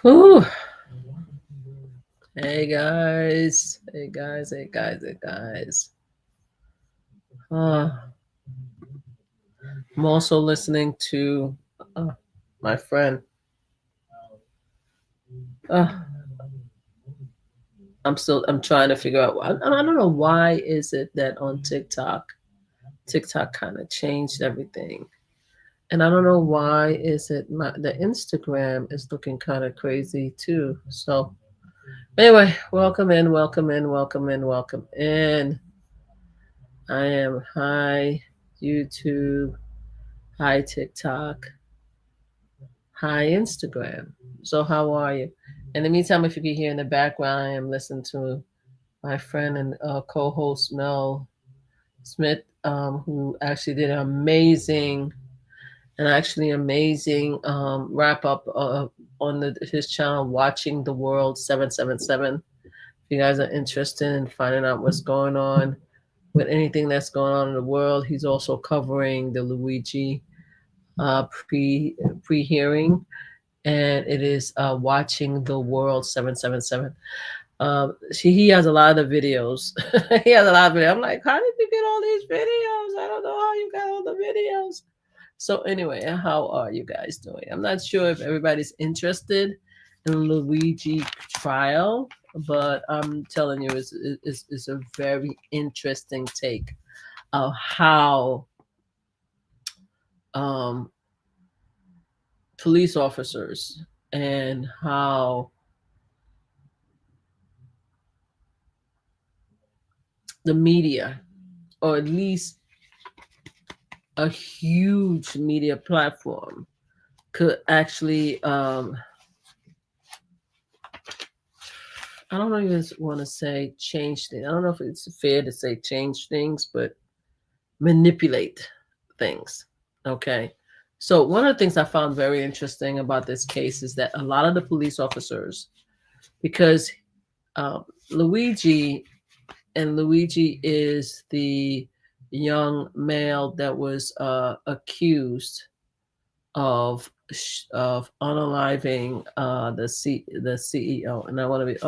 Whew. Hey guys. Hey guys. Hey guys. Hey guys. Uh, I'm also listening to my friend. Uh, I'm trying to figure out. I don't know why is it that on TikTok kind of changed everything. And I don't know why is it the Instagram is looking kind of crazy too. So anyway, welcome in, welcome in, welcome in, welcome in. I am hi YouTube, hi TikTok, hi Instagram. So how are you? In the meantime, if you can hear in the background, I am listening to my friend and co-host Mel Smith, who actually did an amazing wrap up on his channel, Watching the World 777. If you guys are interested in finding out what's going on with anything that's going on in the world, he's also covering the Luigi pre hearing, and it is Watching the World 777. He has a lot of videos. He has a lot of videos. I'm like, how did you get all these videos? I don't know how you got all the videos. So anyway, how are you guys doing? I'm not sure if everybody's interested in Luigi trial, but I'm telling you, it's a very interesting take of how um, police officers and how the media, or at least a huge media platform, could actually I don't even want to say change things. I don't know if it's fair to say change things, but manipulate things. Okay. So one of the things I found very interesting about this case is that a lot of the police officers, because Luigi is the young male that was accused of unaliving the CEO, and I want to be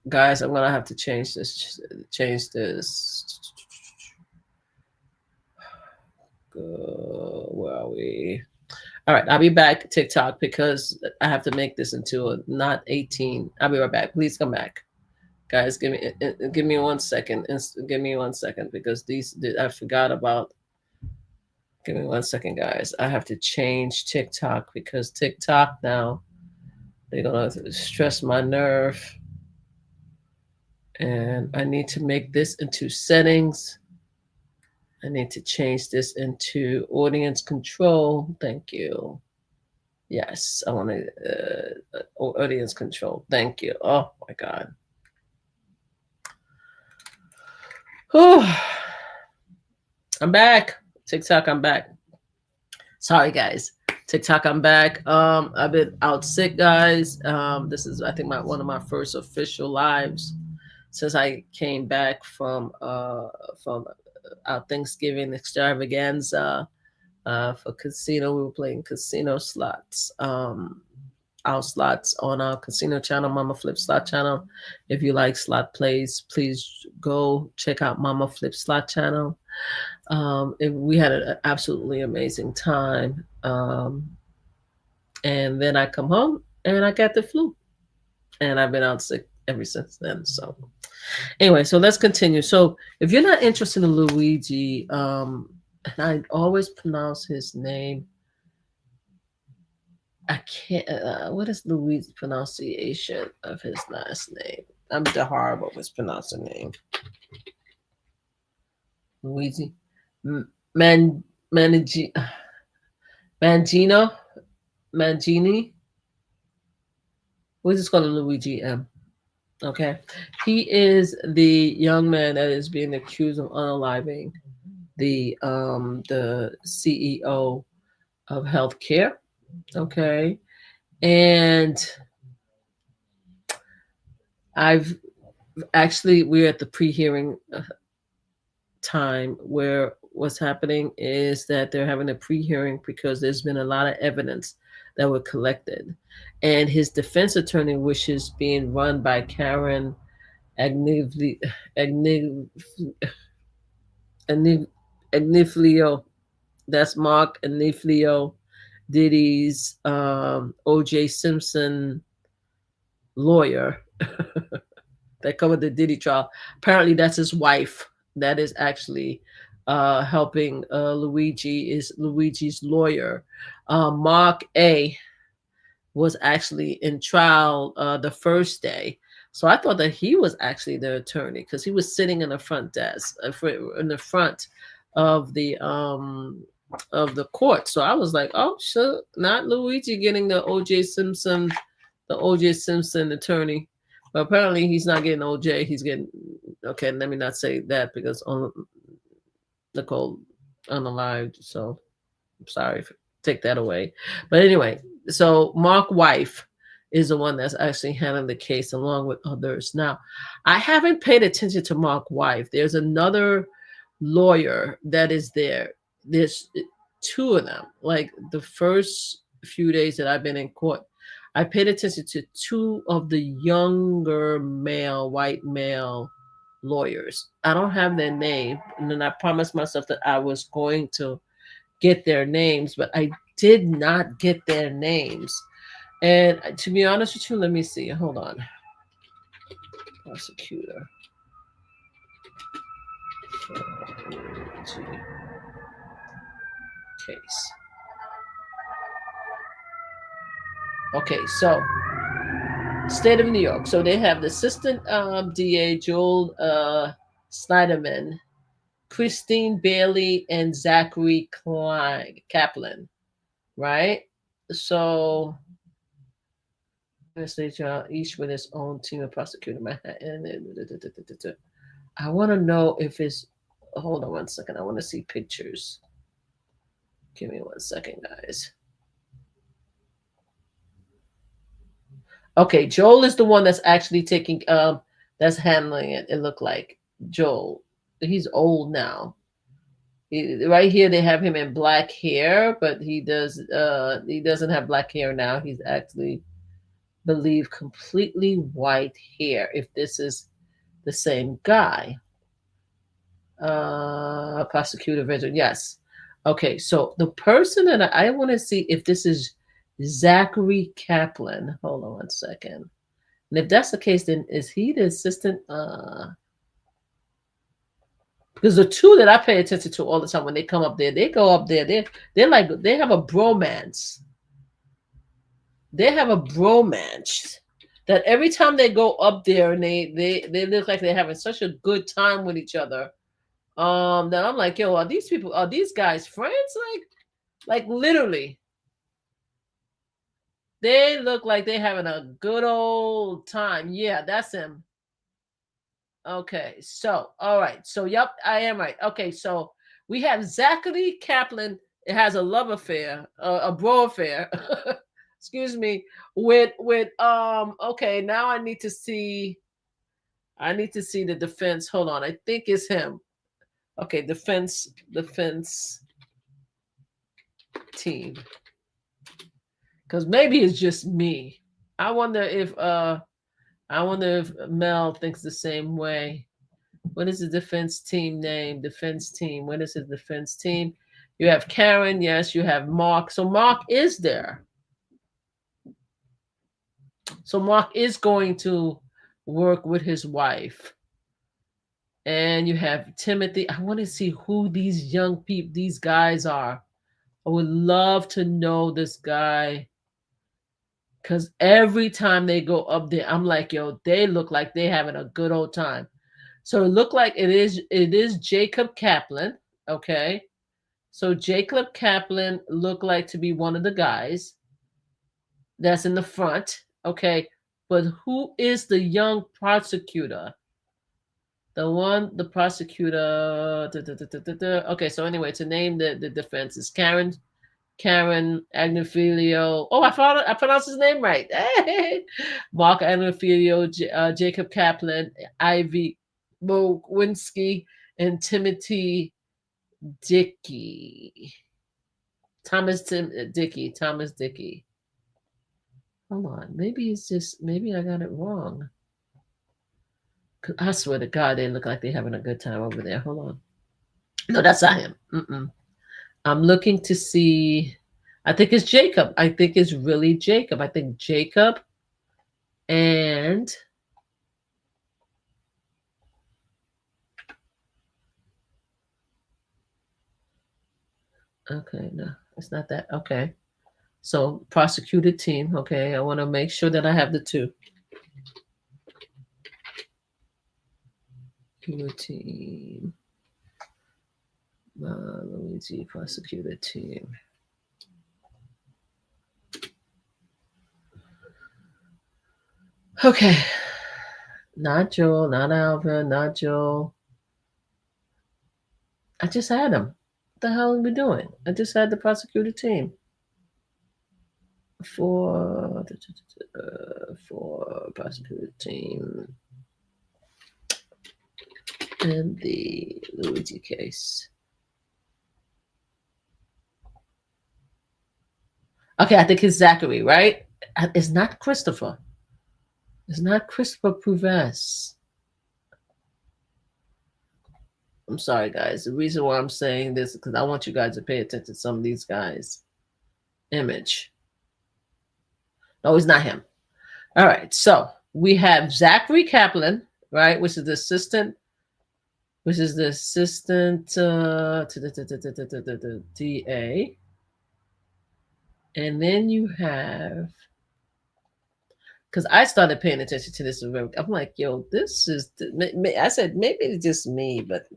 guys, I'm gonna have to change this. Where are we? All right, I'll be back TikTok because I have to make this into a not 18. I'll be right back. Please come back, guys. Give me 1 second. Give me 1 second because I forgot about. Give me 1 second, guys. I have to change TikTok because TikTok now they're gonna stress my nerve, and I need to make this into settings. I need to change this into audience control. Thank you. Yes, I want to audience control. Thank you. Oh my God. Oh, I'm back. TikTok, I'm back. Sorry, guys. TikTok, I'm back. I've been out sick, guys. This is, I think, one of my first official lives since I came back from our Thanksgiving extravaganza for casino. We were playing casino slots. Our slots on our casino channel, Mama Flip Slot channel. If you like slot plays, please go check out Mama Flip Slot channel. We had an absolutely amazing time. And then I come home and I got the flu, and I've been out sick ever since then. So anyway, so let's continue. So if you're not interested in Luigi, and I always pronounce his name, I can't. What is Luigi's pronunciation of his last name? I'm horrible with pronouncing name. Luigi Man Manigi Mangino Mangini. We're just calling Luigi M. Okay, he is the young man that is being accused of unaliving the CEO of healthcare. Okay, and we're at the pre-hearing time where what's happening is that they're having a pre-hearing because there's been a lot of evidence that were collected, and his defense attorney wishes being run by Karen Agniflio, Agniflio. That's Mark Agniflio, Diddy's O.J. Simpson lawyer that covered the Diddy trial. Apparently, that's his wife. That is actually helping Luigi. Is Luigi's lawyer. Mark A. was actually in trial the first day. So I thought that he was actually the attorney because he was sitting in the front desk, in the front of the court. So I was like, oh, sure, not Luigi getting the O.J. Simpson attorney. But apparently he's not getting OJ. He's getting, okay, let me not say that because Nicole unalived. So I'm sorry, take that away. But anyway, so Mark Wife is the one that's actually handling the case along with others. Now, I haven't paid attention to Mark Wife. There's another lawyer that is there. There's two of them. Like the first few days that I've been in court, I paid attention to two of the younger white male lawyers. I don't have their name, and then I promised myself that I was going to get their names, but I did not get their names. And to be honest with you, let me see. Hold on. Prosecutor. Case. Okay, so state of New York. So they have the assistant DA Joel Snyderman, Christine Bailey, and Zachary Kaplan, right? So each with his own team of prosecutor. I want to know if it's. Hold on one second. I want to see pictures. Give me 1 second, guys. Okay, Joel is the one that's actually taking that's handling it. It looked like Joel. He's old now. Right here they have him in black hair, but he doesn't have black hair now. He's actually believe completely white hair. If this is the same guy. Prosecutor Vision, yes. Okay, so the person that I want to see if this is Zachary Kaplan. Hold on 1 second. And if that's the case, then is he the assistant? Because the two that I pay attention to all the time when they come up there, they go up there. They're like they have a bromance. They have a bromance that every time they go up there and they look like they're having such a good time with each other. That I'm like, yo, are these guys friends? Like literally. They look like they're having a good old time. Yeah, that's him. Okay, so all right. So yep, I am right. Okay, so we have Zachary Kaplan. It has a love affair, a bro affair. Excuse me. With okay, now I need to see the defense. Hold on. I think it's him. Okay, defense team. Because maybe it's just me. I wonder if Mel thinks the same way. What is the defense team name? Defense team. What is the defense team? You have Karen. Yes, you have Mark. So Mark is there. So Mark is going to work with his wife. And you have Timothy. I want to see who these young people, these guys are. I would love to know this guy. Because every time they go up there, I'm like, yo, they look like they're having a good old time. So it looked like it is Jacob Kaplan. Okay. So Jacob Kaplan looked like to be one of the guys that's in the front. Okay. But who is the young prosecutor? The prosecutor. Okay. So anyway, to name the defense is Karen Agnifilio. Oh, I pronounced his name right. Hey. Mark Agnifilio, Jacob Kaplan, Ivy Mowinski, and Timothy Dickey. Thomas Dickey. Thomas Dickey. Hold on. Maybe it's just, maybe I got it wrong. I swear to God, they look like they're having a good time over there. Hold on. No, that's not him. I'm looking to see. I think it's Jacob. I think it's really Jacob. I think Jacob and okay, no, it's not that. Okay. So prosecutor team. Okay. I want to make sure that I have the two. Team. Luigi prosecutor team. Okay. Not Joel, not Alvin, not Joel. I just had him. What the hell are we doing? I just had the prosecutor team. For prosecutor team in the Luigi case. Okay, I think it's Zachary, right? It's not Christopher. It's not Christopher Pruves. I'm sorry, guys. The reason why I'm saying this is because I want you guys to pay attention to some of these guys' image. No, it's not him. All right, so we have Zachary Kaplan, right, which is the assistant to the DA. And then you have, because I started paying attention to this. I'm like, yo, this is, I said, maybe it's just me, but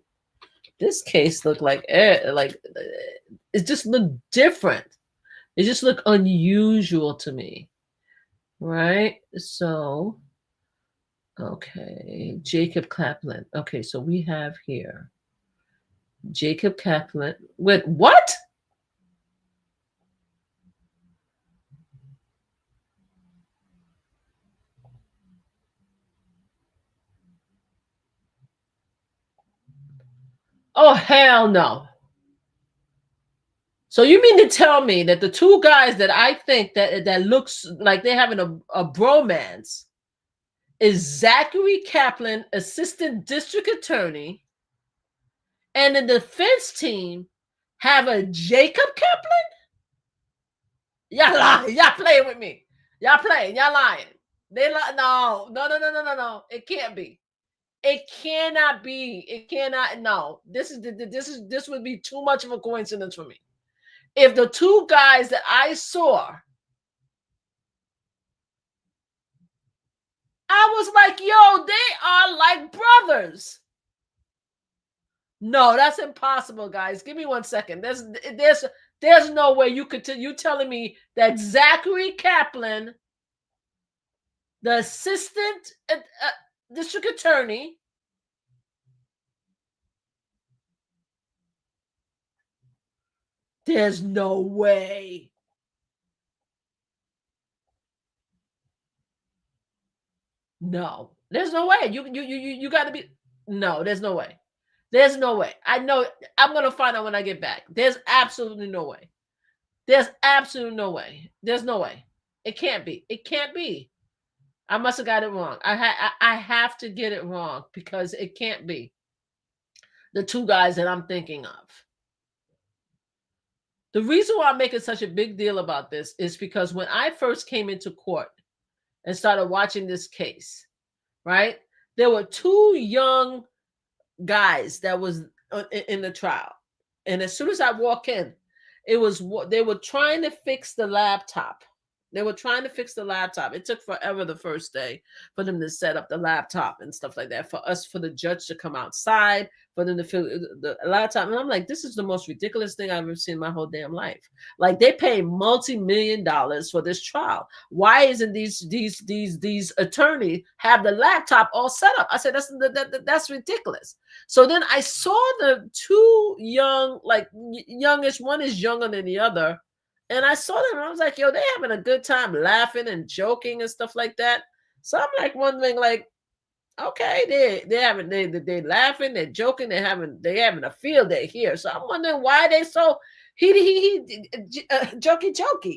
this case looked like it just looked different. It just looked unusual to me, right? So, okay, Jacob Kaplan. Okay, so we have here Jacob Kaplan. With what? Oh, hell no. So you mean to tell me that the two guys that I think that looks like they're having a bromance is Zachary Kaplan, assistant district attorney, and the defense team have a Jacob Kaplan? Y'all lying. Y'all playing with me. Y'all playing. Y'all lying. They lie. No. It can't be. It cannot be. It cannot. No. This would be too much of a coincidence for me. If the two guys that I saw, I was like, yo, they are like brothers. No, that's impossible, guys. Give me 1 second. There's no way you could you telling me that Zachary Kaplan, the assistant district attorney, there's no way. No, there's no way. You got to be. No, there's no way. There's no way. I know. I'm gonna find out when I get back. There's absolutely no way. There's absolutely no way. There's no way. It can't be. It can't be. I must have got it wrong. I have to get it wrong because it can't be the two guys that I'm thinking of. The reason why I'm making such a big deal about this is because when I first came into court and started watching this case, right, there were two young guys that was in the trial. And as soon as I walk in, it was they were trying to fix the laptop. They were trying to fix the laptop. It took forever the first day for them to set up the laptop and stuff like that. For the judge to come outside, for them to fill the laptop. And I'm like, this is the most ridiculous thing I've ever seen in my whole damn life. Like they pay multi-million dollars for this trial. Why isn't these attorneys have the laptop all set up? I said, that's ridiculous. So then I saw the two youngish, one is younger than the other. And I saw them and I was like, yo, they're having a good time laughing and joking and stuff like that. So I'm like wondering, like, Okay, they're laughing, they're joking, they're having a field day here. So I'm wondering why they so jokey,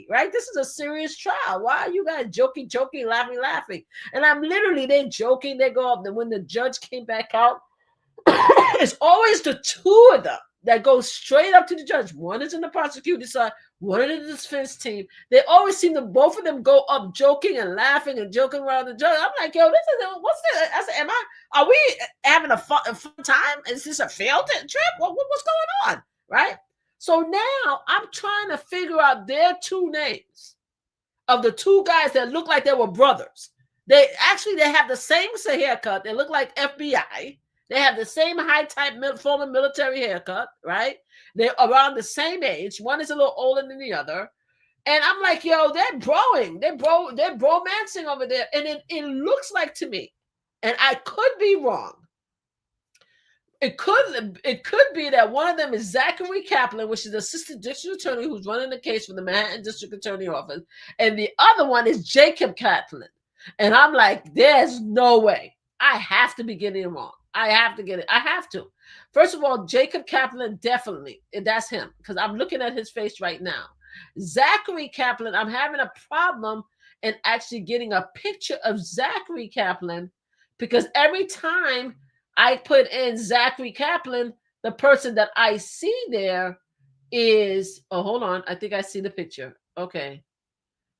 right? This is a serious trial. Why are you guys jokey, laughing? And I'm literally they joking. They go up. When the judge came back out, it's always the two of them that go straight up to the judge. One is in the prosecutor's side, one in the defense team. They always seem to both of them go up joking and laughing and joking around the judge. I'm like, yo, what's this? I said, are we having a fun time? Is this a failed trip? What's going on? Right? So now I'm trying to figure out their two names of the two guys that look like they were brothers. They have the same haircut. They look like FBI. They have the same high-type former military haircut, right? They're around the same age. One is a little older than the other. And I'm like, yo, they're broing. They're bromancing over there. And it looks like to me, and I could be wrong. It could be that one of them is Zachary Kaplan, which is the assistant district attorney who's running the case for the Manhattan District Attorney Office. And the other one is Jacob Kaplan. And I'm like, there's no way. I have to be getting it wrong. I have to get it. I have to. First of all, Jacob Kaplan, definitely. That's him. Because I'm looking at his face right now. Zachary Kaplan, I'm having a problem in actually getting a picture of Zachary Kaplan. Because every time I put in Zachary Kaplan, the person that I see there is, oh, hold on. I think I see the picture. Okay.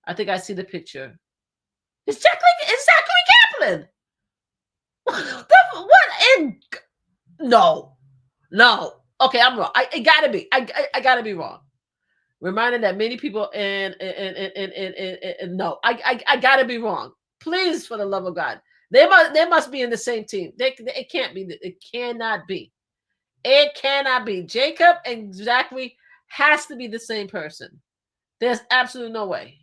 I think I see the picture. It's Zachary Kaplan. What in? No. Okay, I'm wrong. It gotta be. I gotta be wrong. Reminded that many people and no, I gotta be wrong. Please, for the love of God, they must be in the same team. It can't be. It cannot be. It cannot be. Jacob and Zachary has to be the same person. There's absolutely no way.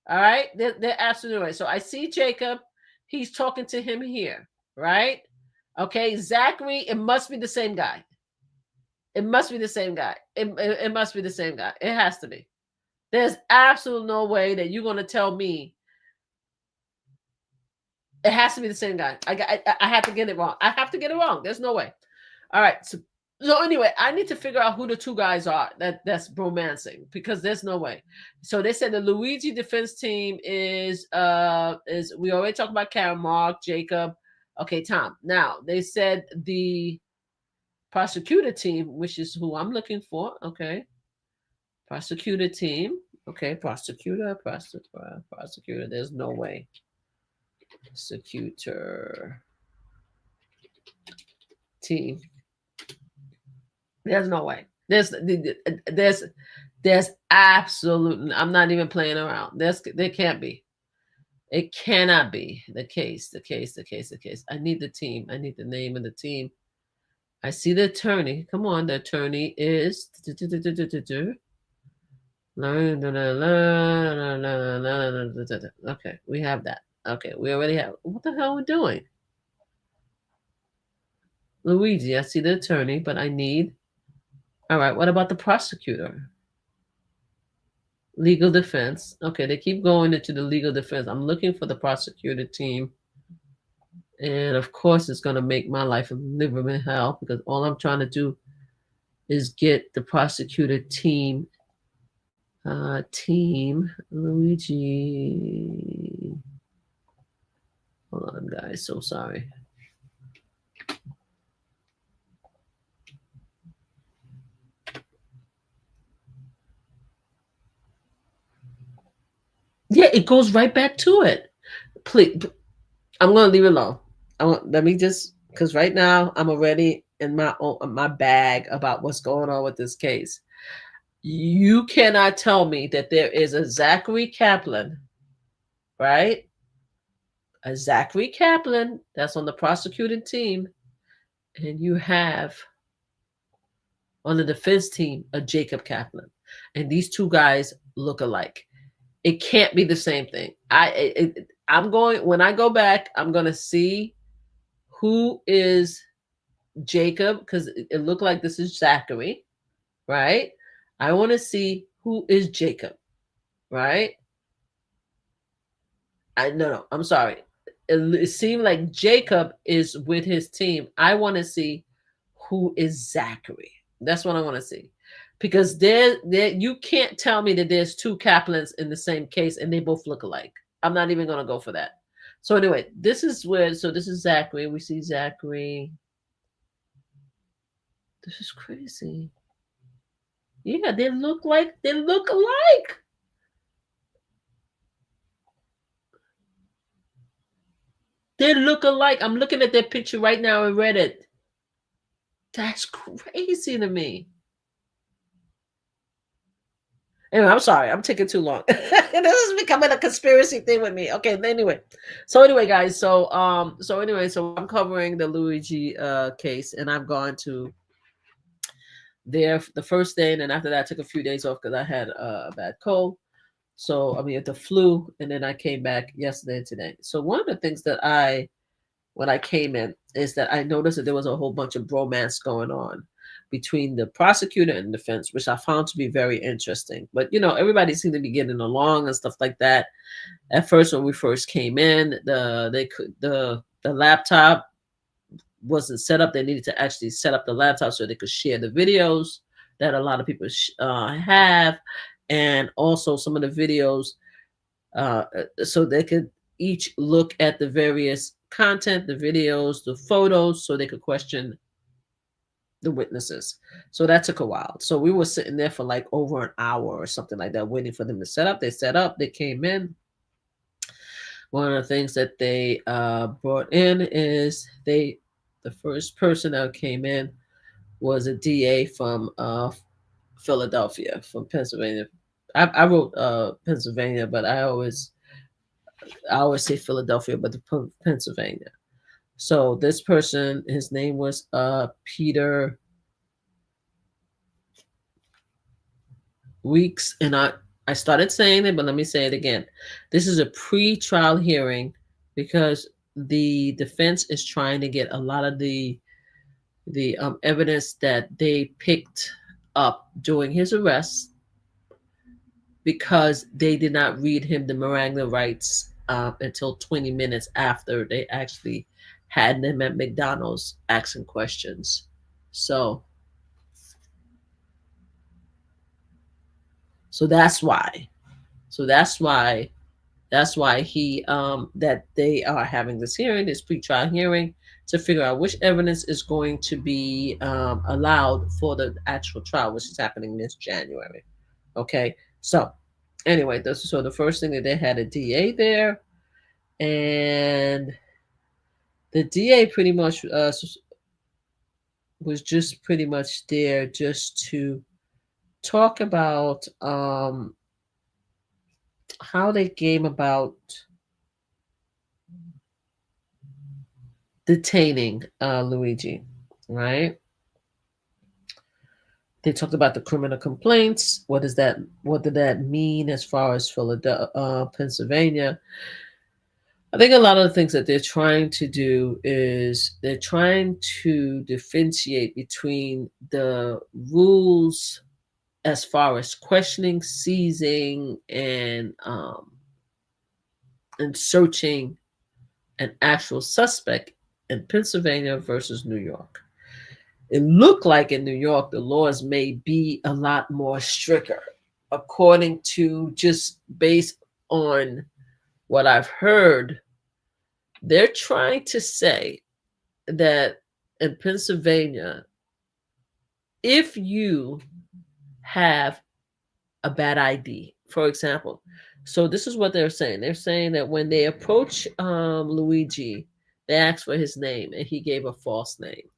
All right, there's absolutely no way. So I see Jacob. He's talking to him here. Right? Okay, Zachary, it must be the same guy. It must be the same guy. It must be the same guy. It has to be. There's absolutely no way that you're going to tell me it has to be the same guy. I have to get it wrong. I have to get it wrong. There's no way. All right. So anyway, I need to figure out who the two guys are that's romancing because there's no way. So they said the Luigi defense team is we already talked about Karen, Mark, Jacob. Okay, Tom. Now, they said the prosecutor team, which is who I'm looking for. Okay. Prosecutor team. Okay, prosecutor. There's no way. Prosecutor team. There's no way. There's absolutely, I'm not even playing around. There can't be. It cannot be the case. I need the team. I need the name of the team. I see the attorney. Come on, the attorney is. Okay, we have that. Okay, we already have. What the hell are we doing? Luigi, I see the attorney, but I need. All right, what about the prosecutor? Legal defense. Okay, they keep going into the legal defense. I'm looking for the prosecutor team. And of course, it's going to make my life a living hell because all I'm trying to do is get the prosecutor team. Team Luigi. Hold on, guys. So sorry. Yeah, it goes right back to it. Please, I'm going to leave it alone. Let me just, because right now I'm already in my bag about what's going on with this case. You cannot tell me that there is a Zachary Kaplan, right? A Zachary Kaplan that's on the prosecuting team, and you have on the defense team a Jacob Kaplan, and these two guys look alike. It can't be the same thing. I'm going, when I go back, I'm going to see who is Jacob because it looked like this is Zachary, right? I want to see who is Jacob, right? No, I'm sorry. it seemed like Jacob is with his team. I want to see who is Zachary. That's what I want to see. Because there you can't tell me that there's two Kaplans in the same case and they both look alike. I'm not even gonna go for that. So anyway, this is this is Zachary. We see Zachary. This is crazy. Yeah, they look alike. They look alike. I'm looking at their picture right now in Reddit. That's crazy to me. Anyway, I'm sorry. I'm taking too long. This is becoming a conspiracy thing with me. Okay, anyway. So guys, so I'm covering the Luigi case, and I've gone to there the first day, and then after that I took a few days off because I had a bad cold. So I mean the flu, and then I came back yesterday and today. So one of the things that when I came in is that I noticed that there was a whole bunch of bromance going on between the prosecutor and defense, which I found to be very interesting. But everybody seemed to be getting along and stuff like that. At first, when we first came in, the laptop wasn't set up. They needed to actually set up the laptop so they could share the videos that a lot of people have, and also some of the videos so they could each look at the various content, the videos, the photos, so they could question the witnesses. So that took a while. So we were sitting there for like over an hour or something like that, waiting for them to set up. They set up, they came in. One of the things that they brought in is the first person that came in was a DA from Philadelphia, from Pennsylvania. I wrote Pennsylvania, but I always say Philadelphia, but Pennsylvania. So this person, his name was Peter Weeks, and I started saying it, but let me say it again. This is a pre-trial hearing because the defense is trying to get a lot of the evidence that they picked up during his arrest, because they did not read him the Miranda rights until 20 minutes after they actually had them at McDonald's asking questions. So that's why. That's why he that they are having this hearing, this pre-trial hearing, to figure out which evidence is going to be allowed for the actual trial, which is happening this January. Okay, so anyway, so the first thing that they had a DA there, and the DA pretty much was just pretty much there just to talk about how they came about detaining Luigi, right? They talked about the criminal complaints. What did that mean as far as Philadelphia, Pennsylvania? I think a lot of the things that they're trying to do is they're trying to differentiate between the rules as far as questioning, seizing, and searching an actual suspect in Pennsylvania versus New York. It looked like in New York, the laws may be a lot more stricter, according to just based on what I've heard. They're trying to say that in Pennsylvania, if you have a bad ID, for example, so this is what they're saying. They're saying that when they approach Luigi, they asked for his name and he gave a false name.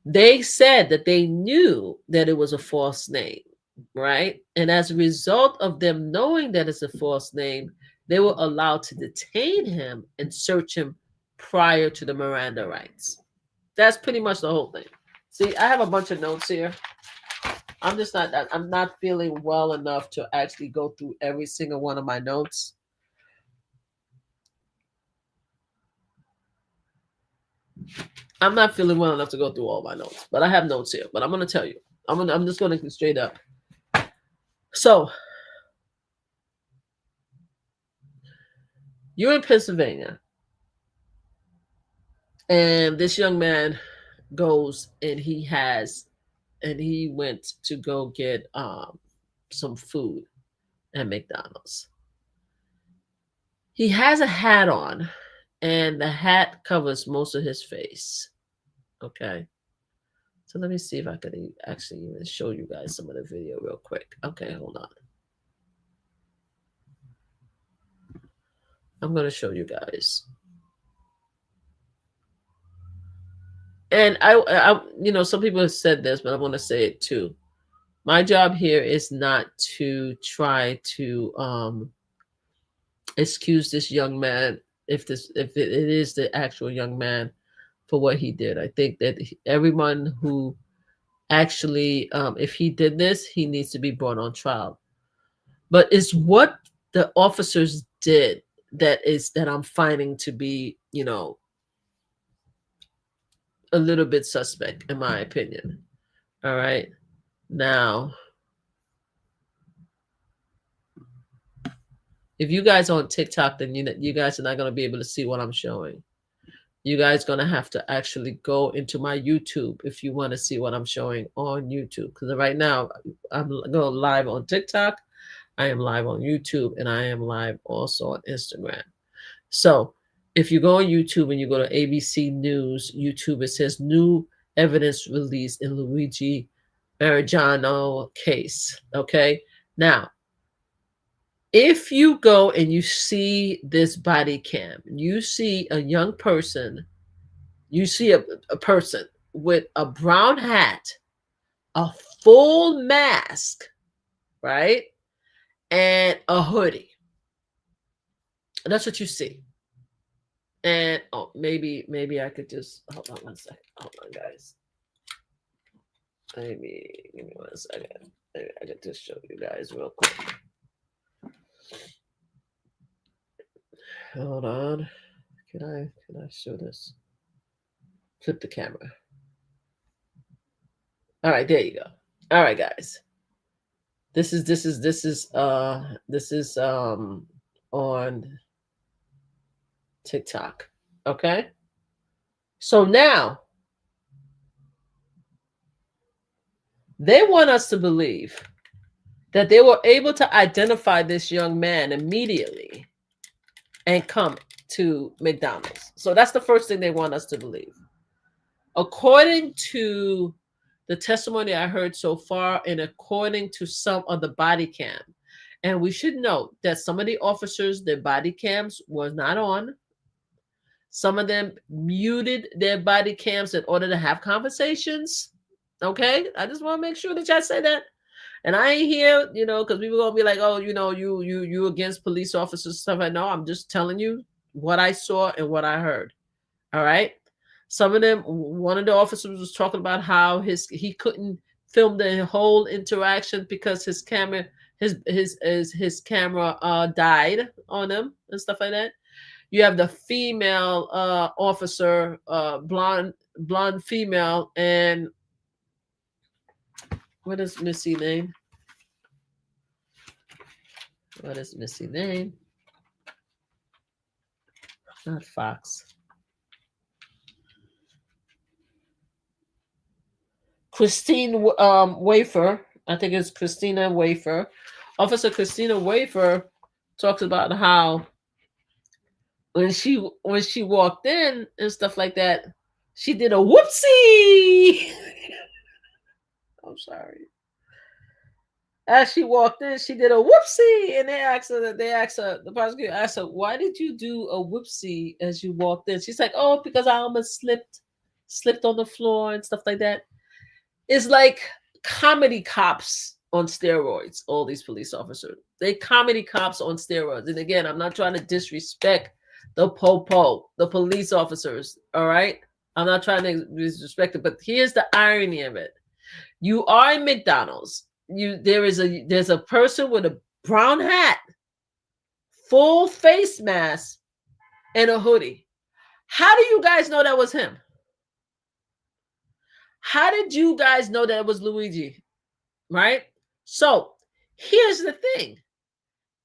They said that they knew that it was a false name, right? And as a result of them knowing that it's a false name, they were allowed to detain him and search him prior to the Miranda rights. That's pretty much the whole thing. See, I have a bunch of notes here. I'm not feeling well enough to actually go through every single one of my notes. I'm not feeling well enough to go through all my notes, but I have notes here. But I'm going to tell you. I'm just going to get straight up. So You're in Pennsylvania, and this young man goes and he went to go get some food at McDonald's. He has a hat on, and the hat covers most of his face. Okay. So let me see if I could actually even show you guys some of the video real quick. Okay, hold on. I'm going to show you guys. And I, some people have said this, but I want to say it too. My job here is not to try to excuse this young man if it is the actual young man for what he did. I think that everyone who actually, if he did this, he needs to be brought on trial. But it's what the officers did that I'm finding to be, a little bit suspect, in my opinion. All right. Now, if you guys are on TikTok, then you guys are not going to be able to see what I'm showing. You guys are going to have to actually go into my YouTube if you want to see what I'm showing on YouTube. Because right now, I'm going live on TikTok, I am live on YouTube, and I am live also on Instagram. So if you go on YouTube and you go to ABC News, YouTube, it says new evidence released in Luigi Marigiano case. Okay. Now, if you go and you see this body cam, you see a young person, you see a person with a brown hat, a full mask, right? And a hoodie. That's what you see. And maybe I could just hold on one second. Hold on, guys. Maybe give me 1 second. Maybe I could just show you guys real quick. Hold on. Can I show this? Flip the camera. All right, there you go. All right, guys. This is on TikTok. Okay? So now they want us to believe that they were able to identify this young man immediately and come to McDonald's. So that's the first thing they want us to believe. According to the testimony I heard so far, and according to some of the body cam, and we should note that some of the officers, their body cams was not on. Some of them muted their body cams in order to have conversations. Okay, I just want to make sure that y'all say that. And I ain't here, because people gonna be like, oh, you against police officers stuff. I know. I'm just telling you what I saw and what I heard. All right. Some of them, one of the officers was talking about how he couldn't film the whole interaction because his camera died on him and stuff like that. You have the female officer, blonde female, and what is Missy name? What is Missy name? Not Fox. Christine Wafer. I think it's Christina Wafer. Officer Christina Wafer talks about how when she walked in and stuff like that, she did a whoopsie. I'm sorry. As she walked in, she did a whoopsie, and the prosecutor asked her, "Why did you do a whoopsie as you walked in?" She's like, "Oh, because I almost slipped on the floor and stuff like that." It's like comedy cops on steroids. All these police officers, they comedy cops on steroids. And again, I'm not trying to disrespect the the police officers. All right, I'm not trying to disrespect it, but here's the irony of it: you are in McDonald's. There's a person with a brown hat, full face mask, and a hoodie. How do you guys know that was him? How did you guys know that it was Luigi? Right? So here's the thing.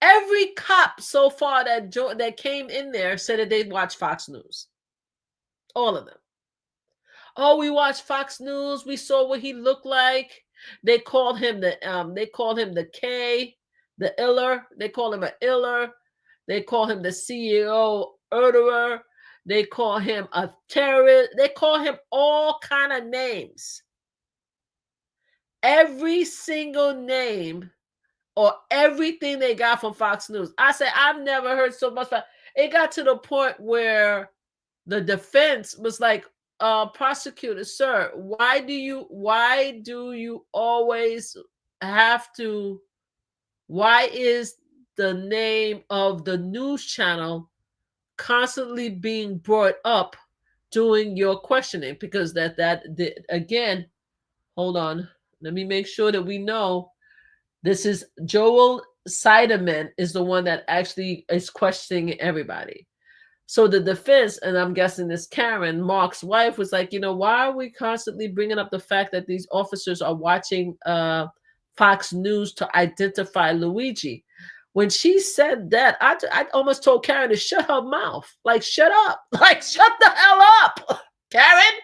Every cop so far that came in there said that they watched Fox News. All of them. Oh, we watched Fox News. We saw what he looked like. They called him the K, the Iller. They call him an Iller. They call him the CEO murderer. They call him a terrorist. They call him all kind of names. Every single name or everything they got from Fox News. I said, I've never heard so much. It got to the point where the defense was like, prosecutor, sir, why do you always have to, why is the name of the news channel constantly being brought up during your questioning? Because again, hold on, let me make sure that we know this is Joel Siderman is the one that actually is questioning everybody. So the defense, and I'm guessing this Karen, Mark's wife, was like, why are we constantly bringing up the fact that these officers are watching Fox News to identify Luigi? When she said that, I almost told Karen to shut her mouth. Like, shut up. Like, shut the hell up, Karen.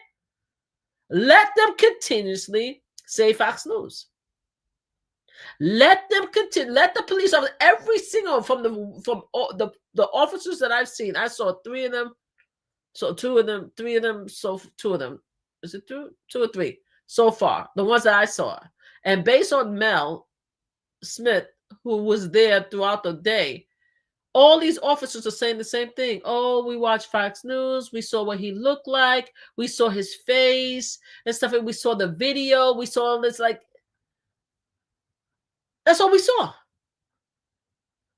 Let them continuously say Fox News. Let them continue. Let the police officer, every single from the officers that I've seen. I saw 3 of them. So 2 of them, 3 of them. So 2 of them. Is it 2 or 3 so far? The ones that I saw, and based on Mel Smith, who was there throughout the day, all these officers are saying the same thing. Oh, we watched Fox News. We saw what he looked like. We saw his face and stuff. And we saw the video. We saw all this, like. That's all we saw.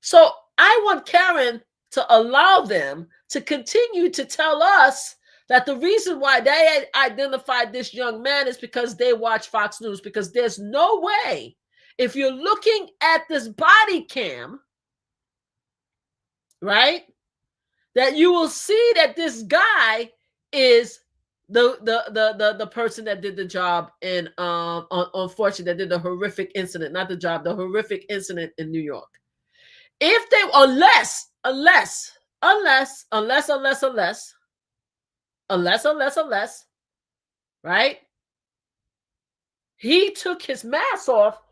So I want Karen to allow them to continue to tell us that the reason why they identified this young man is because they watch Fox News, because there's no way, if you're looking at this body cam, right, that you will see that this guy is the person that did the job in unfortunately that did the horrific incident, not the job, the horrific incident in New York. If they unless, right? He took his mask off.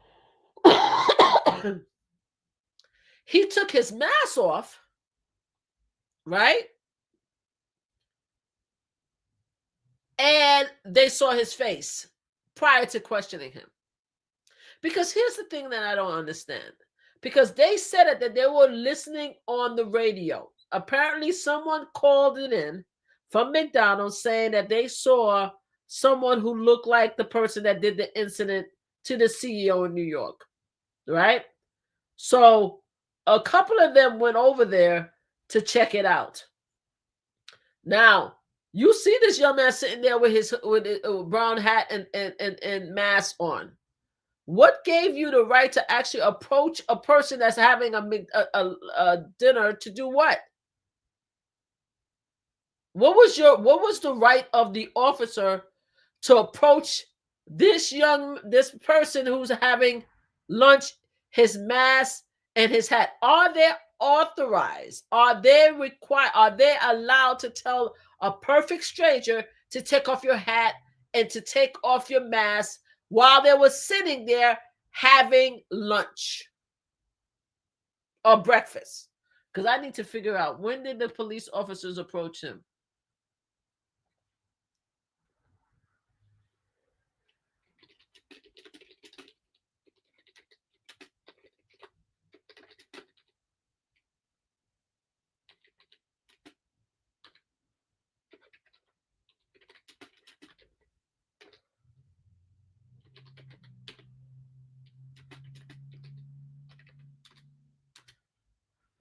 He took his mask off, right? And they saw his face prior to questioning him. Because here's the thing that I don't understand. Because they said that they were listening on the radio. Apparently, someone called it in from McDonald's saying that they saw someone who looked like the person that did the incident to the CEO in New York, right? So a couple of them went over there to check it out. Now, you see this young man sitting there with his brown hat and mask on. What gave you the right to actually approach a person that's having a dinner to do what? What was the right of the officer to approach this person who's having lunch, his mask and his hat? Are they authorized? Are they required? Are they allowed to tell a perfect stranger to take off your hat and to take off your mask while they were sitting there having lunch or breakfast? Because I need to figure out, when did the police officers approach him?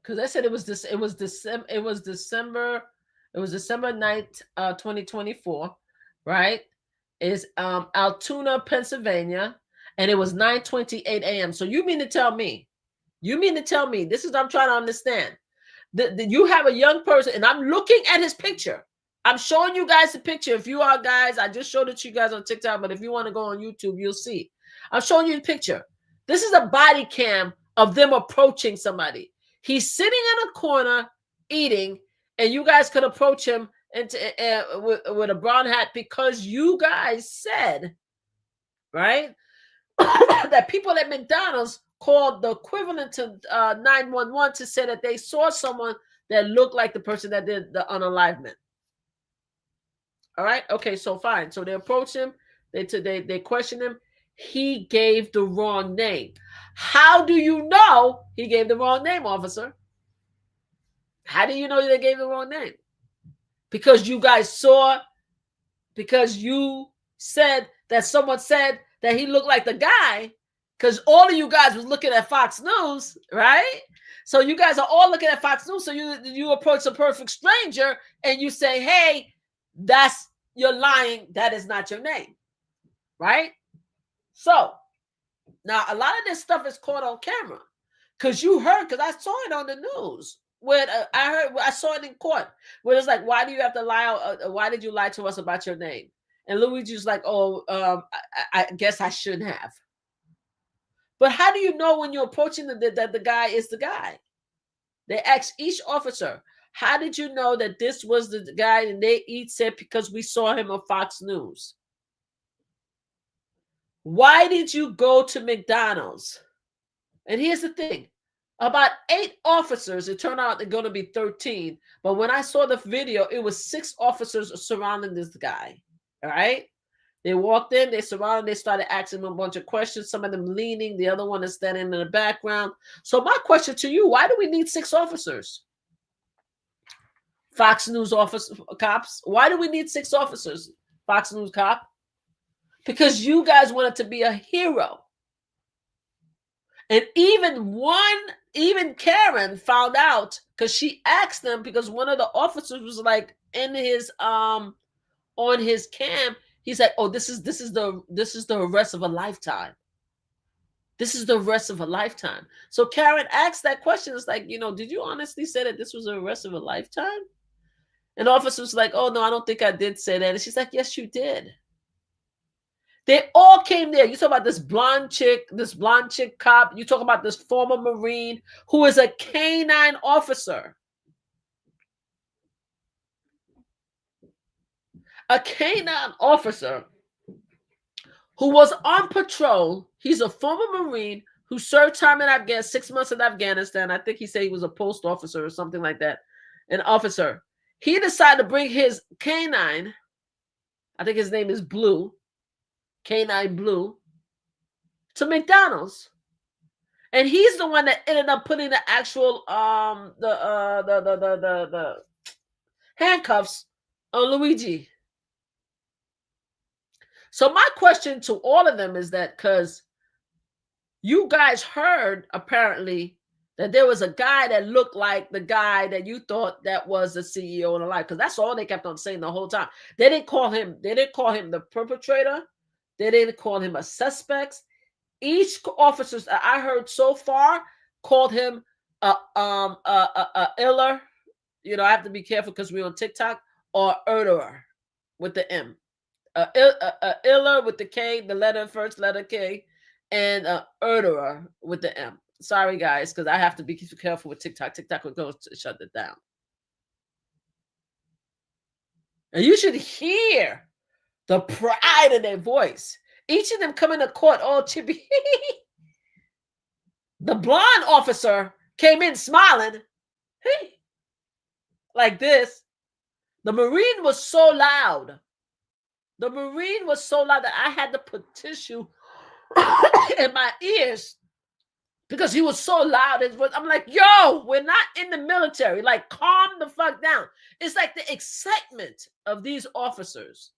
Because I said it was December 9th, 2024, right? Is Altoona, Pennsylvania, and it was 9:28 a.m. So you mean to tell me, this is what I'm trying to understand. That you have a young person, and I'm looking at his picture. I'm showing you guys the picture. If you are guys, I just showed it to you guys on TikTok, but if you want to go on YouTube, you'll see. I'm showing you the picture. This is a body cam of them approaching somebody. He's sitting in a corner eating, and you guys could approach him with a brown hat because you guys said, right, that people at McDonald's called the equivalent to 911 to say that they saw someone that looked like the person that did the unalivement. All right. Okay. So fine. So they approach him. They question him. He gave the wrong name. How do you know he gave the wrong name, officer? How do you know they gave the wrong name? Because you guys saw, because you said that someone said that he looked like the guy, because all of you guys was looking at Fox News, right? So you guys are all looking at Fox News. So you approach a perfect stranger and you say, hey, you're lying. That is not your name, right? So now a lot of this stuff is caught on camera because you heard, because I saw it on the news. When I saw it in court, where it's like, why do you have to lie? Why did you lie to us about your name? And Luigi's like, oh, I guess I shouldn't have. But how do you know when you're approaching that the guy is the guy? They asked each officer, how did you know that this was the guy? And they each said, because we saw him on Fox News. Why did you go to McDonald's? And here's the thing. About 8 officers, it turned out they're going to be 13. But when I saw the video, it was 6 officers surrounding this guy. All right? They walked in, they surrounded, they started asking him a bunch of questions, some of them leaning, the other one is standing in the background. So my question to you, why do we need 6 officers? Fox News cops. Why do we need 6 officers? Fox News cop. Because you guys wanted to be a hero. And even Karen found out, because she asked them, because one of the officers was like in his on his cam, he's like, oh, this is the arrest of a lifetime. This is the arrest of a lifetime. So Karen asked that question. It's like, did you honestly say that this was the arrest of a lifetime? And the officer was like, oh no, I don't think I did say that. And she's like, yes, you did. They all came there. You talk about this blonde chick cop. You talk about this former Marine who is a canine officer. A canine officer who was on patrol. He's a former Marine who served time in Afghanistan, 6 months in Afghanistan. I think he said he was a post officer or something like that. An officer. He decided to bring his canine, I think his name is Blue, Canine Blue, to McDonald's, and he's the one that ended up putting the actual the handcuffs on Luigi. So my question to all of them is that, because you guys heard apparently that there was a guy that looked like the guy that you thought that was the CEO of the life, because that's all they kept on saying the whole time. They didn't call him the perpetrator. They didn't call him a suspect. Each officer I heard so far called him a iller. I have to be careful because we're on TikTok, or murderer with the M. Iller with the K, the first letter K, and murderer with the M. Sorry, guys, because I have to be careful with TikTok. TikTok will go to shut it down. And you should hear the pride in their voice. Each of them coming to court all chippy. The blonde officer came in smiling. Like this. The Marine was so loud. The Marine was so loud that I had to put tissue in my ears because he was so loud. I'm like, yo, we're not in the military. Like, calm the fuck down. It's like the excitement of these officers.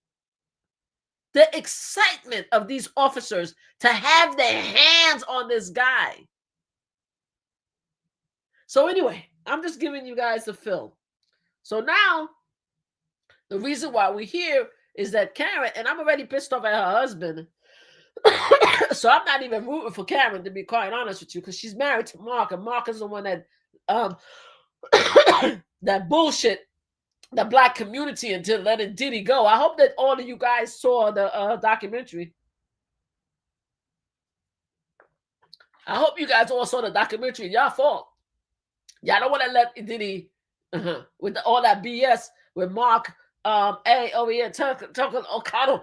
The excitement of these officers to have their hands on this guy. So anyway, I'm just giving you guys the film. So now, the reason why we're here is that Karen, and I'm already pissed off at her husband. So I'm not even rooting for Karen, to be quite honest with you, because she's married to Mark, and Mark is the one that that bullshit the black community until letting Diddy go. I hope that all of you guys saw the documentary. I hope you guys all saw the documentary. Y'all fault. Y'all don't want to let Diddy with all that BS with Mark over here talking all kind of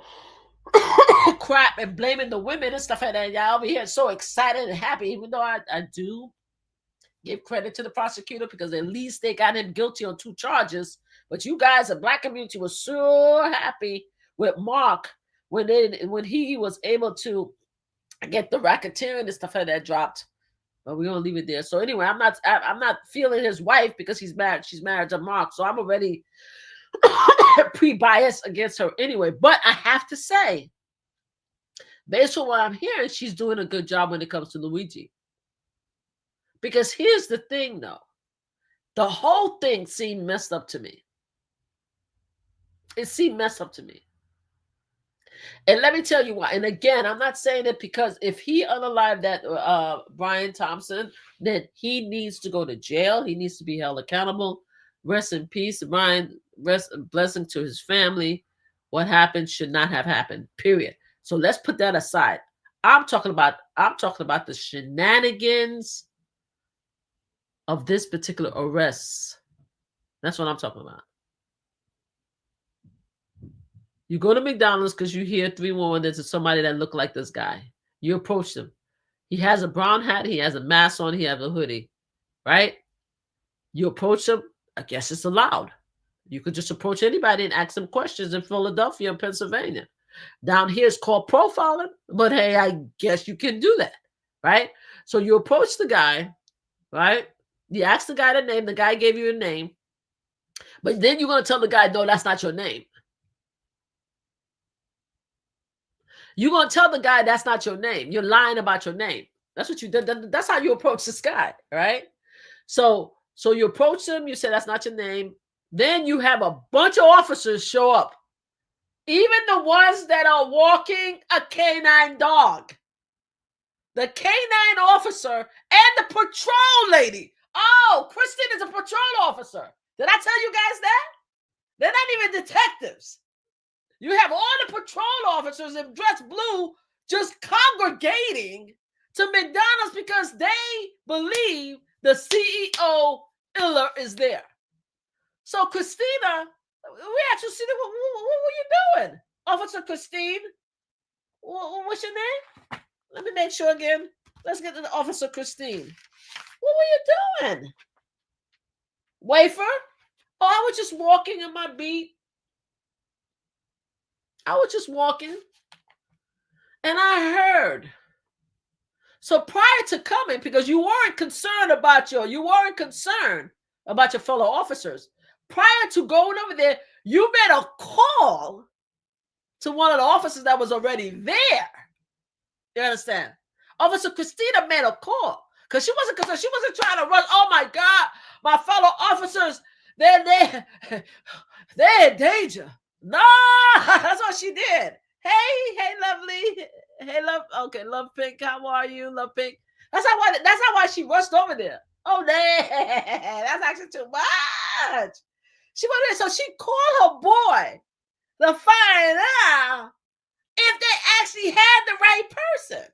crap and blaming the women and stuff like that. Y'all over here so excited and happy, even though I do give credit to the prosecutor because at least they got him guilty on 2 charges. But you guys, the black community, was so happy with Mark when he was able to get the racketeering and stuff like that dropped. But we're gonna leave it there. So anyway, I'm not feeling his wife because he's married. She's married to Mark, so I'm already pre-biased against her anyway. But I have to say, based on what I'm hearing, she's doing a good job when it comes to Luigi. Because here's the thing, though. The whole thing seemed messed up to me. It seemed messed up to me. And let me tell you why. And again, I'm not saying it because if he unalived that Brian Thompson, then he needs to go to jail. He needs to be held accountable. Rest in peace, Brian. Blessing to his family. What happened should not have happened. Period. So let's put that aside. I'm talking about the shenanigans of this particular arrest. That's what I'm talking about. You go to McDonald's because you hear 311. There's somebody that look like this guy. You approach him. He has a brown hat. He has a mask on. He has a hoodie, right? You approach him. I guess it's allowed. You could just approach anybody and ask them questions in Philadelphia and Pennsylvania. Down here it's called profiling, but hey, I guess you can do that, right? So you approach the guy, right? You ask the guy the name. The guy gave you a name, but then you're going to tell the guy, no, that's not your name. You're going to tell the guy that's not your name. You're lying about your name. That's what you did. That's how you approach this guy, right? So you approach him. You say that's not your name. Then you have a bunch of officers show up. Even the ones that are walking a canine dog. The canine officer and the patrol lady. Oh, Christine is a patrol officer. Did I tell you guys that? They're not even detectives. You have all the patrol officers in dress blue just congregating to McDonald's because they believe the CEO Iller is there. So Christina, we actually see what were you doing, Officer Christine? What's your name? Let me make sure again. Let's get to the Officer Christine. What were you doing? Wafer? Oh, I was just walking in my beat. I was just walking. And I heard. So prior to coming, because you weren't concerned about your fellow officers. Prior to going over there, you made a call to one of the officers that was already there. You understand? Officer Christina made a call because she wasn't trying to rush. Oh my God, my fellow officers, they're in danger. No, that's what she did. Hey, lovely. Hey, love pink. How are you, love pink? That's not why she rushed over there. Oh, that's actually too much. She went there, so she called her boy to find out if they actually had the right person.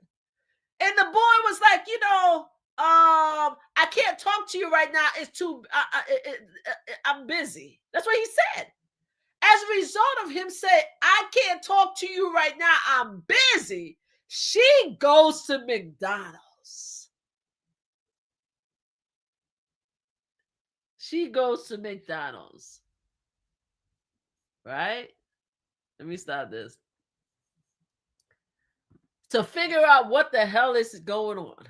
And the boy was like, I can't talk to you right now. It's too, I'm busy. That's what he said. As a result of him saying, I can't talk to you right now, I'm busy, she goes to McDonald's. She goes to McDonald's. Right? Let me stop this. To figure out what the hell is going on.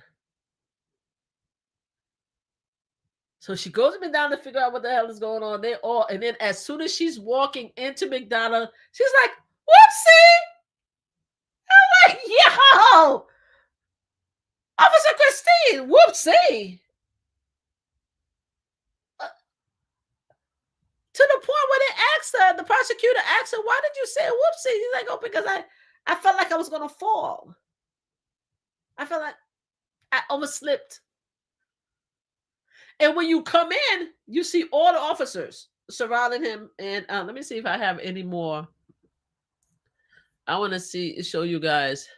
So she goes to McDonald's to figure out what the hell is going on. And then as soon as she's walking into McDonald's, she's like, whoopsie. I'm like, yo, Officer Christine, whoopsie. To the point where they asked her, the prosecutor asked her, why did you say whoopsie? He's like, oh, because I felt like I was going to fall. I felt like I overslipped. And when you come in, you see all the officers surrounding him. And let me see if I have any more. I want to show you guys.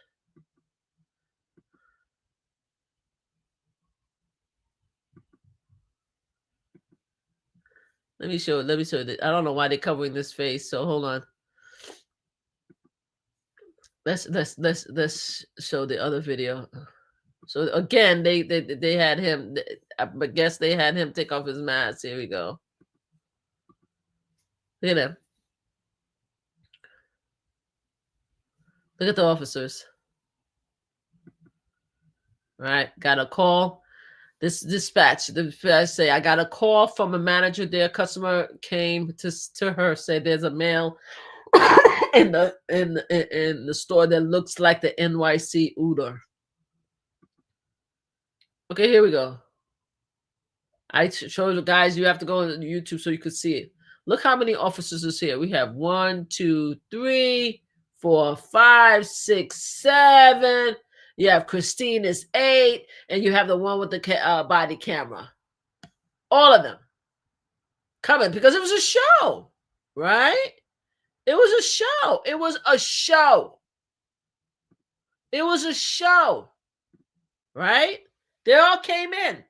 Let me show it. I don't know why they're covering this face. So hold on. Let's show the other video. So again, they had him. I guess they had him take off his mask. Here we go. Look at him. Look at the officers. All right, got a call. This dispatch. The dispatch say, I got a call from a manager. Their customer came to her, said there's a male in the store that looks like the NYC Uber. Okay, here we go. I showed you guys. You have to go on YouTube so you could see it. Look how many officers is here. We have 1, 2, 3, 4, 5, 6, 7. You have Christine is 8, and you have the one with the body camera. All of them coming because it was a show, right? It was a show. It was a show. It was a show, right? They all came in.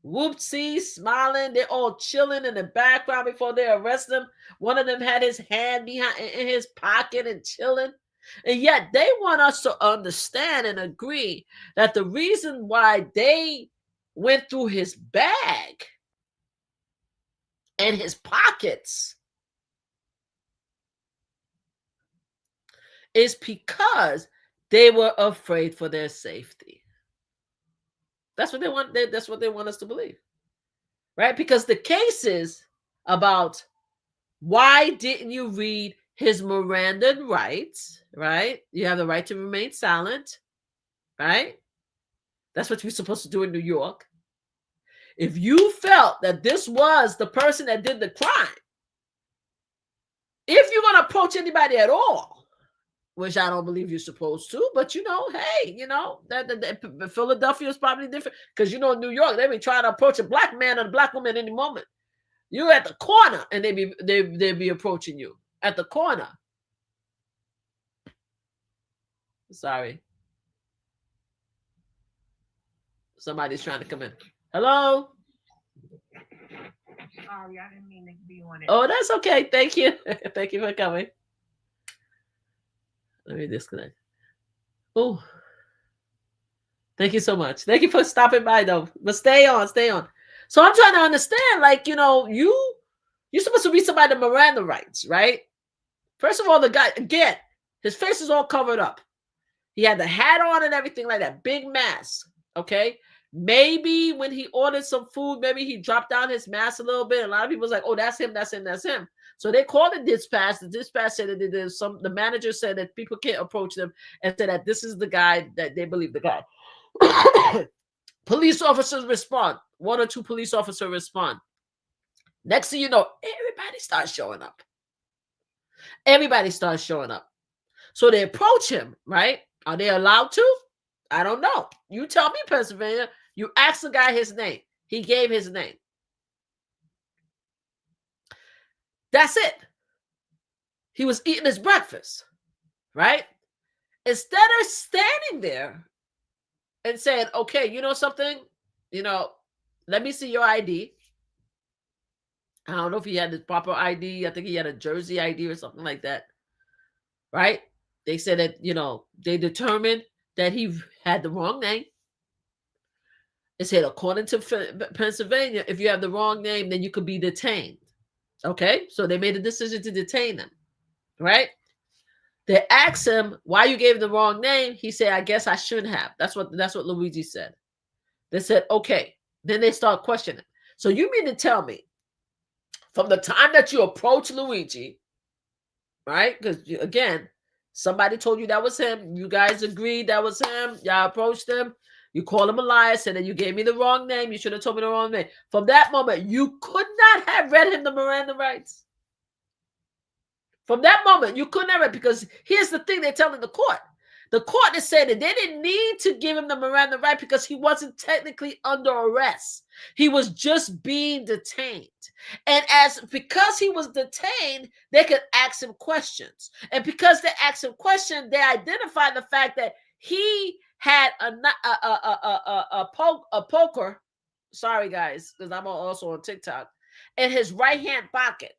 Whoopsie, smiling. They're all chilling in the background before they arrest them. One of them had his hand behind in his pocket and chilling. And yet they want us to understand and agree that the reason why they went through his bag and his pockets is because they were afraid for their safety. That's what they want. That's what they want us to believe, right? Because the case is about why didn't you read his Miranda rights, right? You have the right to remain silent, right? That's what you're supposed to do in New York. If you felt that this was the person that did the crime, if you're going to approach anybody at all, which I don't believe you're supposed to, but hey, that Philadelphia is probably different because New York, they be trying to approach a black man or a black woman any moment. You're at the corner and they be approaching you at the corner. Sorry, somebody's trying to come in. Hello. Sorry, I didn't mean to be on it. Oh, that's okay. Thank you. Thank you for coming. Let me disconnect. Oh, thank you so much. Thank you for stopping by, though. But stay on. So I'm trying to understand, you're supposed to read somebody the Miranda rights, right? First of all, the guy, again, his face is all covered up. He had the hat on and everything like that, big mask, okay? Maybe when he ordered some food, maybe he dropped down his mask a little bit. A lot of people was like, oh, that's him. So they called the dispatch. The dispatch said that the manager said that people can't approach them and said that this is the guy that they believe the guy. Police officers respond. 1 or 2 police officers respond. Next thing you know, everybody starts showing up. So they approach him, right? Are they allowed to? I don't know. You tell me, Pennsylvania. You ask the guy his name. He gave his name. That's it. He was eating his breakfast, right? Instead of standing there and saying, okay, you know something? Let me see your ID. I don't know if he had his proper ID. I think he had a Jersey ID or something like that, right? They said that, they determined that he had the wrong name. It said, according to Pennsylvania, if you have the wrong name, then you could be detained. Okay, so they made a decision to detain him, right? They asked him why you gave the wrong name. He said, I guess I shouldn't have. That's what Luigi said. They said, okay. Then they start questioning. So you mean to tell me from the time that you approach Luigi, right? Because again, somebody told you that was him. You guys agreed that was him. Y'all approached him. You called him a liar, said that you gave me the wrong name. You should have told me the wrong name. From that moment, you could not have read him the Miranda rights. From that moment, you couldn't have read, because here's the thing they're telling the court. The court is saying that they didn't need to give him the Miranda right because he wasn't technically under arrest. He was just being detained. And because he was detained, they could ask him questions. And because they asked him questions, they identified the fact that he had a poker. Sorry, guys, because I'm also on TikTok. in his right-hand pocket.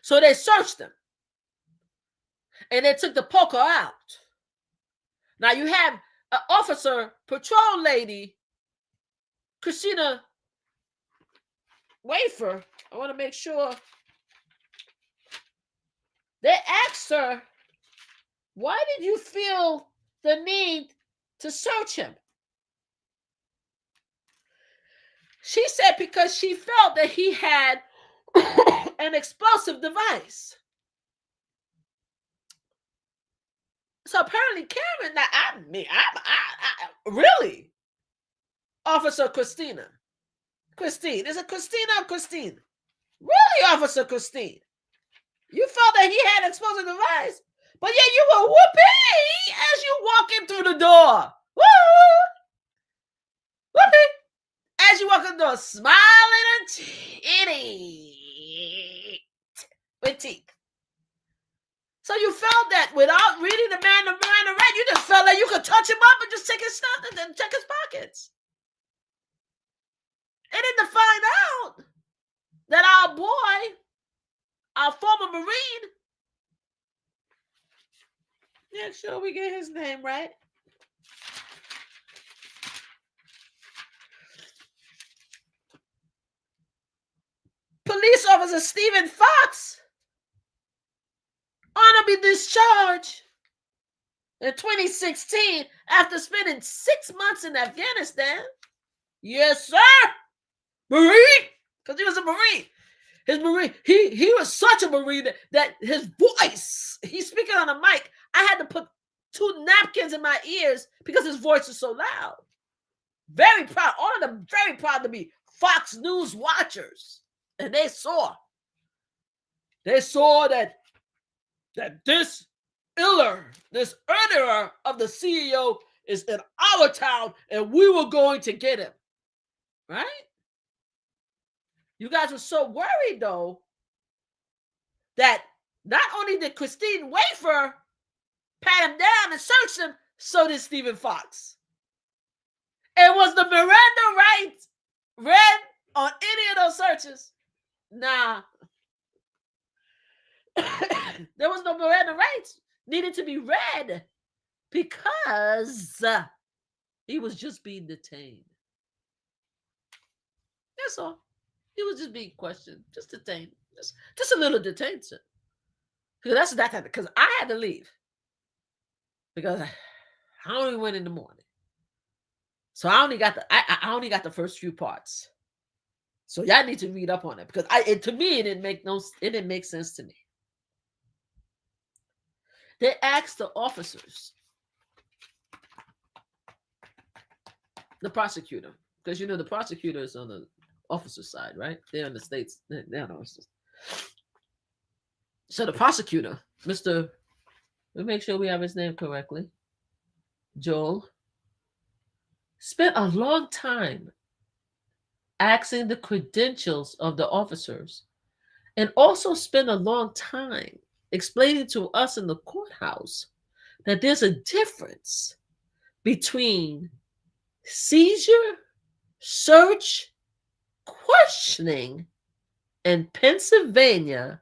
So they searched him. And they took the poker out. Now you have an officer, patrol lady, Christina Wafer. I want to make sure. They asked her, why did you feel the need to search him? She said because she felt that he had an explosive device. So apparently Karen, really? Officer Christina. Christine. Is it Christina or Christine? Really, Officer Christine? You felt that he had an explosive device, but yet you were whoopee as you walking through the door. Woo! Whoopee! As you walk in the door, smiling and titty with teeth. So you felt that without reading the Miranda Red, you just felt like you could touch him up and just take his stuff and then check his pockets. And then to find out that our boy, our former Marine, yeah, sure we get his name right. Police officer Stephen Fox honorably discharged in 2016 after spending 6 months in Afghanistan. Yes, sir. Marine, because he was a Marine. His Marine, he was such a Marine that his voice, he's speaking on a mic. I had to put 2 napkins in my ears because his voice is so loud. Very proud. All of them very proud to be Fox News watchers. And they saw that this this earner of the CEO is in our town and we were going to get him. Right? You guys were so worried, though, that not only did Christine Wafer pat him down and search him, so did Stephen Fox. And was the Miranda right read on any of those searches? Nah. There was no Miranda rights needed to be read because he was just being detained. That's all. He was just being questioned, just detained, just a little detention. Because because I had to leave because I only went in the morning, so I only got the first few parts. So y'all need to read up on it because to me it didn't make sense to me. They asked the officers, the prosecutor, because the prosecutor is on the officer side, right? They're in the states. They're on the So the prosecutor, Mr. We'll make sure we have his name correctly, Joel, spent a long time asking the credentials of the officers and also spent a long time explaining to us in the courthouse that there's a difference between seizure, search, questioning in Pennsylvania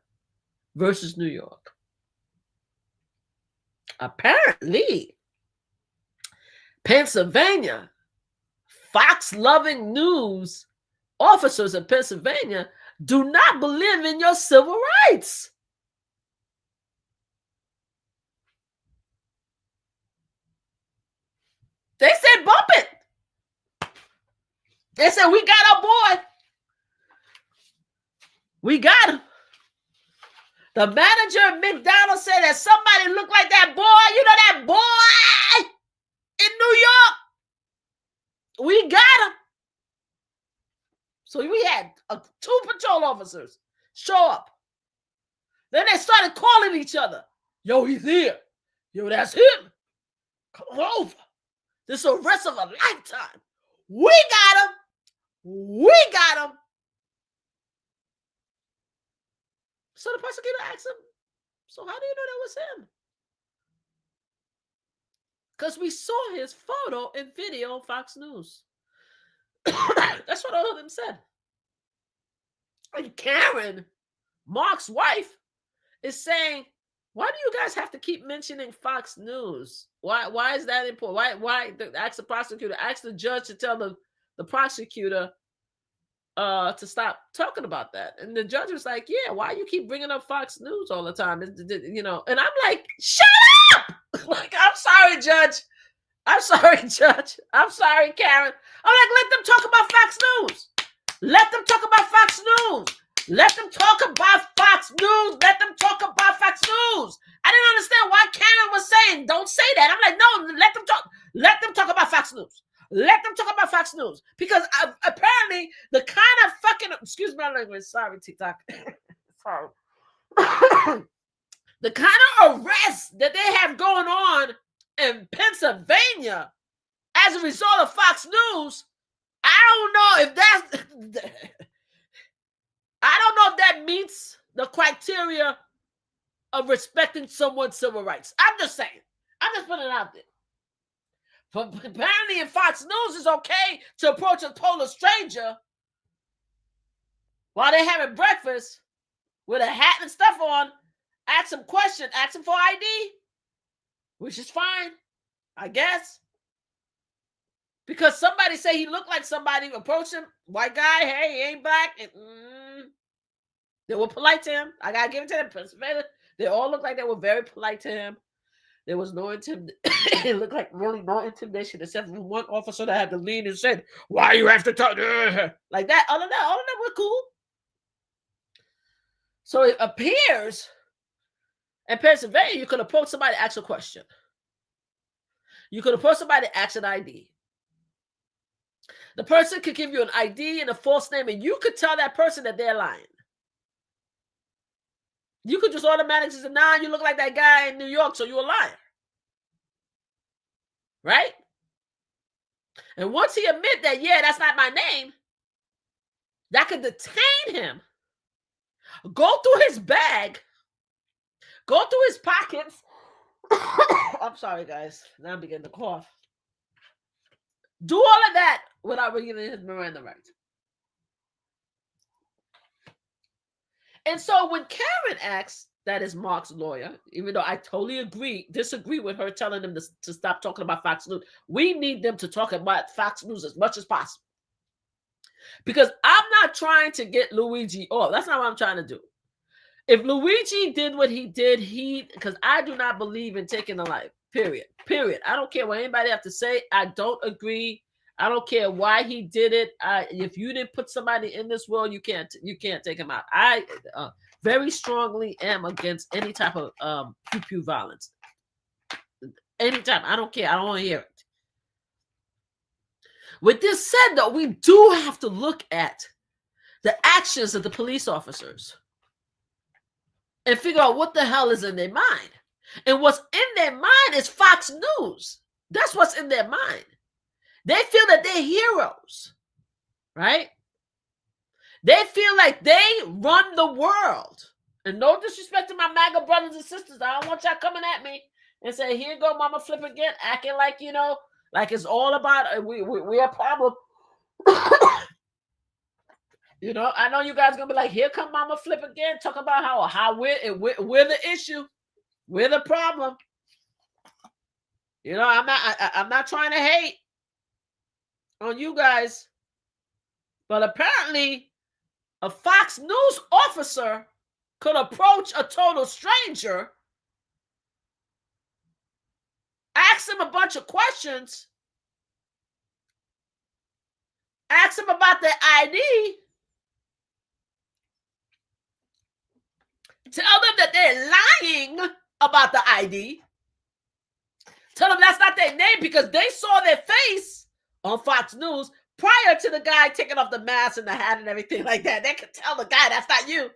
versus New York. Apparently, Pennsylvania, Fox-loving news officers in Pennsylvania do not believe in your civil rights. They said, bump it. They said, we got our boy. We got him. The manager at McDonald's said that somebody looked like that boy. You know that boy in New York? We got him. So we had 2 patrol officers show up. Then they started calling each other. Yo, he's here. Yo, that's him. Come over. This is the rest of a lifetime. We got him. We got him. So the prosecutor asked him, so how do you know that was him? because we saw his photo and video on Fox News. That's what all of them said. And Karen, Mark's wife, is saying, why do you guys have to keep mentioning Fox News? Why is that important? Why ask the prosecutor, ask the judge to tell the prosecutor to stop talking about that? And the judge was like, yeah, why you keep bringing up Fox News all the time? You know, and I'm like, shut up! Like, I'm sorry, judge. I'm sorry, judge. I'm sorry, Karen. I'm like, let them talk about Fox News. Let them talk about Fox News. Let them talk about Fox News. Let them talk about Fox News. I didn't understand why Karen was saying, don't say that. I'm like, no, let them talk. Let them talk about Fox News. Let them talk about Fox News. Because apparently the kind of fucking, excuse my language, sorry, TikTok. Sorry. The kind of arrests that they have going on in Pennsylvania as a result of Fox News, I don't know if that meets the criteria of respecting someone's civil rights. I'm just saying. I'm just putting it out there. But apparently in Fox News, it's okay to approach a total stranger while they're having breakfast with a hat and stuff on, ask them questions, ask them for ID, which is fine, I guess. Because somebody say he looked like somebody, approached him, white guy, hey, he ain't black. And, they were polite to him. I got to give it to them. Pennsylvania, they all looked like they were very polite to him. There was no intimidation. It looked like really no intimidation, except for one officer that had to lean and said, why you have to talk? Like that. Other than that, all of them were cool. So it appears in Pennsylvania, you could approach somebody to ask a question. You could approach somebody to ask an ID. The person could give you an ID and a false name, and you could tell that person that they're lying. You could just automatically say, nah, you look like that guy in New York, so you're a liar. Right? And once he admit that, yeah, that's not my name, that could detain him. Go through his bag. Go through his pockets. I'm sorry, guys. Now I'm beginning to cough. Do all of that without reading his Miranda rights. And so when Karen asks, that is Mark's lawyer, even though I totally disagree with her telling them to stop talking about Fox News. We need them to talk about Fox News as much as possible. Because I'm not trying to get Luigi off. That's not what I'm trying to do. If Luigi did what he did, because I do not believe in taking a life, period. I don't care what anybody have to say. I don't agree. I don't care why he did it. If you didn't put somebody in this world, you can't take him out. I very strongly am against any type of pew violence. Anytime. I don't care. I don't want to hear it. With this said, though, we do have to look at the actions of the police officers and figure out what the hell is in their mind. And what's in their mind is Fox News. That's what's in their mind. They feel that they're heroes, right? They feel like they run the world. And no disrespect to my MAGA brothers and sisters. I don't want y'all coming at me and say, here go Mama Flip again, acting like, like it's all about, we're a problem. I know you guys going to be like, here come Mama Flip again, talk about how we're the issue. We're the problem. I'm not trying to hate on you guys, but apparently a Fox News officer could approach a total stranger, ask him a bunch of questions, ask him about their ID, tell them that they're lying about the ID, tell them that's not their name because they saw their face on Fox News prior to the guy taking off the mask and the hat and everything like that. They could tell the guy that's not you.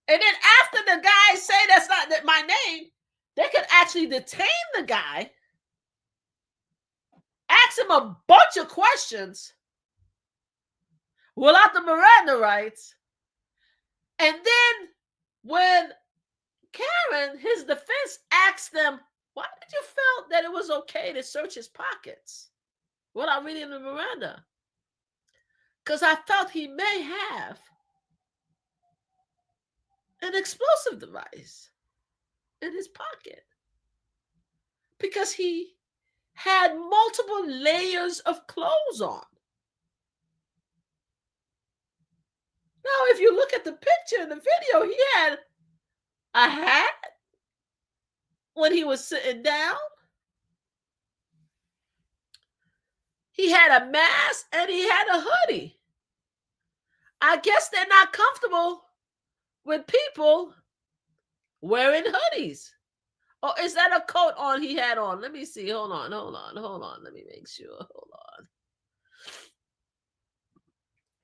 And then after the guy say that's not my name, they could actually detain the guy, ask him a bunch of questions without the Miranda rights. And then when Karen, his defense, asked them, Why did you felt that it was okay to search his pockets without reading the Miranda? Because I felt he may have an explosive device in his pocket. Because he had multiple layers of clothes on. Now, if you look at the picture in the video, he had a hat when he was sitting down. He had a mask and he had a hoodie. I guess they're not comfortable with people wearing hoodies. Oh, is that a coat on he had on? Let me see. Hold on. Let me make sure. Hold on.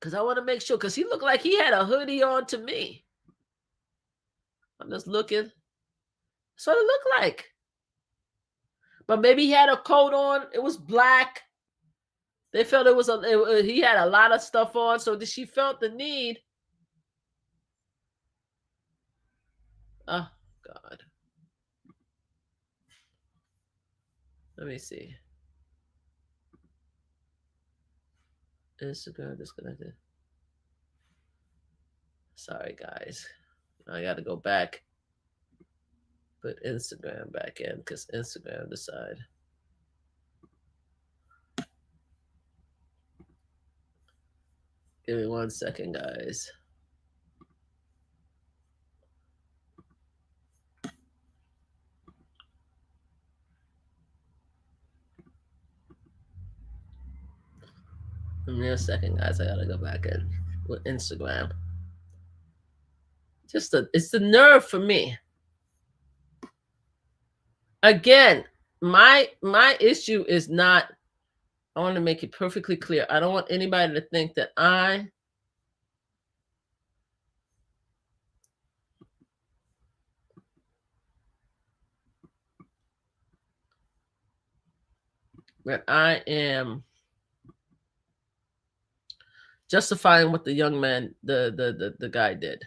Because I want to make sure. Because he looked like he had a hoodie on to me. I'm just looking. That's what it looked like. But maybe he had a coat on. It was black. They felt he had a lot of stuff on. So she felt the need. Oh, God. Let me see. Instagram disconnected. Sorry, guys. I got to go back. Put Instagram back in because Instagram decided. Give me 1 second, guys. Give me a second, guys. I gotta go back in with Instagram. It's the nerve for me. Again, my issue is not. I want to make it perfectly clear. I don't want anybody to think that I am justifying what the young man, the guy did.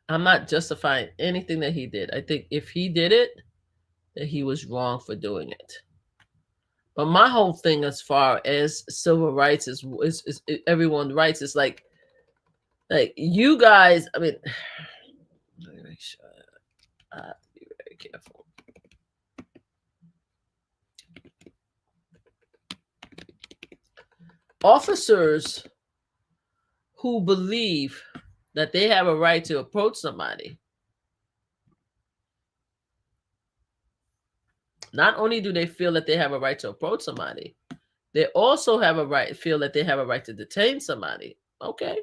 I'm not justifying anything that he did. I think if he did it, that he was wrong for doing it. But my whole thing as far as civil rights is everyone's rights is like you guys, I mean, let me make sure I have to be very careful. Officers who believe that they have a right to approach somebody, not only do they feel that they have a right to approach somebody, they also feel that they have a right to detain somebody. Okay,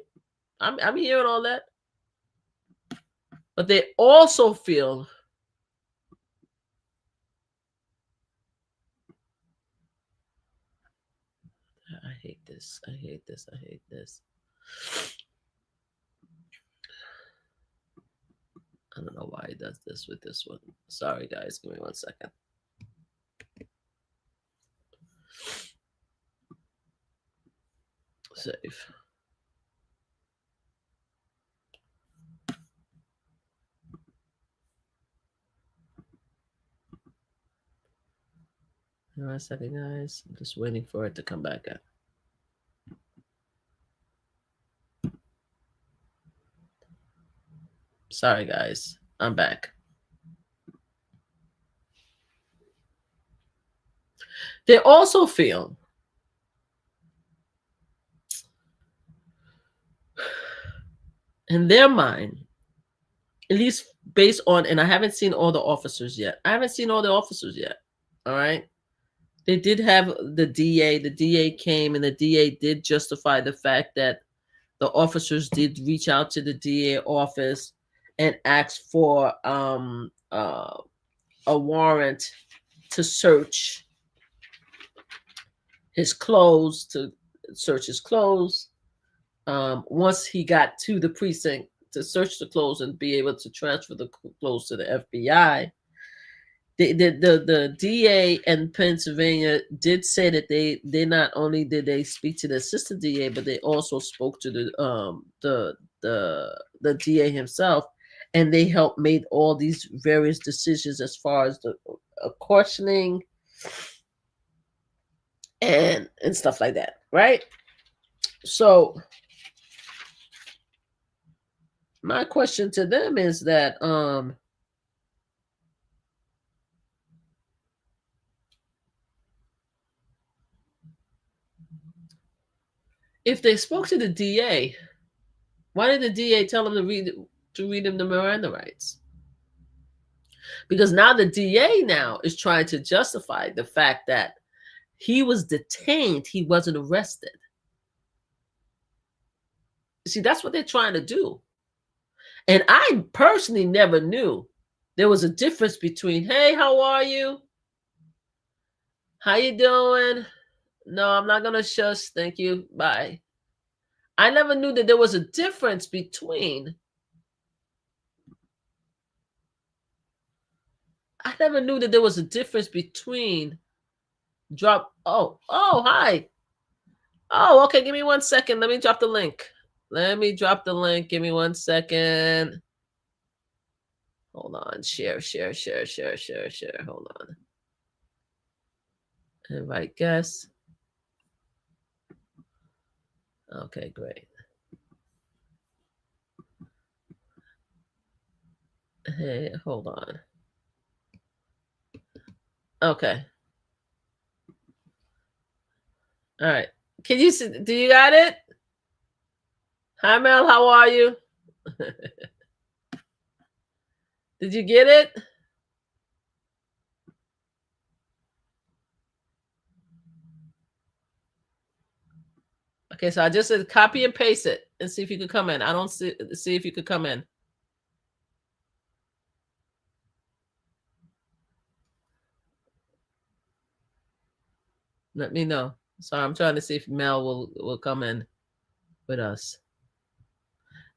I'm hearing all that, but they also feel I hate this. I hate this. I don't know why he does this with this one. Sorry, guys. Give me 1 second. Save. Give me 1 second, guys. I'm just waiting for it to come back up. Sorry, guys. I'm back. They also feel in their mind, at least based on, and I haven't seen all the officers yet. All right. They did have the DA. The DA came and the DA did justify the fact that the officers did reach out to the DA office and ask for a warrant to search his clothes, once he got to the precinct to search the clothes and be able to transfer the clothes to the FBI. The DA in Pennsylvania did say that they not only did they speak to the assistant DA, but they also spoke to the DA himself and they helped made all these various decisions as far as the questioning and stuff like that, right? So my question to them is that if they spoke to the DA, why did the DA tell them to read them the Miranda rights? Because now the DA now is trying to justify the fact that he was detained, he wasn't arrested. See, that's what they're trying to do. And I personally never knew there was a difference between, hey, how are you? How you doing? No, I'm not going to shush. Thank you. Bye. I never knew that there was a difference between. I never knew that there was a difference between drop. Oh, hi. Oh, okay. Give me 1 second. Let me drop the link. Give me 1 second. Hold on. Share. Hold on. Invite guests. Okay, great. Hey, hold on. Okay. All right. Can you see? Do you got it? Hi, Mel. How are you? Did you get it? Okay, so I just said copy and paste it and see if you could come in. I don't see if you could come in. Let me know. Sorry, I'm trying to see if Mel will come in with us.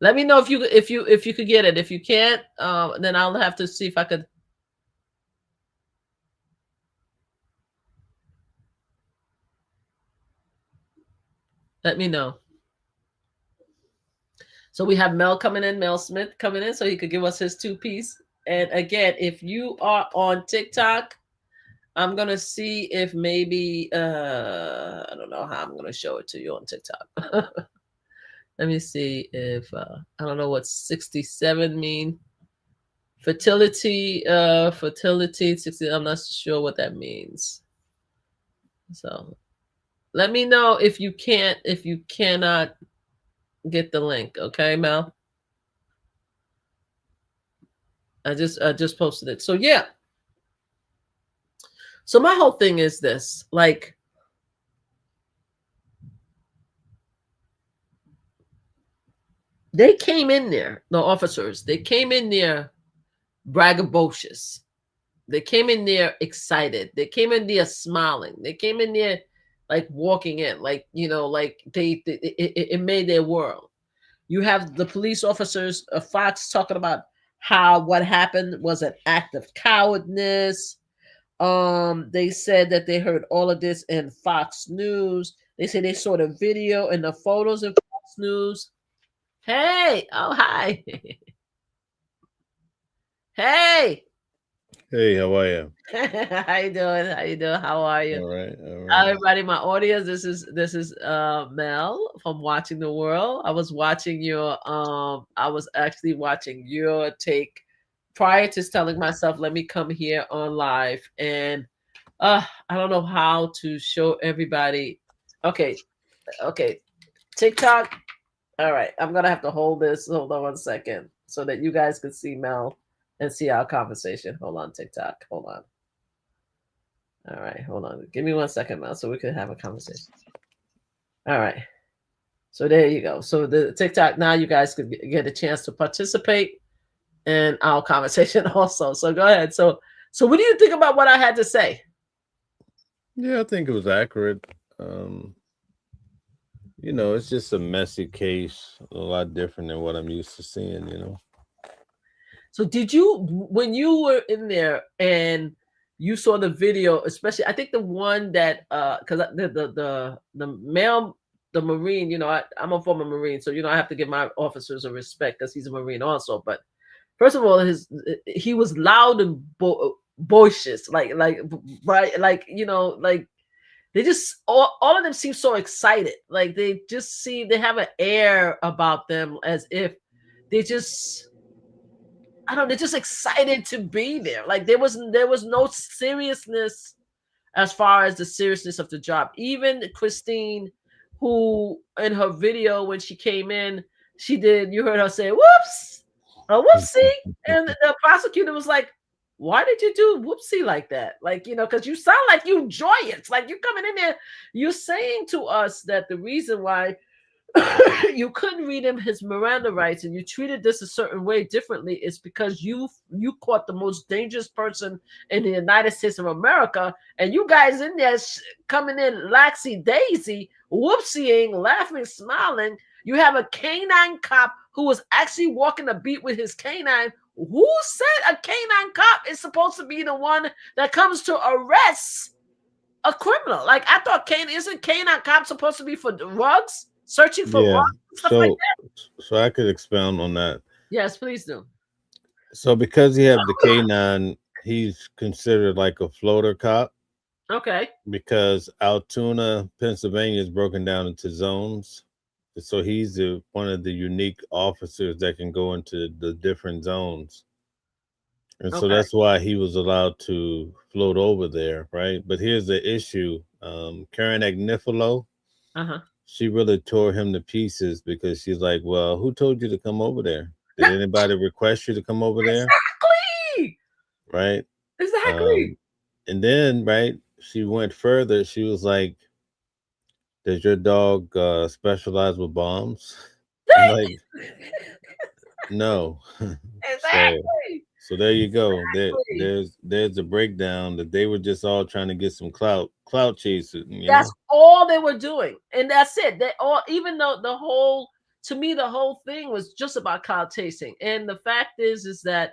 Let me know if you could get it. If you can't, then I'll have to see if I could. Let me know. So we have Mel coming in, Mel Smith coming in, so he could give us his 2-piece. And again, if you are on TikTok, I'm gonna see if maybe I don't know how I'm gonna show it to you on TikTok. Let me see if I don't know what 67 mean. Fertility 60. I'm not sure what that means. So let me know if you cannot get the link. Okay, Mel. I just posted it. So yeah. So my whole thing is this, like, they came in there, the officers, they came in there braggadocious. They came in there excited. They came in there smiling. They came in there like walking in, like, like it made their world. You have the police officers of Fox talking about how what happened was an act of cowardness. They said that they heard all of this in Fox News. They say they saw the video and the photos in Fox News. Hey, oh hi. Hey. Hey, how are you? How you doing? How are you? All right. Everybody, my audience, this is Mel from Watching the World. I was actually watching your take prior to telling myself, let me come here on live. And I don't know how to show everybody. Okay. TikTok. All right. I'm gonna have to hold this. Hold on 1 second so that you guys can see Mel and see our conversation. Hold on, TikTok. Hold on. All right, hold on. Give me 1 second, Mel, so we can have a conversation. All right. So there you go. So the TikTok, now you guys could get a chance to participate in our conversation also. So go ahead. So what do you think about what I had to say? Yeah, I think it was accurate. It's just a messy case, a lot different than what I'm used to seeing. So did you, when you were in there and you saw the video, especially, I think the one that, because the male, the Marine, I'm a former Marine, so I have to give my officers a respect because he's a Marine also. But First of all, he was loud and boisterous, like right, like like they just all of them seem so excited, like they just seem they have an air about them as if they just I don't know, they're just excited to be there. Like there was no seriousness as far as the seriousness of the job. Even Christine, who in her video when she came in, you heard her say, whoops, a whoopsie. And the prosecutor was like, why did you do whoopsie like that? Like, because you sound like you joyous. Like you coming in there, you're saying to us that the reason why you couldn't read him his Miranda rights and you treated this a certain way differently is because you caught the most dangerous person in the United States of America, and you guys in there coming in laxy daisy, whoopsieing, laughing, smiling. You have a canine cop who was actually walking a beat with his canine. Who said a canine cop is supposed to be the one that comes to arrest a criminal? Like I thought, isn't canine cop supposed to be for drugs? Searching for Yeah. rocks and stuff like that. So I could expound on that. Yes, please do. So because he have the K9, he's considered like a floater cop. Okay. Because Altoona, Pennsylvania is broken down into zones. So he's one of the unique officers that can go into the different zones. And so that's why he was allowed to float over there, right? But here's the issue. Karen Agnifilo, she really tore him to pieces because she's like, well, who told you to come over there? Did anybody request you to come over there? Exactly. Right? Exactly. And then, right, she went further. She was like, does your dog specialize with bombs? I'm like, no. Exactly. So there you go. There's a breakdown that they were just all trying to get some clout chasing. That's all they were doing, and that's it. They all, even though to me, the whole thing was just about clout chasing. And the fact is that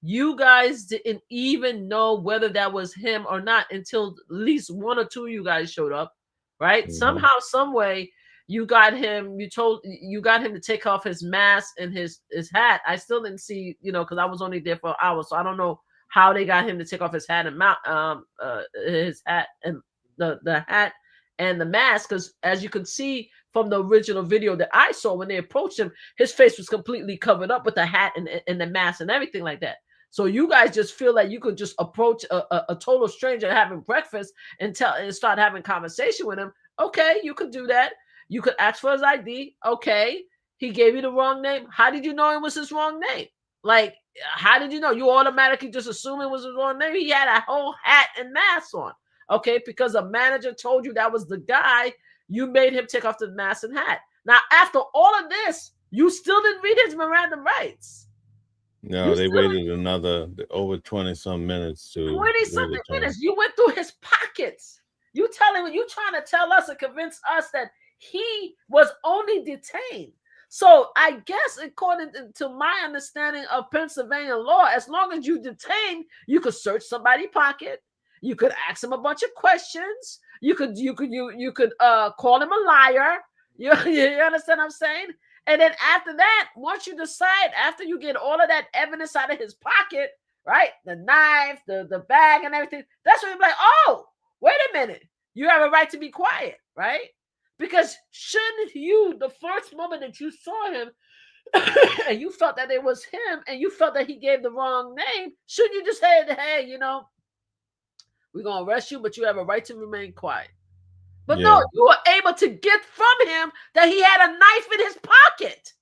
you guys didn't even know whether that was him or not until at least one or two of you guys showed up, right? Mm-hmm. Somehow, some way, you got him to take off his mask and his hat. I still didn't see, because I was only there for an hour, so I don't know how they got him to take off his hat and his hat and the hat and the mask, because as you can see from the original video that I saw, when they approached him, his face was completely covered up with the hat and the mask and everything like that. So you guys just feel like you could just approach a total stranger having breakfast and start having conversation with him. Okay, you could do that. You could ask for his ID. Okay, he gave you the wrong name. How did you know it was his wrong name? Like, how did you know? You automatically just assume it was his wrong name. He had a whole hat and mask on. Okay, because a manager told you that was the guy, you made him take off the mask and hat. Now, after all of this, you still didn't read his Miranda rights. No, they waited another over 20-some minutes to 20-something minutes. You went through his pockets. You trying to tell us and convince us that he was only detained. So I guess according to my understanding of Pennsylvania law, as long as you detain, you could search somebody's pocket. You could ask him a bunch of questions. You could call him a liar. You understand what I'm saying? And then after that, once you decide, after you get all of that evidence out of his pocket, right? The knife, the bag and everything, that's when you're like, oh, wait a minute. You have a right to be quiet, right? Because shouldn't you, the first moment that you saw him and you felt that it was him and you felt that he gave the wrong name, shouldn't you just say, hey, we're going to arrest you, but you have a right to remain quiet. But no, you were able to get from him that he had a knife in his pocket.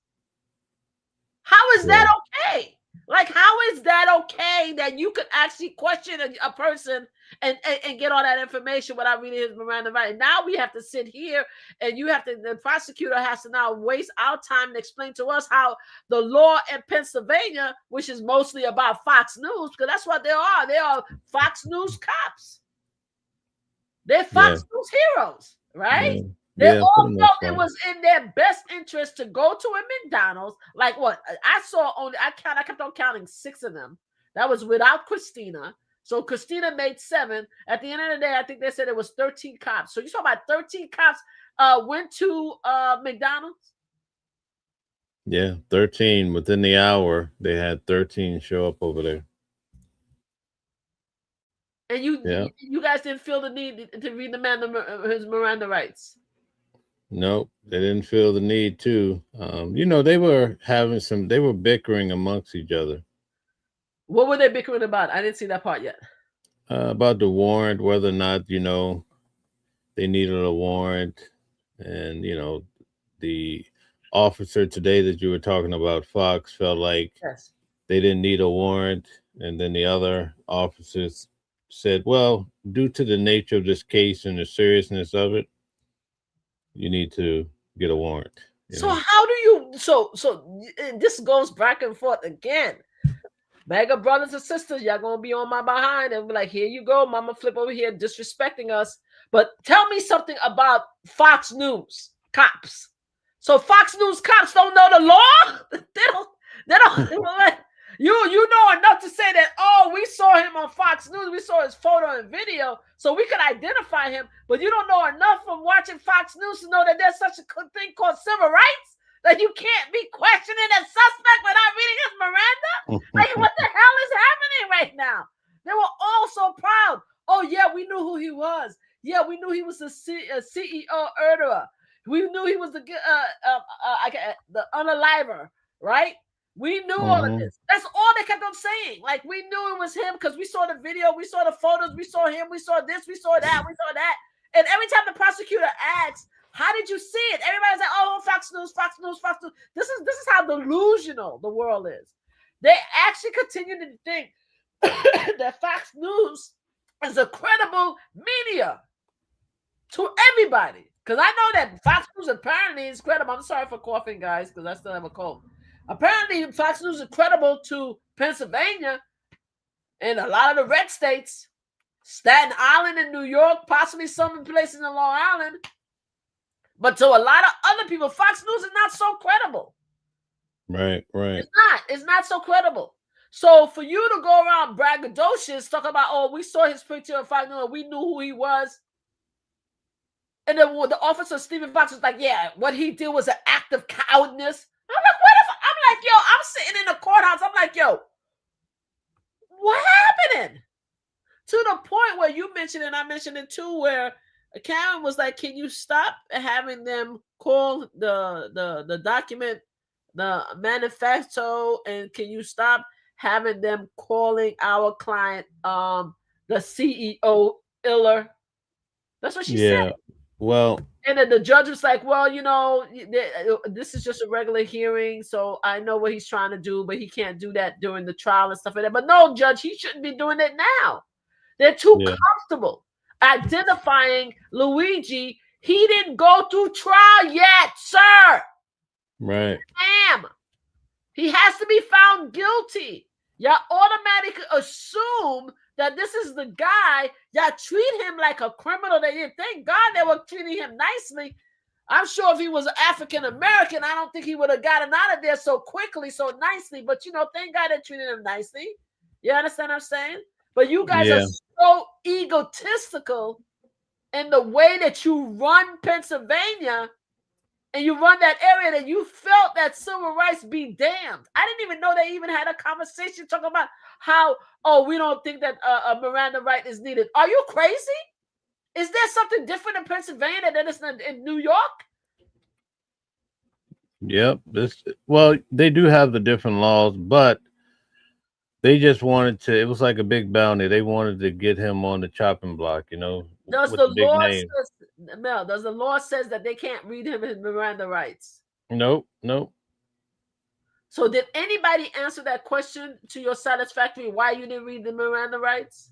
How is that okay? Like, how is that okay that you could actually question a person and get all that information without reading his Miranda rights? Now we have to sit here and the prosecutor has to now waste our time and explain to us how the law in Pennsylvania, which is mostly about Fox News, because that's what they are. They are Fox News cops. They're Fox News heroes, right? They all felt it was in their best interest to go to a McDonald's. Like what? I kept on counting 6 of them. That was without Christina. So Christina made 7. At the end of the day, I think they said it was 13 cops. So you saw about 13 cops went to McDonald's. Yeah, 13 within the hour. They had 13 show up over there. And Yeah. you guys didn't feel the need to read the man his Miranda rights. Nope, they didn't feel the need to. They were they were bickering amongst each other What were they bickering about? I didn't see that part yet. about the warrant, whether or not, they needed a warrant. And, the officer today that you were talking about, Fox, felt like Yes. they didn't need a warrant. And then the other officers said, well, due to the nature of this case and the seriousness of it, you need to get a warrant, So how do you this goes back and forth again. Mega brothers and sisters, y'all gonna be on my behind and be like, here you go, Mama Flip over here disrespecting us. But tell me something about Fox News cops. So Fox News cops don't know the law? they don't you know enough to say that, oh, we saw him on Fox News, we saw his photo and video, so we could identify him, but you don't know enough from watching Fox News to know that there's such a thing called civil rights? That you can't be questioning a suspect without reading his Miranda? Like, what the hell is happening right now? They were all so proud. Oh, yeah, we knew who he was. Yeah, we knew he was the CEO murderer. We knew he was the unaliver, right? We knew all of this. That's all they kept on saying. Like, we knew it was him because we saw the video, we saw the photos, we saw him, we saw this, we saw that, we saw that. And every time the prosecutor asks, how did you see it? Everybody's like, oh, Fox News, Fox News, Fox News. This is how delusional the world is. They actually continue to think that Fox News is a credible media to everybody. Because I know that Fox News apparently is credible. I'm sorry for coughing, guys, because I still have a cold. Apparently, Fox News is credible to Pennsylvania and a lot of the red states, Staten Island in New York, possibly some places in Long Island. But to a lot of other people, Fox News is not so credible. Right. It's not so credible. So for you to go around braggadocious, talk about, oh, we saw his picture of Fox News, we knew who he was. And then the officer, Stephen Fox, was like, yeah, what he did was an act of cowardness. I'm like, what if, I'm like, yo, I'm sitting in the courthouse. I'm like, yo, what happened? To the point where you mentioned, and I mentioned it too, where Karen was like, can you stop having them call the document the manifesto, and can you stop having them calling our client the CEO iller? That's what she said. Well, and then the judge was like, well, this is just a regular hearing, so I know what he's trying to do, but he can't do that during the trial and stuff like that. But no, judge, he shouldn't be doing it now. They're too comfortable identifying Luigi. He didn't go through trial yet, sir. Right. Damn. He has to be found guilty. Y'all automatically assume that this is the guy. Y'all treat him like a criminal. They didn't. Thank God they were treating him nicely. I'm sure if he was African American, I don't think he would have gotten out of there so quickly, so nicely. But thank God they treated him nicely. You understand what I'm saying? But you guys are so egotistical in the way that you run Pennsylvania and you run that area that you felt that civil rights be damned. I didn't even know they even had a conversation talking about how, we don't think that a Miranda right is needed. Are you crazy? Is there something different in Pennsylvania than is in New York? Yep. They do have the different laws, but they just wanted to. It was like a big bounty. They wanted to get him on the chopping block. Does the law says that they can't read him his Miranda rights? Nope. So did anybody answer that question to your satisfactory? Why you didn't read the Miranda rights?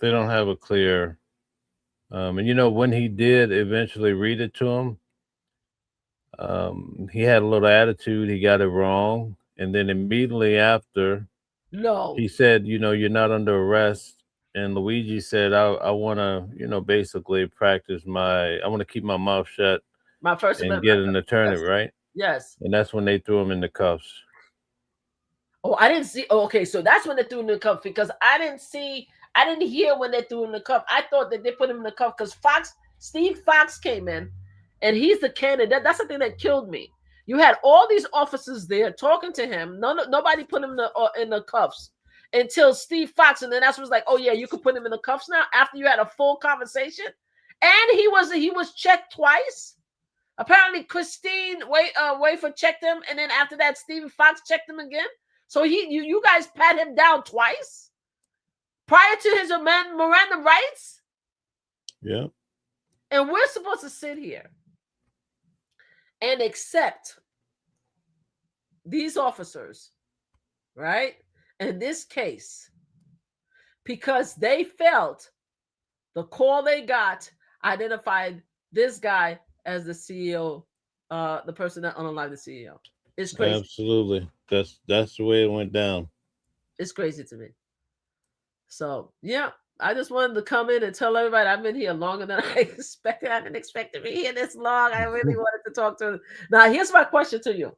They don't have a clear. And when he did eventually read it to him, he had a little attitude. He got it wrong, and then immediately after, he said, you're not under arrest. And Luigi said, I want to, basically practice I want to keep my mouth shut. My first and get an attorney, right? Yes. And that's when they threw him in the cuffs. Oh, I didn't see. Oh, okay, so that's when they threw him in the cuff, because I didn't hear when they threw him in the cuff. I thought that they put him in the cuff because Steve Fox came in, and he's the candidate. That's the thing that killed me. You had all these officers there talking to him. Nobody put him in the cuffs until Steve Fox, and then that's was like, oh yeah, you could put him in the cuffs now after you had a full conversation. And he was checked twice. Apparently, Christine Wafer checked him, and then after that, Stephen Fox checked him again. So you guys pat him down twice prior to his Miranda rights. Yeah. And we're supposed to sit here and accept these officers, right? In this case, because they felt the call they got identified this guy as the CEO, the person that unalived the CEO. It's crazy. Absolutely. That's the way it went down. It's crazy to me. So yeah, I just wanted to come in and tell everybody I've been here longer than I expected. I didn't expect to be here this long. I really wanted to talk to. Now, here's my question to you.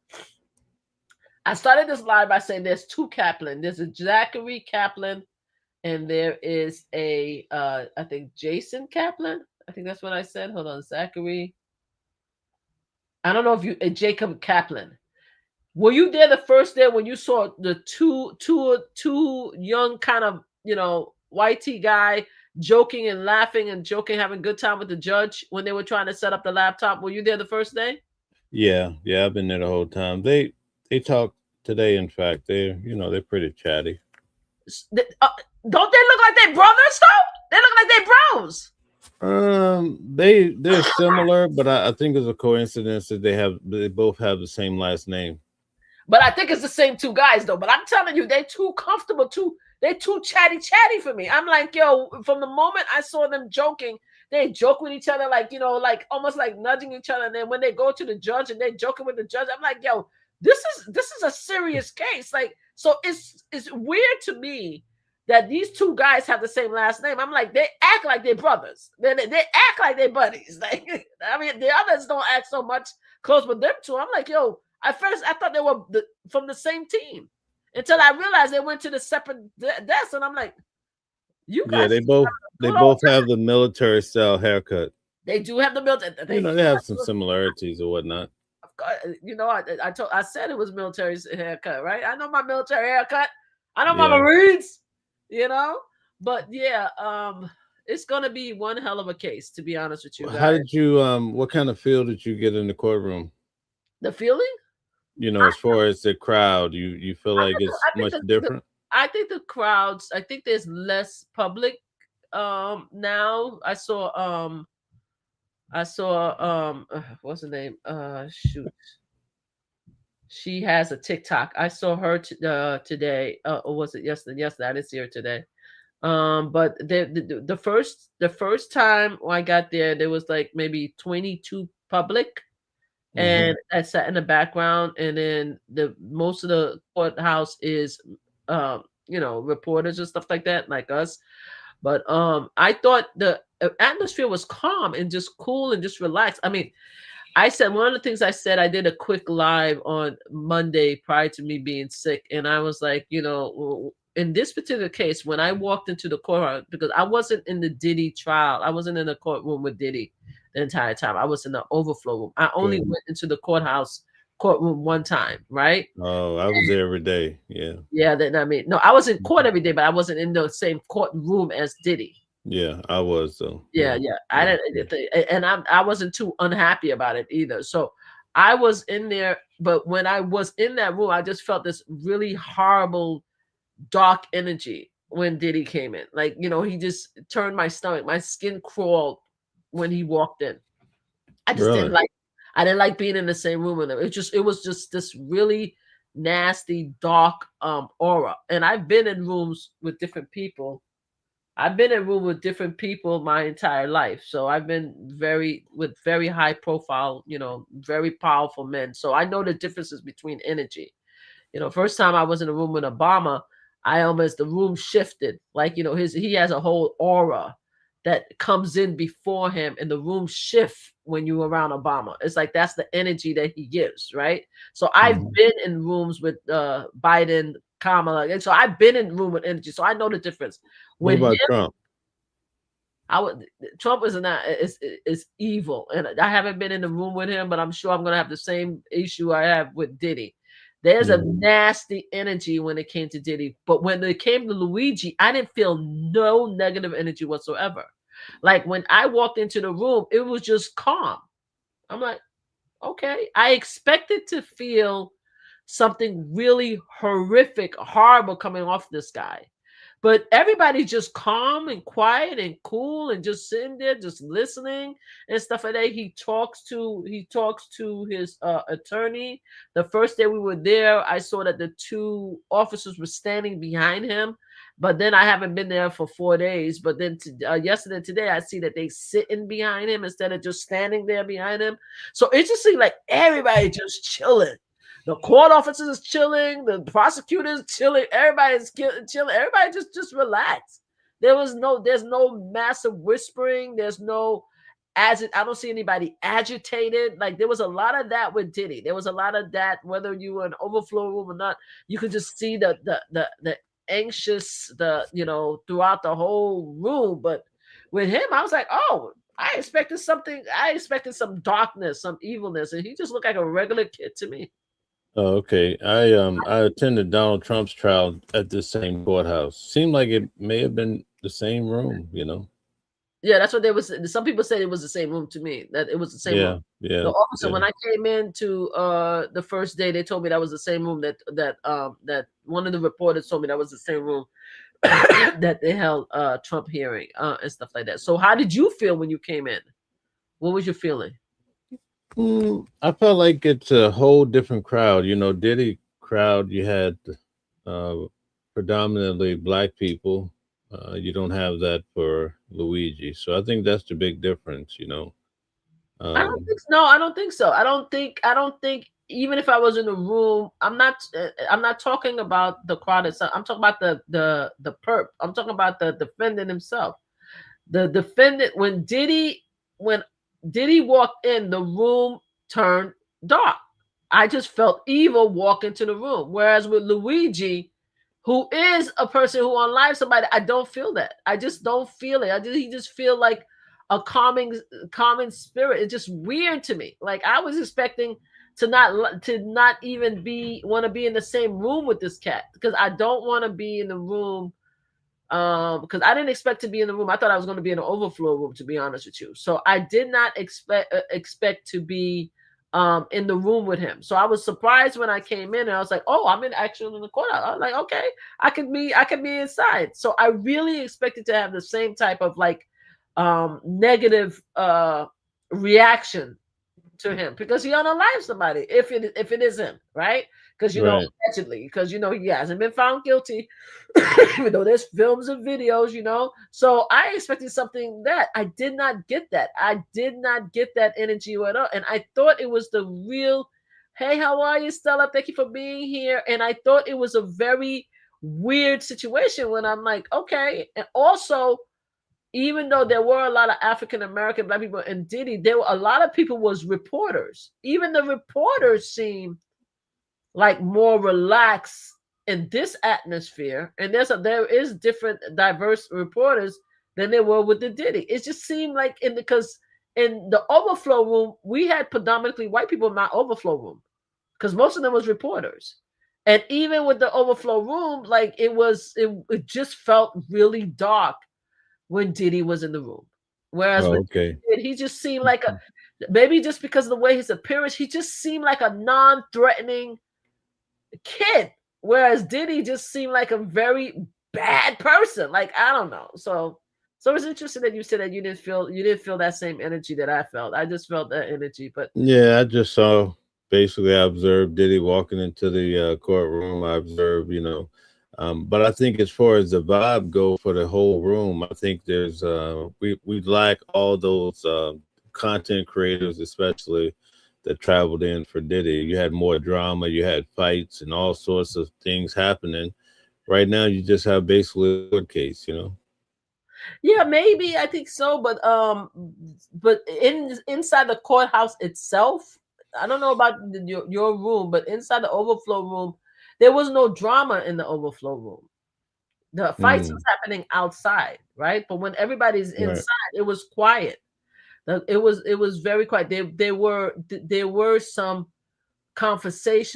I started this live by saying there's two Kaplan. There's a Zachary Kaplan, and there is a I think Jason Kaplan. I think that's what I said. Hold on, Zachary. I don't know if you Jacob Kaplan. Were you there the first day when you saw the two young kind of, white tee guy joking and laughing and joking, having a good time with the judge when they were trying to set up the laptop? Were you there the first day? Yeah, I've been there the whole time. They talk today. In fact, they're pretty chatty. Don't they look like they brothers though? They look like they bros. They're similar, but I think it's a coincidence that they both have the same last name. But I think it's the same two guys though. But I'm telling you, they're too comfortable. They're too chatty for me. I'm like, yo, from the moment I saw them joking, they joke with each other, like, like almost like nudging each other. And then when they go to the judge and they're joking with the judge, I'm like, yo, this is a serious case. Like, so it's weird to me that these two guys have the same last name. I'm like, they act like they're brothers. They act like they're buddies. Like, I mean, the others don't act so much close with them two. I'm like, yo, at first I thought they were from the same team until I realized they went to the separate desks, and I'm like, you guys. Yeah, they both have the military style haircut. They do have the military. They have some similarities or whatnot. I said it was military haircut, right? I know my military haircut. I know my Marines. But yeah, it's gonna be one hell of a case, to be honest with you guys. How did you what kind of feel did you get in the courtroom? The feeling? As far as the crowd, you feel like it's much different? I think the crowds, I think there's less public now. I saw what's her name? Shoot. She has a TikTok. I saw her today. Or was it yesterday? Yesterday, I didn't see her today. But the first time I got there was like maybe 22 public, and I sat in the background, and then most of the courthouse is reporters and stuff like that, like us. But I thought the atmosphere was calm and just cool and just relaxed. I mean, I said one of the things I said, I did a quick live on Monday prior to me being sick, and I was like, in this particular case, when I walked into the courthouse, because I wasn't in the Diddy trial, I wasn't in the courtroom with Diddy the entire time. I was in the overflow room. I only went into the courtroom one time, right? Oh, I was there every day. Yeah. Yeah, no, I was in court every day, but I wasn't in the same courtroom as Diddy. Yeah, I was though. Yeah. I didn't, and I wasn't too unhappy about it either. So I was in there, but when I was in that room, I just felt this really horrible, dark energy when Diddy came in. Like, he just turned my stomach. My skin crawled when he walked in. I just didn't like being in the same room with him. It was just this really nasty, dark aura. And I've been in rooms with different people. I've been in room with different people my entire life. So I've been with very high profile, very powerful men. So I know the differences between energy. First time I was in a room with Obama, the room shifted. Like, he has a whole aura that comes in before him, and the room shift when you're around Obama. It's like that's the energy that he gives, right? So I've been in rooms with Biden, Kamala, and so I've been in room with energy, so I know the difference. What about Trump? I would. Trump is evil, and I haven't been in the room with him, but I'm sure I'm gonna have the same issue I have with Diddy. There's a Mhm. nasty energy when it came to Diddy, but when it came to Luigi, I didn't feel no negative energy whatsoever. Like when I walked into the room, it was just calm. I'm like, okay. I expected to feel something really horrific, horrible coming off this guy. But everybody's just calm and quiet and cool and just sitting there, just listening and stuff like that. He talks to his attorney. The first day we were there, I saw that the two officers were standing behind him. But then I haven't been there for 4 days. But then yesterday and today, I see that they sitting behind him instead of just standing there behind him. So it just seemed like everybody just chilling. The court officers is chilling. The prosecutors chilling. Everybody's chilling. Everybody just relax. There's no massive whispering. There's no I don't see anybody agitated. Like there was a lot of that with Diddy. There was a lot of that, whether you were in overflow room or not. You could just see the anxious, throughout the whole room. But with him, I was like, oh, I expected something. I expected some darkness, some evilness, and he just looked like a regular kid to me. Oh, okay. I attended Donald Trump's trial at the same courthouse. Seemed like it may have been the same room, you know. Yeah, that's what they was. Some people said it was the same room to me. That it was the same room. Yeah, yeah, The officer, yeah. when I came in to the first day, they told me that was the same room that one of the reporters told me that was the same room that they held Trump hearing and stuff like that. So how did you feel when you came in? What was your feeling? I felt like it's a whole different crowd. You know, Diddy crowd, you had uh, predominantly black people. You don't have that for Luigi. So I think that's the big difference, you know. I don't Um, think no, I don't think so. I don't think even if I was in the room, I'm not talking about the crowd itself. I'm talking about the perp. I'm talking about the defendant himself. The defendant when Diddy walked in, the room turned dark. I just felt evil walk into the room. Whereas with Luigi, who is a person who unalive somebody, I don't feel that. I just don't feel it. He just feel like a calming spirit. It's just weird to me. Like I was expecting to not even be want to be in the same room with this cat because I don't want to be in the room because I didn't expect to be in the room. I thought I was going to be in an overflow room, to be honest with you. So I did not expect to be in the room with him. So I was surprised when I came in and I was like, oh, I'm actually in the courthouse. I was like, okay, I can be inside. So I really expected to have the same type of like negative reaction to him because he unalive somebody if it is him, right? Because right. allegedly, because he hasn't been found guilty, even though there's films and videos. So I expected something that I did not get that. I did not get that energy at all. And I thought it was the real, hey, how are you, Stella? Thank you for being here. And I thought it was a very weird situation when I'm like, okay. And also even though there were a lot of African American black people in Diddy, there were a lot of people was reporters. Even the reporters seemed like more relaxed in this atmosphere. And there is different diverse reporters than there were with the Diddy. It just seemed like because in the overflow room, we had predominantly white people in my overflow room because most of them was reporters. And even with the overflow room, like it just felt really dark when Diddy was in the room. Whereas Oh, with okay. he just seemed like maybe just because of the way his appearance, he just seemed like a non-threatening kid. Whereas Diddy just seemed like a very bad person. Like I don't know. So it's interesting that you said that you didn't feel that same energy that I felt. I just felt that energy, but Yeah, I just saw basically I observed Diddy walking into the courtroom. I observed, but I think as far as the vibe go for the whole room, I think there's we lack all those content creators, especially that traveled in for Diddy. You had more drama, you had fights and all sorts of things happening. Right now, you just have basically a court case, you know. yeah, maybe I think so. But inside the courthouse itself, I don't know about your room, but inside the overflow room, there was no drama in the overflow room. The fights was happening outside, right? But when everybody's Right. inside, it was quiet. It was very quiet. There were some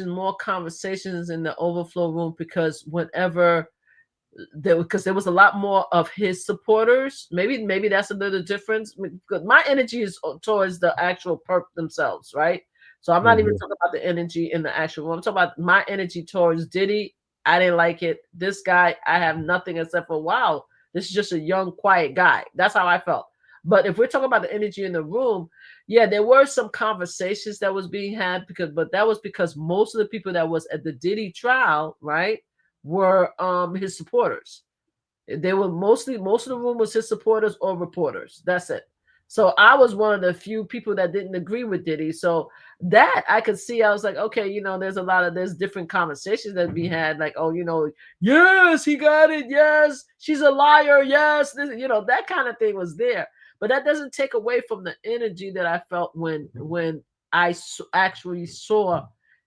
more conversations in the overflow room, because whenever because there was a lot more of his supporters. Maybe that's a little difference. Because my energy is towards the actual perp themselves, right? So I'm not even talking about the energy in the actual room. I'm talking about my energy towards Diddy. I didn't like it. This guy, I have nothing except for, wow, this is just a young, quiet guy. That's how I felt. But if we're talking about the energy in the room, yeah, there were some conversations that was being had, but that was because most of the people that was at the Diddy trial, right, were his supporters. They were mostly, most of the room was his supporters or reporters. That's it. So I was one of the few people that didn't agree with Diddy. So that I could see, I was like, okay, there's different conversations that be had, like, oh, yes, he got it, yes, she's a liar, yes, this, that kind of thing was there. But that doesn't take away from the energy that I felt when I actually saw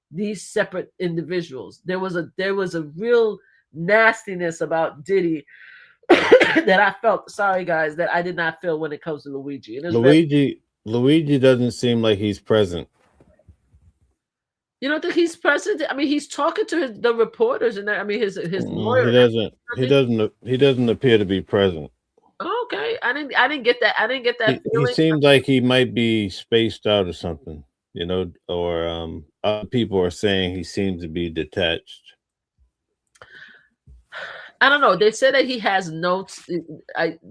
these separate individuals. There was a real nastiness about Diddy that I felt. Sorry, guys, that I did not feel when it comes to Luigi. And Luigi doesn't seem like he's present. You don't think he's present? I mean, he's talking to the reporters, and his lawyer. He doesn't appear to be present. Okay, I didn't get that. I didn't get that He feeling. seems like he might be spaced out or something, or other people are saying he seems to be detached. I don't know. They said that he has notes.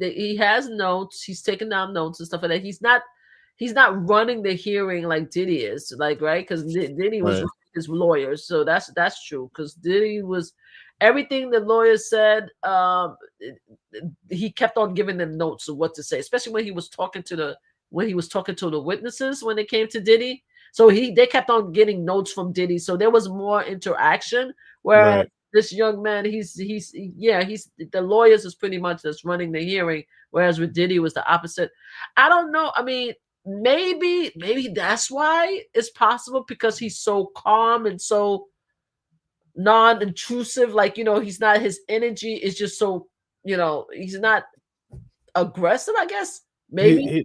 He has notes. He's taking down notes and stuff like that. He's not running the hearing like Diddy is, like, right? Because Diddy was his lawyers, so that's true. Because Diddy was everything the lawyers said. He kept on giving them notes of what to say, especially when he was talking to the witnesses when it came to Diddy. So they kept on getting notes from Diddy. So there was more interaction. Whereas this young man, he's the lawyers is pretty much just running the hearing, whereas with Diddy was the opposite. I don't know. I mean, maybe that's why it's possible, because he's so calm and so non-intrusive. Like, he's not, his energy is just so, he's not aggressive, I guess. Maybe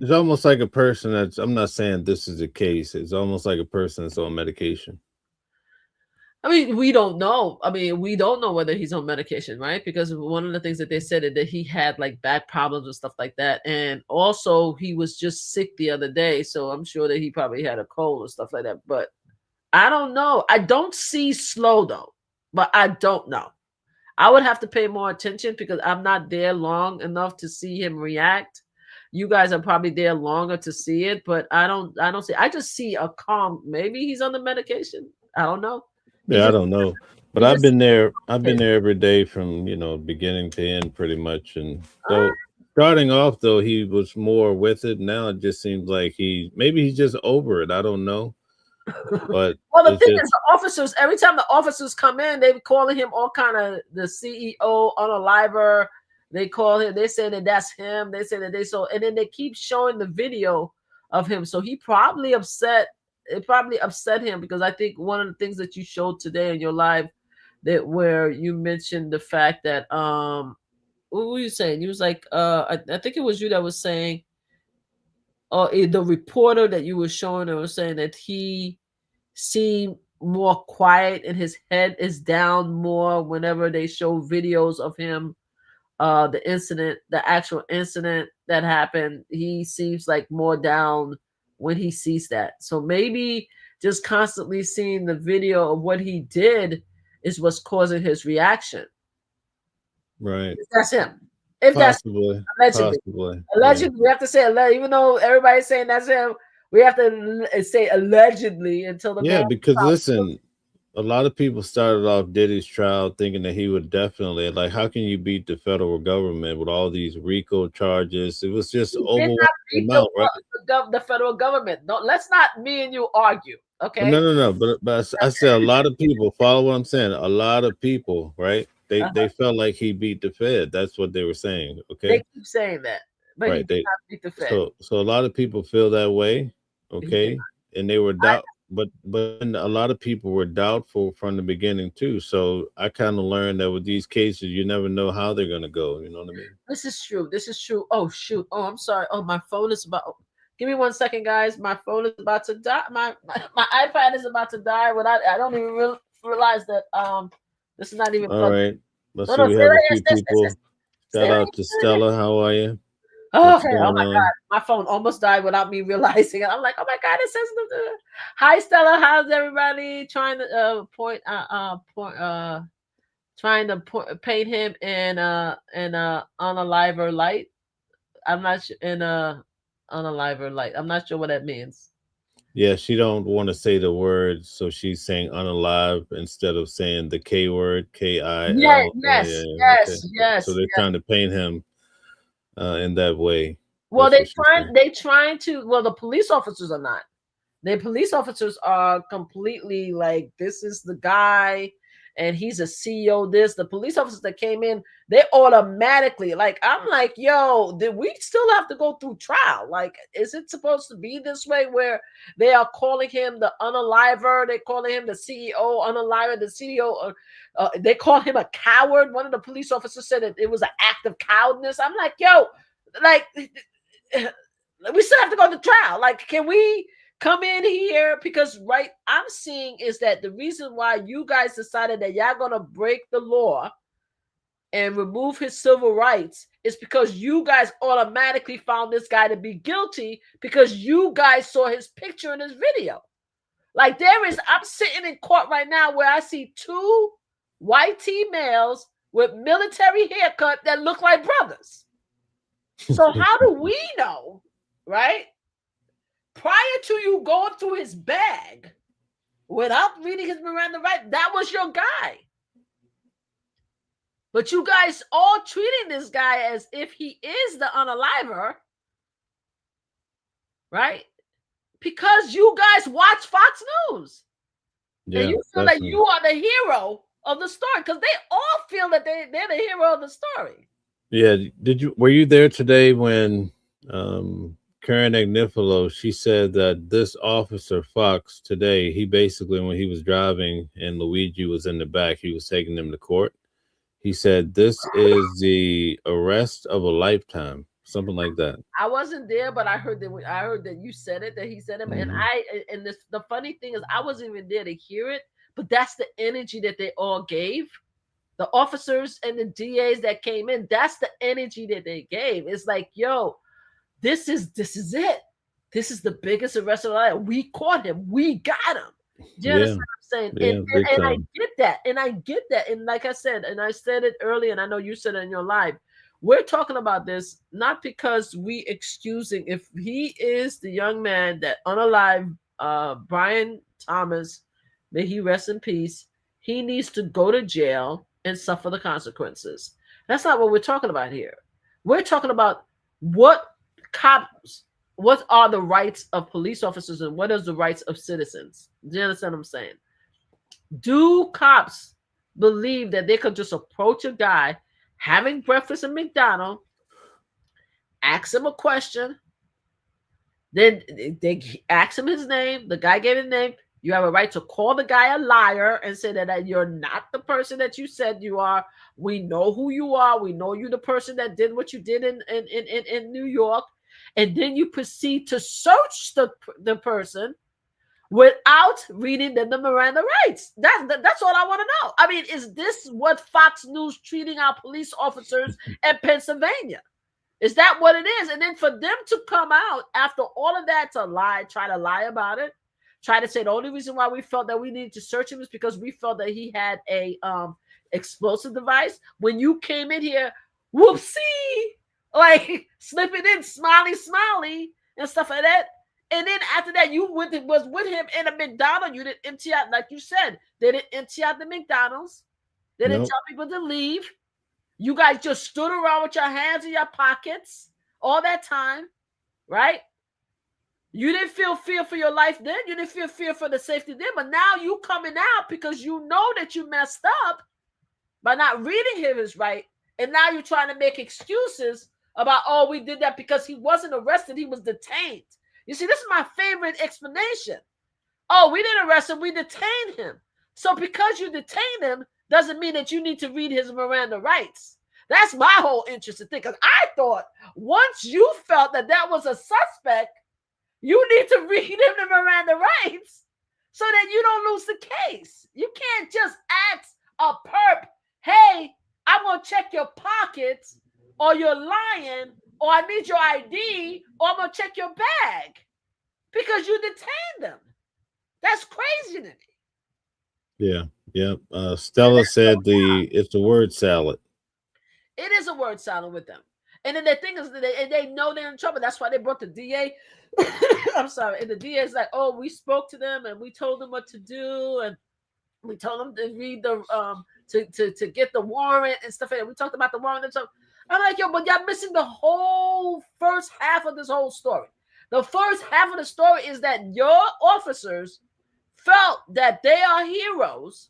it's almost like a person that's, I'm not saying this is the case, it's almost like a person that's on medication. I mean, we don't know. I mean, we don't know whether he's on medication, right? Because one of the things that they said is that he had like back problems and stuff like that. And also he was just sick the other day. So I'm sure that he probably had a cold or stuff like that. But I don't know. I don't see slow though, but I don't know. I would have to pay more attention because I'm not there long enough to see him react. You guys are probably there longer to see it, but I don't see, I just see a calm, maybe he's on the medication. I don't know. Yeah, I don't know, but I've been there every day from beginning to end pretty much. And so starting off though, he was more with it. Now it just seems like he's just over it. I don't know. But well, the thing is, the officers, every time the officers come in, they be calling him all kind of the CEO, unaliver. They call him, they say that that's him. They say that and then they keep showing the video of him. So he probably upset. It probably upset him, because I think one of the things that you showed today in your live, that where you mentioned the fact that what were you saying? You was like I think it was you that was saying, the reporter that you were showing, that was saying that he seemed more quiet and his head is down more whenever they show videos of him. The actual incident that happened, he seems like more down when he sees that. So maybe just constantly seeing the video of what he did is what's causing his reaction. Right. If that's him. If possibly, that's allegedly, we have to say allegedly, even though everybody's saying that's him. We have to say allegedly until the because listen, a lot of people started off Diddy's trial thinking that he would definitely, like, how can you beat the federal government with all these RICO charges? It was just overwhelming amount, right? The federal government. No, let's not me and you argue. Okay. No. But I said a lot of people follow what I'm saying. A lot of people, right? They felt like he beat the Fed. That's what they were saying. Okay. They keep saying that, but right. he did not beat the Fed. So a lot of people feel that way. Okay. And they were but a lot of people were doubtful from the beginning too. So I kind of learned that with these cases, you never know how they're gonna go. You know what I mean? This is true. This is true. Oh shoot. Oh, I'm sorry. Oh, my phone is about. Give me 1 second, guys. My phone is about to die. My iPad is about to die. Without I don't even realize that this is not even All plugged. right. Let's No, see. no. We Stay have a right here. few Stay. people. Stay Shout right out to here. Stella. How are you? Oh, What's okay. Oh going my God. on? My phone almost died without me realizing it. I'm like, oh my God, it says hi Stella. How's everybody? Trying to trying to paint him in unaliver light. I'm not sure in a unaliver light. I'm not sure what that means. Yeah, she don't want to say the word, so she's saying unalive instead of saying the K word, Yeah, KIL. Yeah, yes, yeah, okay. yes, So yes, they're yes. trying to paint him in that way. Well, That's what she's saying. they trying to. Well, the police officers are not. The police officers are completely like, this is the guy, and he's a CEO. This the police officers that came in, they automatically like. I'm like, yo, did we still have to go through trial? Like, is it supposed to be this way where they are calling him the unaliver? They calling him the CEO unaliver. The CEO, they call him a coward. One of the police officers said that it was an act of cowardness. I'm like, yo, like. We still have to go to trial. Like, can we come in here? Because right, I'm seeing is that the reason why you guys decided that y'all gonna break the law and remove his civil rights is because you guys automatically found this guy to be guilty because you guys saw his picture in his video. Like, I'm sitting in court right now where I see two white males with military haircut that look like brothers. So how do we know, right? Prior to you going through his bag without reading his Miranda right, that was your guy. But you guys all treating this guy as if he is the unaliver, right? Because you guys watch Fox News. And Yeah, you feel like definitely. you are the hero of the story because they all feel that they're the hero of the story. Yeah, were you there today when Karen Agnifilo, she said that this officer Fox today, he basically when he was driving and Luigi was in the back, he was taking him to court. He said this is the arrest of a lifetime, something like that. I wasn't there, but I heard that you said it, that he said it, and Hmm. the funny thing is I wasn't even there to hear it, but that's the energy that they all gave. The officers and the DAs that came in, that's the energy that they gave. It's like, yo, this is it. This is the biggest arrest of our life. We caught him. We got him. Do you understand Yeah, what I'm saying? And, yeah, and big and I time. get that. And I get that. And like I said, and I said it earlier, and I know you said it in your live. We're talking about this not because we excusing if he is the young man that unalive Brian Thomas, may he rest in peace. He needs to go to jail and suffer the consequences. That's not what we're talking about here. We're talking about what cops, what are the rights of police officers and what is the rights of citizens. Do you understand what I'm saying? Do cops believe that they could just approach a guy having breakfast at McDonald's, ask him a question, then they ask him his name, the guy gave his name, you have a right to call the guy a liar and say that you're not the person that you said you are. We know who you are. We know you're the person that did what you did in New York. And then you proceed to search the person without reading them the Miranda rights. That's all I want to know. I mean, is this what Fox News treating our police officers in Pennsylvania? Is that what it is? And then for them to come out after all of that to lie, try to lie about it, try to say the only reason why we felt that we needed to search him is because we felt that he had a explosive device. When you came in here, whoopsie, like slipping in, smiley, and stuff like that. And then after that, you was with him in a McDonald's. You didn't empty out, like you said, they didn't empty out the McDonald's. They didn't Nope. tell people to leave. You guys just stood around with your hands in your pockets all that time, right? You didn't feel fear for your life then. You didn't feel fear for the safety then. But now you coming out because you know that you messed up by not reading him is right. And now you're trying to make excuses about, oh, we did that because he wasn't arrested. He was detained. You see, this is my favorite explanation. Oh, we didn't arrest him, we detained him. So because you detained him doesn't mean that you need to read his Miranda rights. That's my whole interest in thing. Because I thought once you felt that that was a suspect, you need to read him the Miranda rights so that you don't lose the case. You can't just ask a perp, hey, I'm going to check your pockets, or you're lying, or I need your ID, or I'm going to check your bag because you detained them. That's crazy to me. Yeah. Stella said it's the word salad. It is a word salad with them. And then the thing is, they know they're in trouble. That's why they brought the DA. I'm sorry. And the DA is like, oh, we spoke to them and we told them what to do. And we told them to read the, to get the warrant and stuff. And we talked about the warrant and stuff. I'm like, yo, but y'all missing the whole first half of this whole story. The first half of the story is that your officers felt that they are heroes.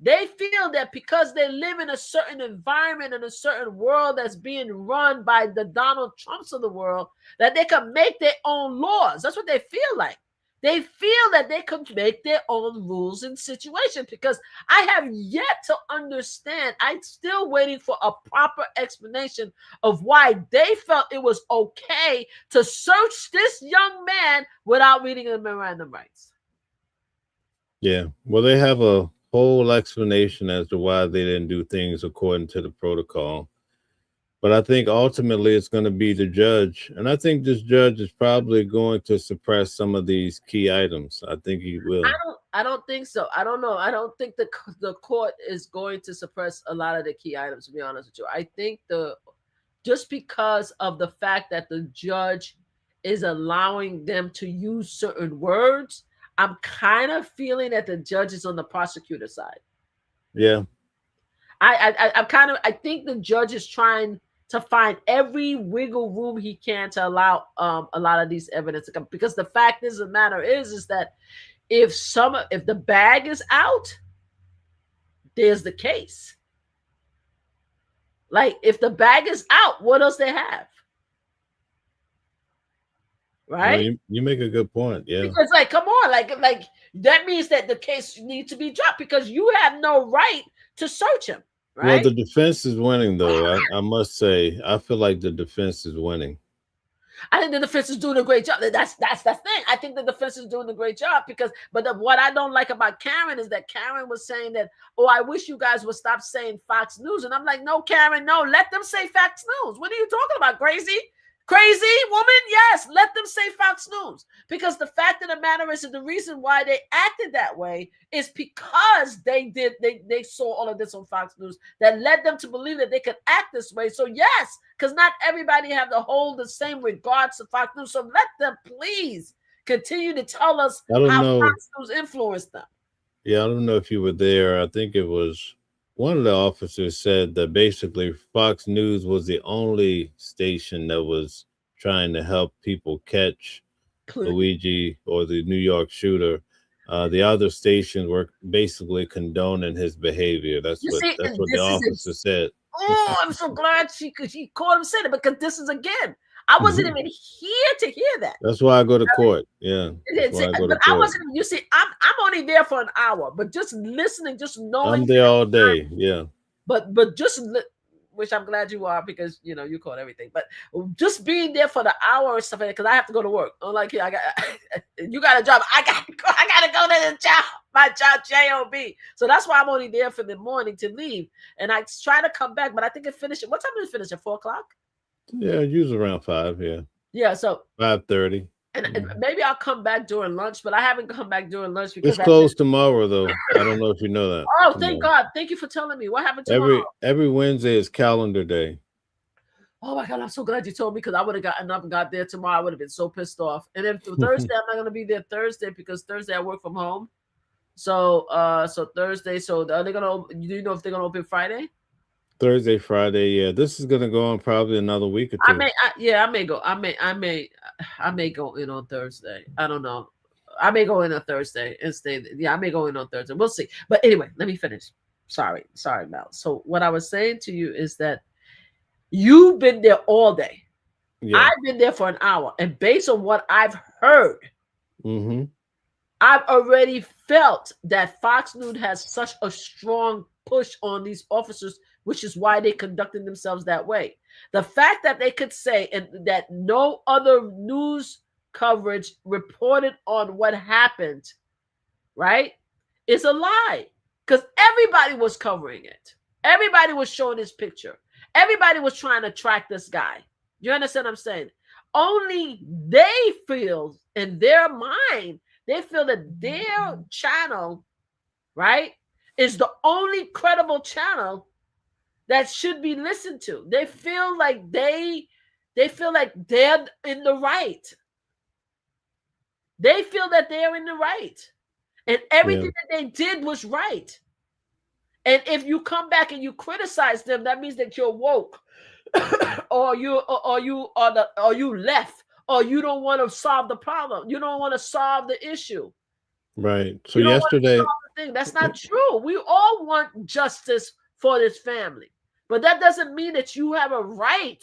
They feel that because they live in a certain environment, in a certain world that's being run by the Donald Trumps of the world, that they can make their own laws. That's what they feel like. They feel that they can make their own rules and situations, because I have yet to understand. I'm still waiting for a proper explanation of why they felt it was okay to search this young man without reading the Miranda rights. Yeah. Well, they have a whole explanation as to why they didn't do things according to the protocol. But I think ultimately it's going to be the judge. And I think this judge is probably going to suppress some of these key items. I think he will. I don't think so. I don't know. I don't think the court is going to suppress a lot of the key items, to be honest with you. I think just because of the fact that the judge is allowing them to use certain words, I'm kind of feeling that the judge is on the prosecutor side. Yeah. I think the judge is trying to find every wiggle room he can to allow a lot of these evidence to come. Because the fact is, the matter is that if the bag is out, there's the case. Like, if the bag is out, what else they have? Right? Well, you make a good point. Yeah. Because, like, come on, like that means that the case needs to be dropped because you have no right to search him. Right? Well, the defense is winning, though. I must say, I feel like the defense is winning. I think the defense is doing a great job. That's the thing. I think the defense is doing a great job what I don't like about Karen is that Karen was saying that, oh, I wish you guys would stop saying Fox News. And I'm like, no, Karen, no, let them say Fox News. What are you talking about? Crazy woman? Yes, let them say Fox News. Because the fact of the matter is that the reason why they acted that way is because they saw all of this on Fox News that led them to believe that they could act this way. So yes, because not everybody have to hold the same regards to Fox News. So let them please continue to tell us how Fox News influenced them. Yeah, I don't know if you were there. I think it was one of the officers said that basically Fox News was the only station that was trying to help people catch Luigi or the New York shooter. The other stations were basically condoning his behavior. That's what the officer said. Oh, I'm so glad she called him saying it, because this is, again, I wasn't even here to hear that. That's why I go to court. Yeah. I wasn't. You see, I'm only there for an hour, but just listening, just knowing. I'm there all day. Yeah. But just which I'm glad you are, because you caught everything. But just being there for the hour or stuff, because I have to go to work. I'm like, yeah, you got a job. I gotta go to the job. My job, So that's why I'm only there for the morning to leave, and I try to come back. But I think it finished. What time did it finish? At 4:00? Yeah, usually around 5. Yeah. Yeah. So 5:30. And maybe I'll come back during lunch, but I haven't come back during lunch because it's closed tomorrow, though. I don't know if you know that. Oh, thank God! Thank you for telling me. What happened tomorrow? Every Wednesday is calendar day. Oh my God! I'm so glad you told me, because I would have gotten up and got there tomorrow. I would have been so pissed off. And then Thursday, I'm not going to be there Thursday, because Thursday I work from home. So Thursday. So are they going to? Do you know if they're going to open Friday? Thursday, Friday, yeah. This is gonna go on probably another week or two. I may go. I may go in on Thursday. I don't know. I may go in on Thursday and stay. Yeah, I may go in on Thursday. We'll see. But anyway, let me finish. Sorry, Mel. So what I was saying to you is that you've been there all day. Yeah. I've been there for an hour, and based on what I've heard, I've already felt that Fox News has such a strong push on these officers, which is why they conducted themselves that way. The fact that they could say and that no other news coverage reported on what happened, right, is a lie. Because everybody was covering it. Everybody was showing his picture. Everybody was trying to track this guy. You understand what I'm saying? Only they feel in their mind, they feel that their channel, right, is the only credible channel that should be listened to. They feel like they're in the right. They feel that they're in the right. And everything that they did was right. And if you come back and you criticize them, that means that you're woke, or you left, or you don't want to solve the problem. You don't want to solve the issue. Right. So you don't yesterday, want to solve the thing. That's not true. We all want justice for this family, but that doesn't mean that you have a right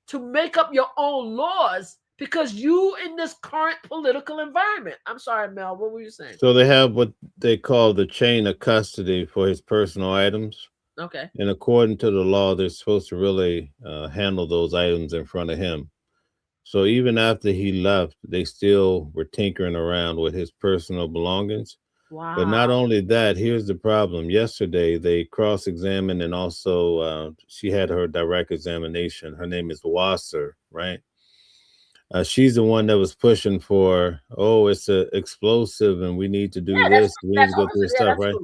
to make up your own laws because you in this current political environment. I'm sorry, Mel. What were you saying? so they have what they call the chain of custody for his personal items. Okay. And according to the law, they're supposed to really handle those items in front of him. So even after he left, they still were tinkering around with his personal belongings. Wow. But not only that, here's the problem. Yesterday, they cross-examined, and also she had her direct examination. Her name is Wasser, right? She's the one that was pushing for, oh, it's an explosive, and we need to do this. We need to go through this stuff, right?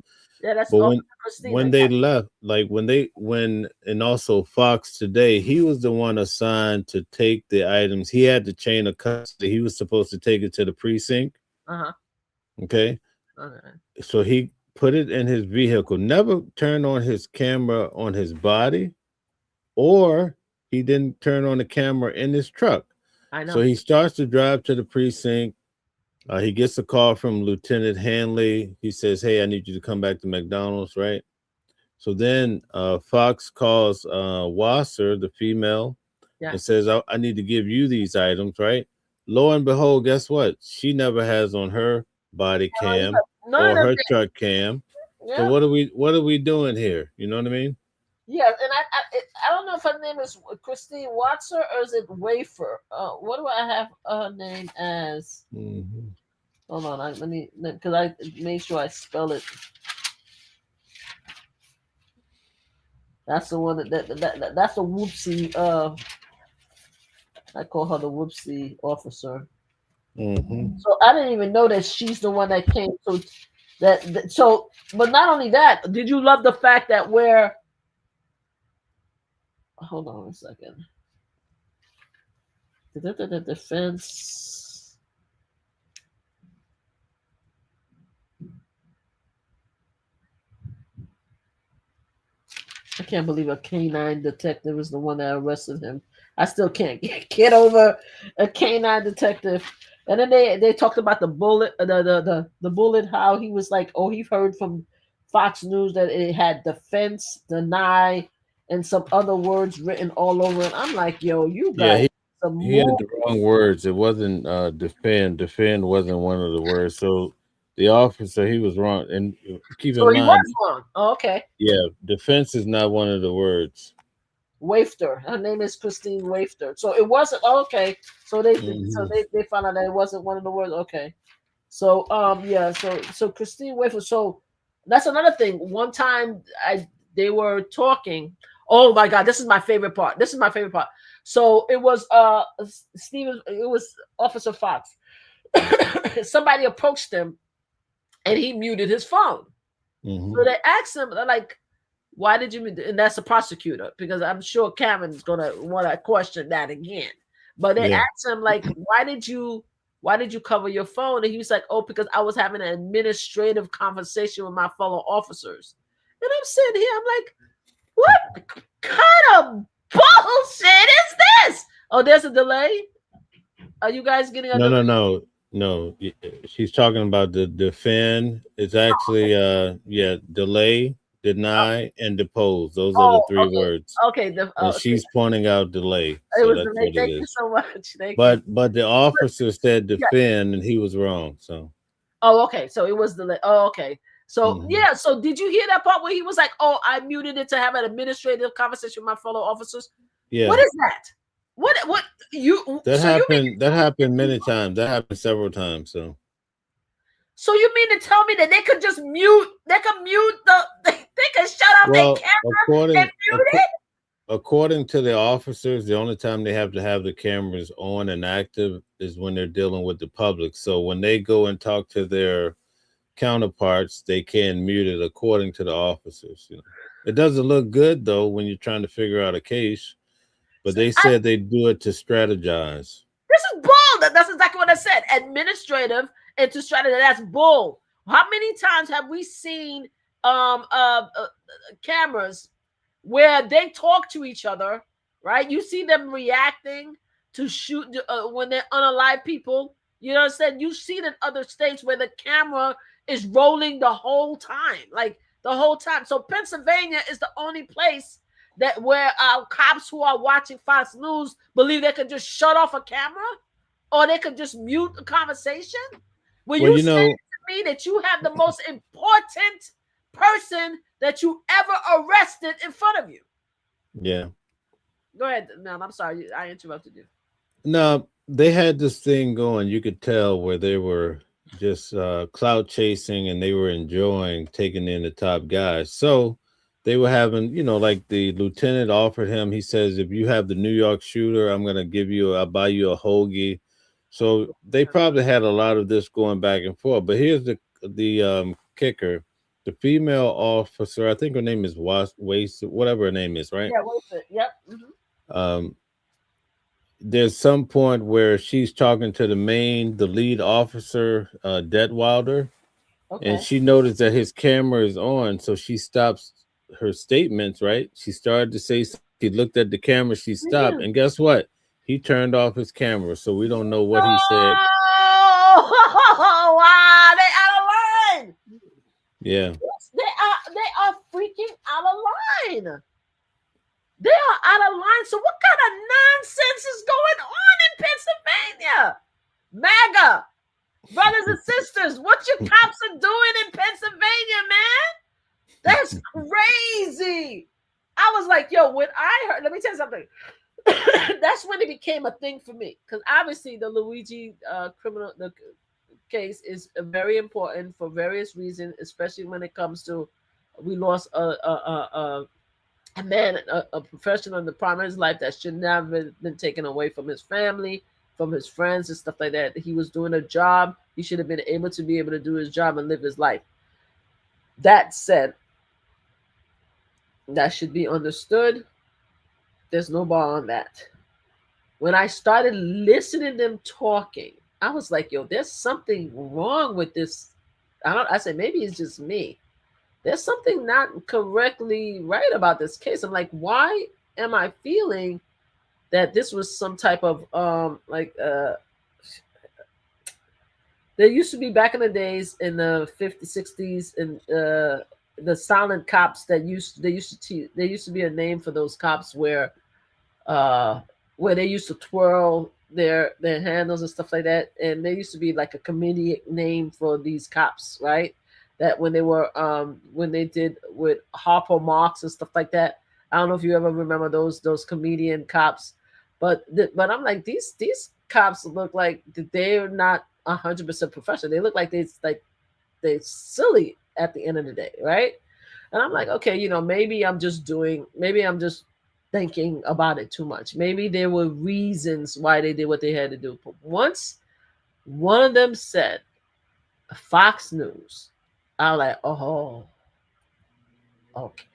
Yeah, that's But when they left, and also Fox Today, he was the one assigned to take the items. He had the chain of custody. He was supposed to take it to the precinct. Okay. So he put it in his vehicle, never turned on his camera on his body, or he didn't turn on the camera in his truck. I know. So he starts to drive to the precinct. He gets a call from Lieutenant Hanley. He says, hey, I need you to come back to McDonald's, right? So then Fox calls Wasser, the female, and says, I need to give you these items, right? Lo and behold, guess what? She never has on her body cam or her truck cam. Yeah. So what are we doing here? You know what I mean? Yeah, and I don't know if her name is Christine Watson or is it Wafer? What do I have her name as? Mm-hmm. Hold on, let me, because I made sure I spell it. That's the one that's a whoopsie. I call her the whoopsie officer. Mm-hmm. So I didn't even know that she's the one that came. So but not only that, did you love the fact that where? Hold on a second. The defense. I can't believe a canine detective is the one that arrested him. I still can't get over a canine detective. And then they talked about the bullet, the bullet, how he was like, oh, he heard from Fox News that it had defense, deny, and some other words written all over it. I'm like, yo, you guys. Yeah, he had the wrong words. It wasn't defend. Defend wasn't one of the words. So the officer, he was wrong. And keep in mind, he was wrong. Oh, okay. Yeah, defense is not one of the words. Wafter. Her name is Christine Wafter. So it wasn't okay. So they found out that it wasn't one of the words. Okay. So so Christine Wafter. So that's another thing. One time they were talking. Oh my God, this is my favorite part. So it was Steven, it was Officer Fox. Somebody approached him and he muted his phone. Mm-hmm. So they asked him, like, why did you mute? And that's a prosecutor, because I'm sure Cameron's gonna want to question that again. But they asked him, like, why did you cover your phone? And he was like, oh, because I was having an administrative conversation with my fellow officers. And I'm sitting here, I'm like, what kind of bullshit is this? Oh, there's a delay. Are you guys getting a delay? No. She's talking about the defend. It's actually delay, deny, and depose. Those are the three words. Okay. And she's pointing out delay. It was delay. Thank you so much. But the officer said defend, and he was wrong. So Oh, okay. So it was the. Oh, okay. So Mhm. yeah. So did you hear that part where he was like, "Oh, I muted it to have an administrative conversation with my fellow officers"? What Yeah, is that? What you? that So you mean happened. That happened many times. That happened several times. So so you mean to tell me that they could just mute? They could mute the. They could shut off their well, camera and mute it. according to the officers, the only time they have to have the cameras on and active is when they're dealing with the public. So when they go and talk to their counterparts, they can mute it according to the officers. You know, it doesn't look good though when you're trying to figure out a case, but So they I, said they do it to strategize. this is bull. That's exactly what I said. Administrative and to strategy. That's bull. How many times have we seen cameras where they talk to each other, right? You see them reacting to shoot when they're unalive people. You know what I'm saying? You see it in other states where the camera is rolling the whole time, like the whole time. So Pennsylvania is the only place that where cops who are watching Fox News believe they can just shut off a camera or they could just mute the conversation. Will Well, you you say know, to me that you have the most important person that you ever arrested in front of you? yeah. Go ahead, ma'am. I'm sorry, I interrupted you. No, they had this thing going. You could tell where they were just clout chasing and they were enjoying taking in the top guys. So they were having, like the lieutenant offered him, he says, if you have the New York shooter, I'll buy you a hoagie. So they probably had a lot of this going back and forth. But here's the kicker. The female officer, I think her name is Waste, whatever her name is, right? Yeah, wait a minute. Yep. Um, there's some point where she's talking to the lead officer, Detwilder, and Okay. she noticed that his camera is on, so she stops her statements. Right? She started to say something. She looked at the camera. She stopped, Mm. and guess what? He turned off his camera, so we don't know what he said. Oh, wow, they out of line. Yeah, Yes, they are freaking out of line. They are out of line. So what kind of nonsense is going on in Pennsylvania? MAGA, brothers and sisters, what your cops are doing in Pennsylvania, man? That's crazy. I was like, yo, when I heard, let me tell you something. That's when it became a thing for me. Because obviously the Luigi the case is very important for various reasons, especially when it comes to we lost a man, a professional in the prime of his life that should never have been taken away from his family, from his friends, and stuff like that. He was doing a job. He should have been able to do his job and live his life. That said, that should be understood. There's no bar on that. When I started listening to them talking, I was like, yo, there's something wrong with this. I said, maybe it's just me. There's something not correctly right about this case. I'm like, why am I feeling that this was some type of there used to be back in the days in the 50s, 60s, and the silent cops that there used to be a name for those cops where they used to twirl their handles and stuff like that, and there used to be like a comedic name for these cops, right? That when they did with Harpo Marx and stuff like that. I don't know if you ever remember those comedian cops, but I'm like these cops look like they're not 100% professional. They look like they're silly at the end of the day, right? And I'm like, okay, maybe I'm just thinking about it too much. Maybe there were reasons why they did what they had to do. But once one of them said Fox News, I was like, oh, okay,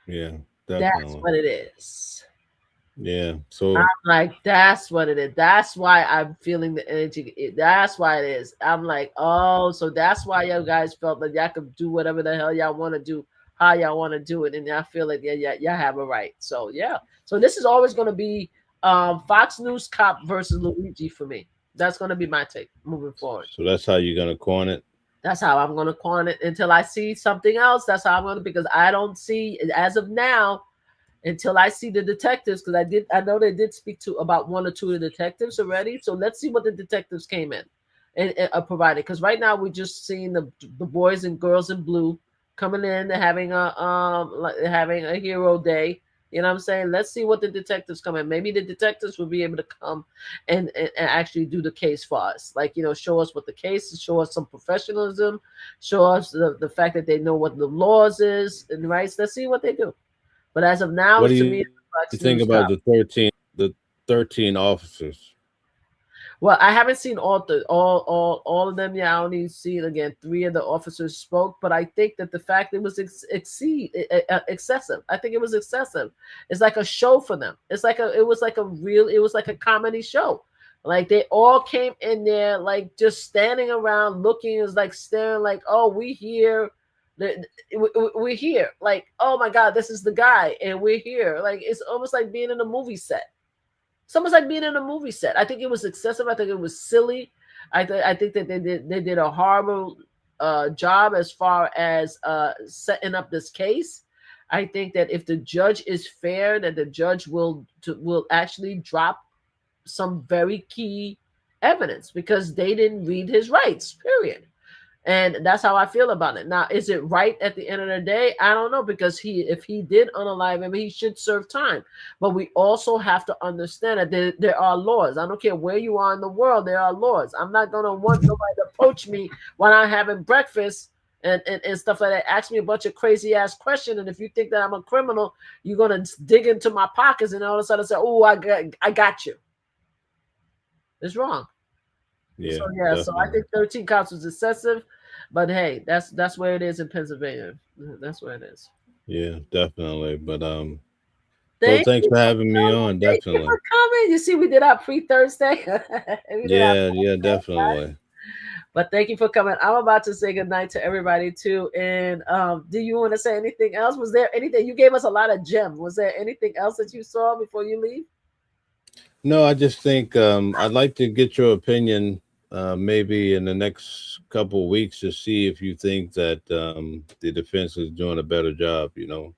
yeah, that's definitely. what it is. Yeah. I'm So like, that's what it is. That's why I'm feeling the energy. That's why it is. I'm like, oh, so that's why you guys felt like y'all could do whatever the hell y'all want to do, how y'all want to do it, and y'all feel like y'all have a right. So yeah. So this is always going to be Fox News cop versus Luigi for me. That's going to be my take moving forward. so that's how you're gonna coin it. That's how I'm going to coin it until I see something else. That's how I'm going to, because I don't see as of now until I see the detectives, because I know they did speak to about one or two of the detectives already. So let's see what the detectives came in. and provided. Because right now we're just seeing the boys and girls in blue coming in, they're having a hero day. You know what I'm saying? Let's see what the detectives come in. Maybe the detectives will be able to come and actually do the case for us. Like, show us what the case is, show us some professionalism, show us the fact that they know what the laws is and rights. Let's see what they do. But as of now, What do to you me, it's think Fox about News the cop. 13 officers? Well, I haven't seen all of them yet. I only seen again 3 of the officers spoke, but I think that the fact it was excessive. I think it was excessive. It's like a show for them. It was like a comedy show. Like they all came in there like just standing around looking, is like staring like, oh, we here. We're here. Like, oh my God, this is the guy, and we're here. Like it's almost like being in a movie set. It's almost like being in a movie set. I think it was excessive. I think it was silly. I think that they did a horrible job as far as setting up this case. I think that if the judge is fair, that the judge will actually drop some very key evidence because they didn't read his rights. Period. And that's how I feel about it. Now, is it right at the end of the day? I don't know, because if he did unalive him, he should serve time. But we also have to understand that there are laws. I don't care where you are in the world, there are laws. I'm not going to want nobody to approach me while I'm having breakfast and stuff like that. Ask me a bunch of crazy ass questions. And if you think that I'm a criminal, you're going to dig into my pockets and all of a sudden say, oh, I got you. It's wrong. Yeah. So I think 13 counts was excessive, but hey, that's where it is in Pennsylvania. That's where it is. Yeah, definitely. But well, Thank thanks you for for having me coming. on. Thank you Definitely. for coming. You see, we did our pre-Thursday. Yeah, definitely. But thank you for coming. I'm about to say goodnight to everybody too. And do you want to say anything else? Was there anything? You gave us a lot of gems. Was there anything else that you saw before you leave? No, I just think I'd like to get your opinion maybe in the next couple of weeks to see if you think that the defense is doing a better job, than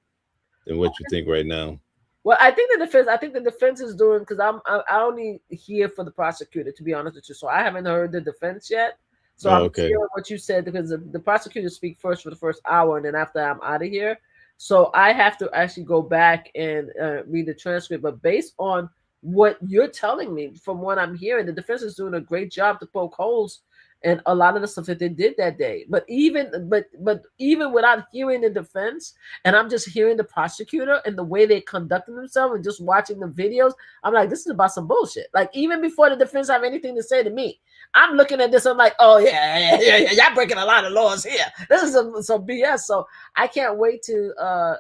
what you think right now. Well, I think the defense is doing, because I only here for the prosecutor, to be honest with you. So I haven't heard the defense yet. So Oh, I'm okay. hearing what you said, because the prosecutors speak first for the first hour, and then after I'm out of here. So I have to actually go back and read the transcript. But based on what you're telling me, from what I'm hearing, the defense is doing a great job to poke holes and a lot of the stuff that they did that day. But even without hearing the defense, and I'm just hearing the prosecutor and the way they conducted themselves and just watching the videos, I'm like, this is about some bullshit. Like, even before the defense have anything to say to me, I'm looking at this, I'm like, oh yeah, y'all breaking a lot of laws here. This is some BS. So I can't wait to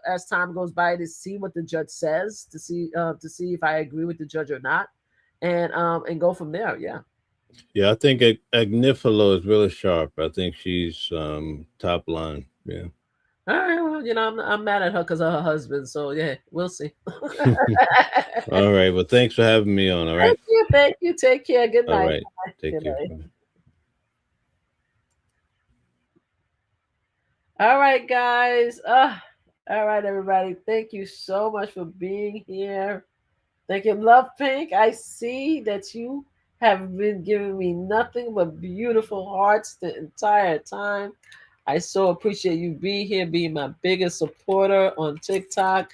as time goes by to see what the judge says, to see if I agree with the judge or not, and go from there. Yeah. Yeah, I think Agnifilo is really sharp. I think she's top line. Yeah. All right, well, I'm mad at her because of her husband. So yeah, we'll see. All right. Well, thanks for having me on. All right. Thank you. Take care. Good All night. right. Take Good care. night. Bye. All right, guys. All right, everybody. Thank you so much for being here. Thank you, Love Pink. I see that you have been giving me nothing but beautiful hearts the entire time. I so appreciate you being here, being my biggest supporter on TikTok.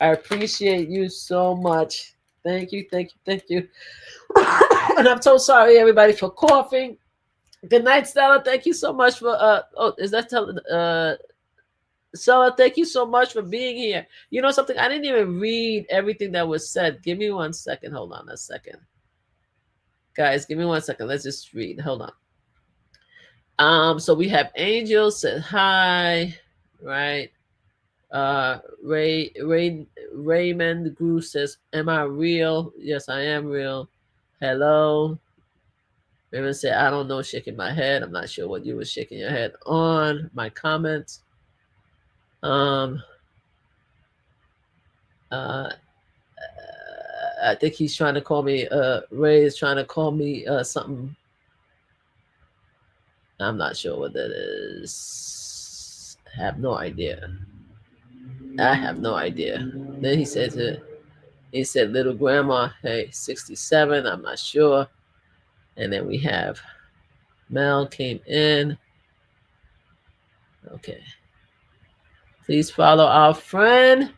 I appreciate you so much. Thank you, thank you, thank you. And I'm so sorry, everybody, for coughing. Good night, Stella. Thank you so much for is that Stella, thank you so much for being here. You know something? I didn't even read everything that was said. Give me 1 second. Hold on a second. Guys, give me 1 second. Let's just read. Hold on. So we have Angel said hi, right? Raymond Gru says, am I real? Yes, I am real. Hello. Raymond said, I don't know, shaking my head. I'm not sure what you were shaking your head on. My comments. I think he's trying to call me, Ray is trying to call me something. I'm not sure what that is. I have no idea. Then he said little grandma, hey, 67, I'm not sure. And then we have Mel came in. Okay. Please follow our friend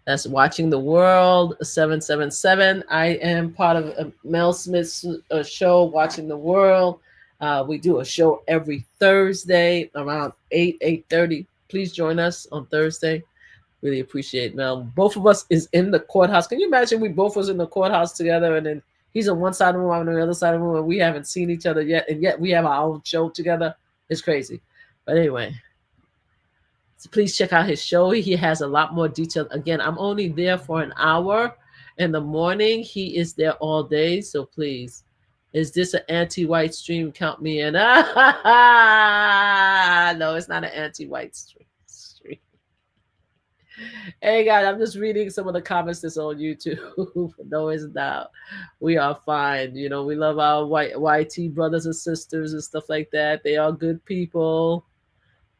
that's watching the world 777. I am part of Mel Smith's show, Watching the World. We do a show every Thursday around 8:30. Please join us on Thursday. Really appreciate Mel. Both of us is in the courthouse. Can you imagine we both was in the courthouse together, and then he's on one side of the room, I'm on the other side of the room, and we haven't seen each other yet, and yet we have our own show together. It's crazy. But anyway, so please check out his show. He has a lot more detail. Again, I'm only there for an hour in the morning. He is there all day. So please, is this an anti-white stream? Count me in. No, it's not an anti-white stream. Hey guys, I'm just reading some of the comments that's on YouTube. No, it's not. We are fine. You know, we love our YT brothers and sisters and stuff like that. They are good people.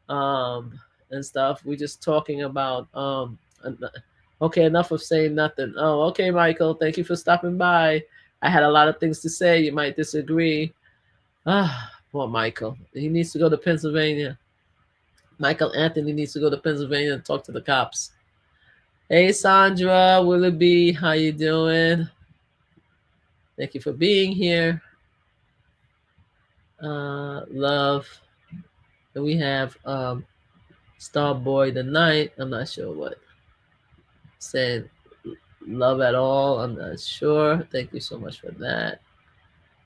And stuff. We're just talking about okay, enough of saying nothing. Oh, okay, Michael. Thank you for stopping by. I had a lot of things to say. You might disagree. Poor Michael. He needs to go to Pennsylvania. Michael Anthony needs to go to Pennsylvania and talk to the cops. Hey Sandra, Willoughby, how you doing? Thank you for being here. Love. And we have Starboy the Night. I'm not sure what. Saying love at all. I'm not sure. Thank you so much for that.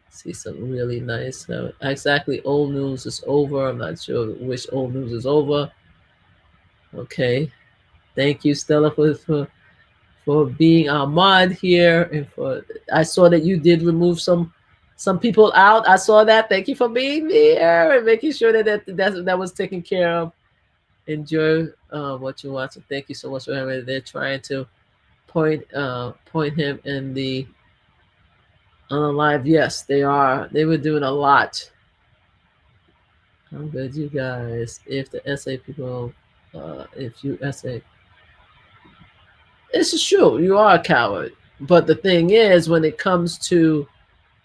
See some really nice. Exactly. Old news is over. I'm not sure which old news is over. Okay. Thank you, Stella, for being our mod here, and for I saw that you did remove some people out. I saw that. Thank you for being there and making sure that was taken care of. Enjoy what you watch. Thank you so much for having it. They're trying to point him in the on the live. Yes, they are. They were doing a lot. I'm good, you guys. If the SA people, if you SA, it's true. You are a coward. But the thing is, when it comes to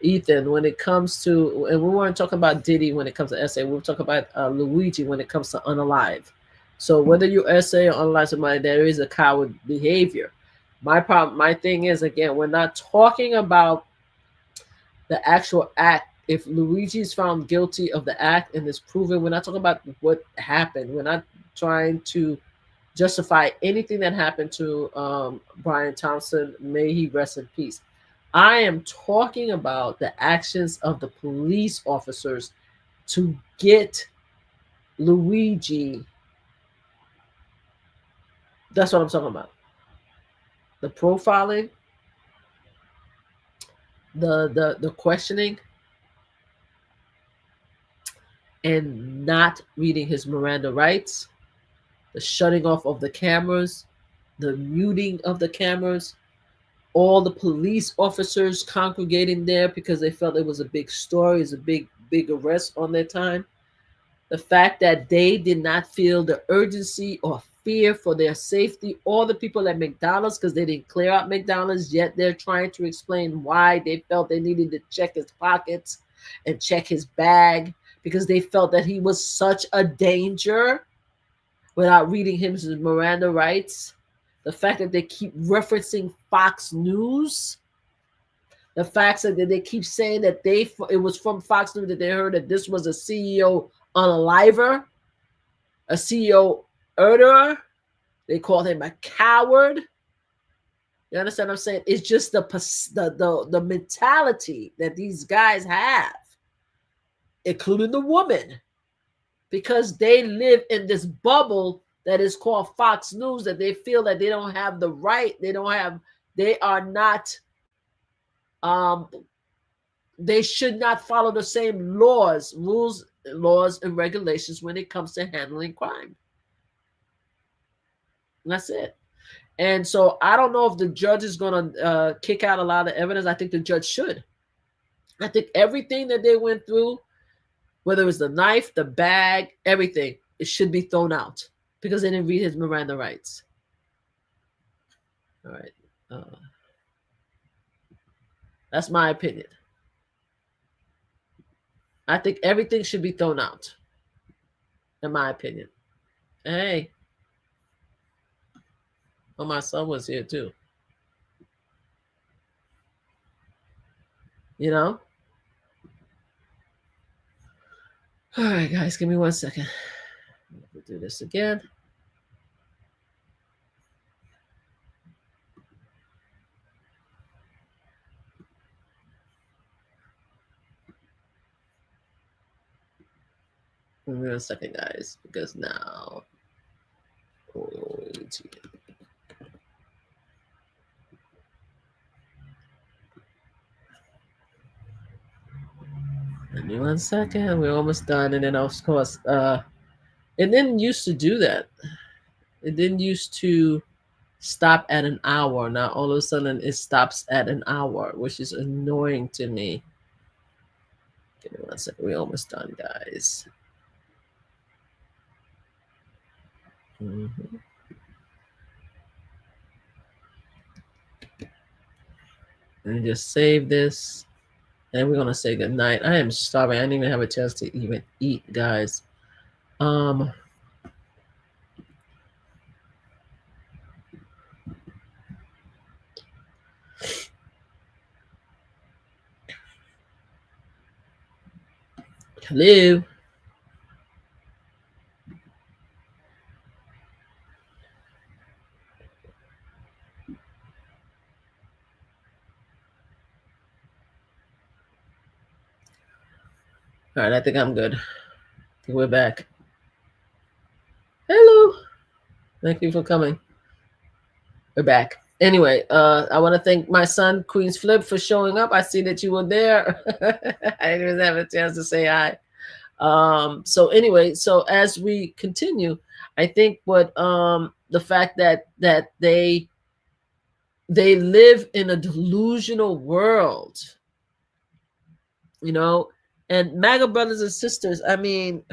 Ethan, when it comes to, and we weren't talking about Diddy when it comes to SA, we were talking about Luigi when it comes to unalive. So whether you SA or unalive somebody, there is a coward behavior. My thing is, again, we're not talking about the actual act. If Luigi is found guilty of the act and is proven, we're not talking about what happened. We're not trying to justify anything that happened to Brian Thompson. May he rest in peace. I am talking about the actions of the police officers to get Luigi. That's what I'm talking about. The profiling, the questioning, and not reading his Miranda rights, the shutting off of the cameras, the muting of the cameras, all the police officers congregating there because they felt it was a big story, it's a big arrest on their time. The fact that they did not feel the urgency or fear for their safety, or the people at McDonald's, because they didn't clear out McDonald's, yet they're trying to explain why they felt they needed to check his pockets and check his bag because they felt that he was such a danger without reading his Miranda rights. The fact that they keep referencing Fox News, the fact that they keep saying that it was from Fox News that they heard that this was a CEO unaliver, a CEO murderer. They called him a coward. You understand what I'm saying? It's just the mentality that these guys have, including the woman, because they live in this bubble that is called Fox News, that they feel that they don't have the right, they are not, they should not follow the same rules, and regulations when it comes to handling crime. And that's it. And so I don't know if the judge is going to kick out a lot of evidence. I think the judge should. I think everything that they went through, whether it was the knife, the bag, everything, it should be thrown out because they didn't read his Miranda rights. All right. That's my opinion. I think everything should be thrown out, in my opinion. Hey, well, my son was here too. You know? All right, guys, give me 1 second. We'll do this again. Give me 1 second, guys, because now. Give me 1 second. We're almost done. And then, of course, it didn't used to do that. It didn't used to stop at an hour. Now, all of a sudden, it stops at an hour, which is annoying to me. Give me 1 second. We're almost done, guys. Mm-hmm. And just save this. And we're gonna say good night. I am starving. I didn't even have a chance to even eat, guys. Hello. All right, I think I'm good. I think we're back. Hello. Thank you for coming. We're back. Anyway, I want to thank my son, Queen's Flip, for showing up. I see that you were there. I didn't even have a chance to say hi. So anyway, so as we continue, I think what the fact that they live in a delusional world, you know, and MAGA brothers and sisters, I mean,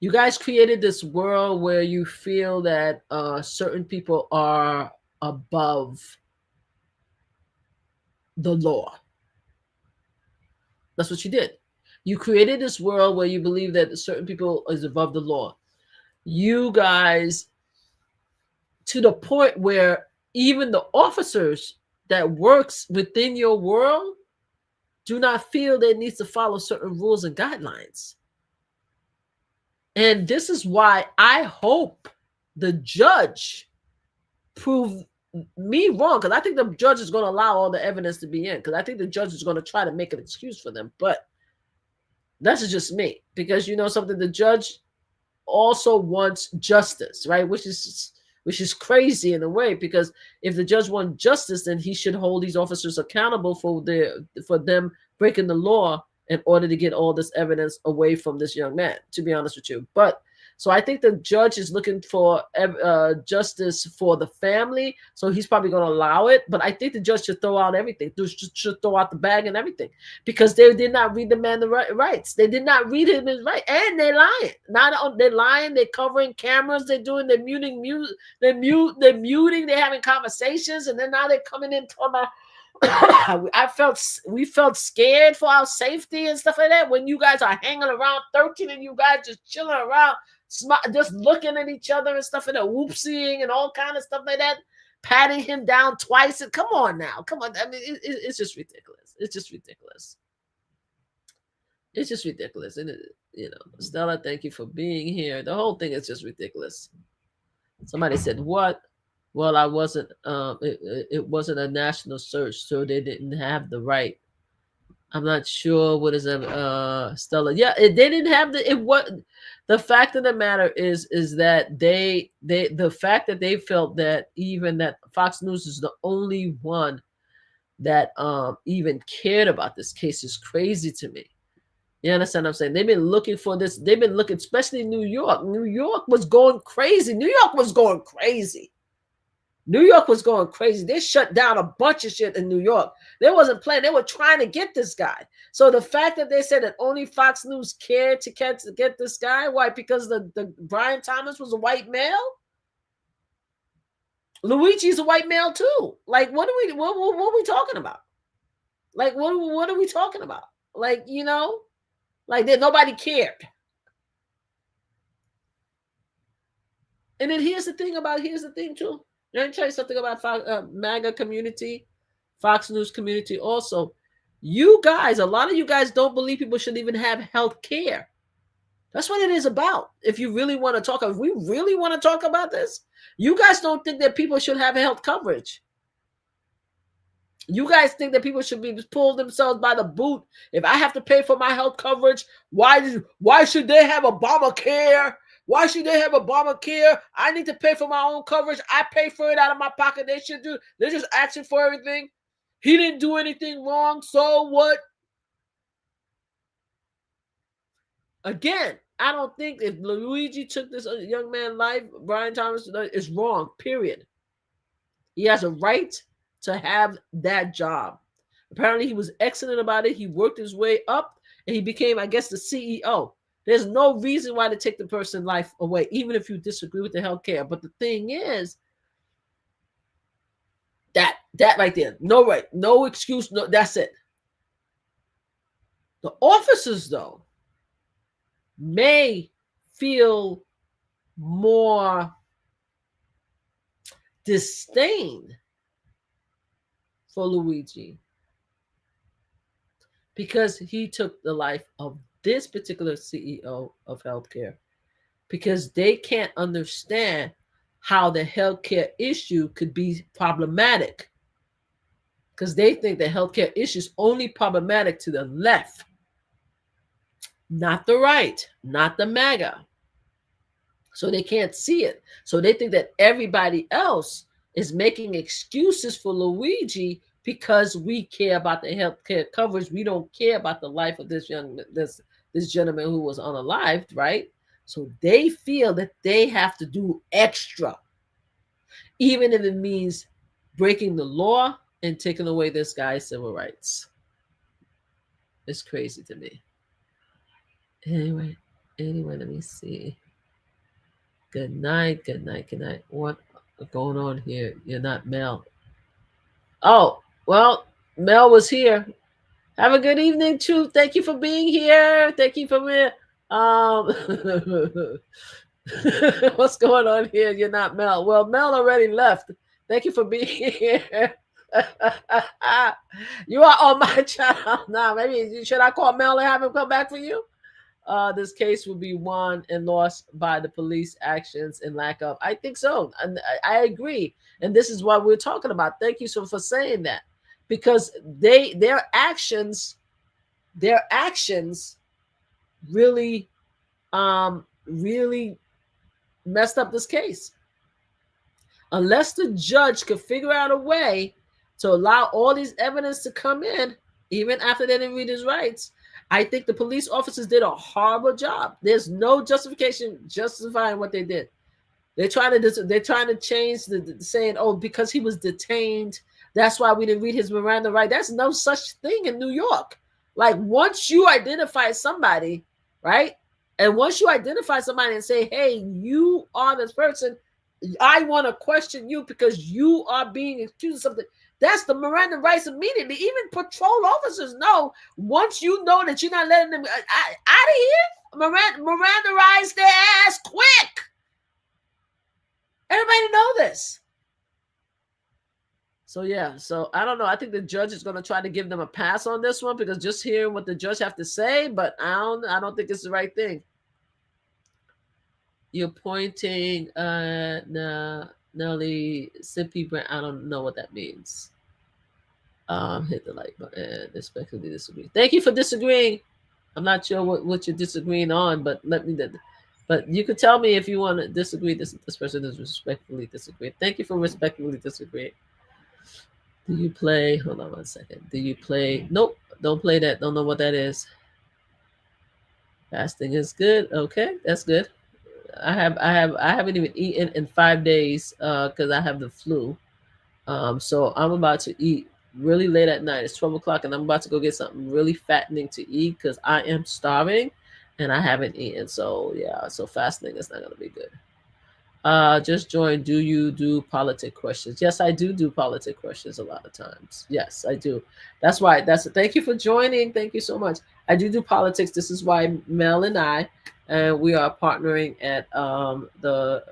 you guys created this world where you feel that certain people are above the law. That's what you did. You created this world where you believe that certain people is above the law. You guys, to the point where even the officers that works within your world do not feel they need to follow certain rules and guidelines. And this is why I hope the judge prove me wrong, because I think the judge is going to allow all the evidence to be in, because I think the judge is going to try to make an excuse for them. But that's just me, because you know something, the judge also wants justice, right? Which is crazy in a way, because if the judge wants justice, then he should hold these officers accountable for them breaking the law in order to get all this evidence away from this young man, to be honest with you. But so I think the judge is looking for justice for the family, so he's probably going to allow it. But I think the judge should throw out everything, should throw out the bag and everything, because they did not read the man the rights. They did not read him his right, and they're lying. They're lying. They're covering cameras. They're muting. They're muting. They're having conversations, and then now they're coming in talking about. We felt scared for our safety and stuff like that when you guys are hanging around 13 and you guys just chilling around, just looking at each other and stuff like that, whoopsing and all kind of stuff like that, patting him down twice. And come on now, come on. I mean, it's just ridiculous. It's just ridiculous. It's just ridiculous. And Stella, thank you for being here. The whole thing is just ridiculous. Somebody said, what? Well, I wasn't. It wasn't a national search, so they didn't have the right. I'm not sure what is Stella. Yeah, they didn't have the. It what the fact of the matter is that the fact that they felt that even that Fox News is the only one that even cared about this case is crazy to me. You understand what I'm saying? They've been looking for this. They've been looking, especially New York. New York was going crazy. New York was going crazy. New York was going crazy. They shut down a bunch of shit in New York. They wasn't playing. They were trying to get this guy. So the fact that they said that only Fox News cared to get this guy, why? Because the Brian Thomas was a white male. Luigi's a white male too. Like, what are we talking about? Like, what are we talking about? Like, you know, like that nobody cared. And then here's the thing too. Let me tell you something about MAGA community, Fox News community. Also, you guys, a lot of you guys don't believe people should even have health care. That's what it is about. If you really want to talk, if we really want to talk about this, you guys don't think that people should have health coverage. You guys think that people should be pulled themselves by the boot. If I have to pay for my health coverage, why should they have Obamacare? Why should they have Obamacare? I need to pay for my own coverage. I pay for it out of my pocket. They should do. They're just asking for everything. He didn't do anything wrong. So what? Again, I don't think if Luigi took this young man's life, Brian Thomas is wrong. Period. He has a right to have that job. Apparently, he was excellent about it. He worked his way up, and he became, I guess, the CEO. There's no reason why to take the person's life away, even if you disagree with the healthcare. But the thing is, that right there, no right, no excuse, no, that's it. The officers, though, may feel more disdain for Luigi because he took the life of this particular CEO of healthcare, because they can't understand how the healthcare issue could be problematic, because they think the healthcare issue is only problematic to the left, not the right, not the MAGA. So they can't see it. So they think that everybody else is making excuses for Luigi because we care about the healthcare coverage. We don't care about the life of this gentleman who was unalived, right? So they feel that they have to do extra, even if it means breaking the law and taking away this guy's civil rights. It's crazy to me. Anyway, let me see. Good night. What going on here? You're not Mel. Oh, well, Mel was here. Have a good evening, too. Thank you for being here. Thank you for me. What's going on here? You're not Mel. Well, Mel already left. Thank you for being here. You are on my channel now. Maybe should I call Mel and have him come back for you? This case will be won and lost by the police actions and lack of. I think so. And I agree. And this is what we're talking about. Thank you so for saying that, because their actions really messed up this case. Unless the judge could figure out a way to allow all these evidence to come in, even after they didn't read his rights, I think the police officers did a horrible job. There's no justification justifying what they did. They're trying to change the saying, oh, because he was detained, that's why we didn't read his Miranda right. There's no such thing in New York. Like, once you identify somebody, right? And once you identify somebody and say, hey, you are this person, I want to question you because you are being accused of something. That's the Miranda rights immediately. Even patrol officers know, once you know that you're not letting them out of here, Mirandaize their ass quick. Everybody know this. So yeah, so I don't know. I think the judge is going to try to give them a pass on this one, because just hearing what the judge have to say, but I don't think it's the right thing. You're pointing Nelly Sippy Brand. I don't know what that means. Hit the like button. Respectfully disagree. Thank you for disagreeing. I'm not sure what you're disagreeing on, but but you could tell me if you want to disagree. This person is respectfully disagreeing. Thank you for respectfully disagreeing. Do you play? Hold on one second. Do you play? Nope. Don't play that. Don't know what that is. Fasting is good. Okay, that's good. I haven't even eaten in 5 days because I have the flu. So I'm about to eat really late at night. It's 12 o'clock, and I'm about to go get something really fattening to eat because I am starving and I haven't eaten. So yeah, so fasting is not gonna be good. Just join. Do you do politic questions? Yes, I do politic questions a lot of times. Yes, I do. That's why. Thank you for joining. Thank you so much. I do politics. This is why Mel and I, we are partnering at the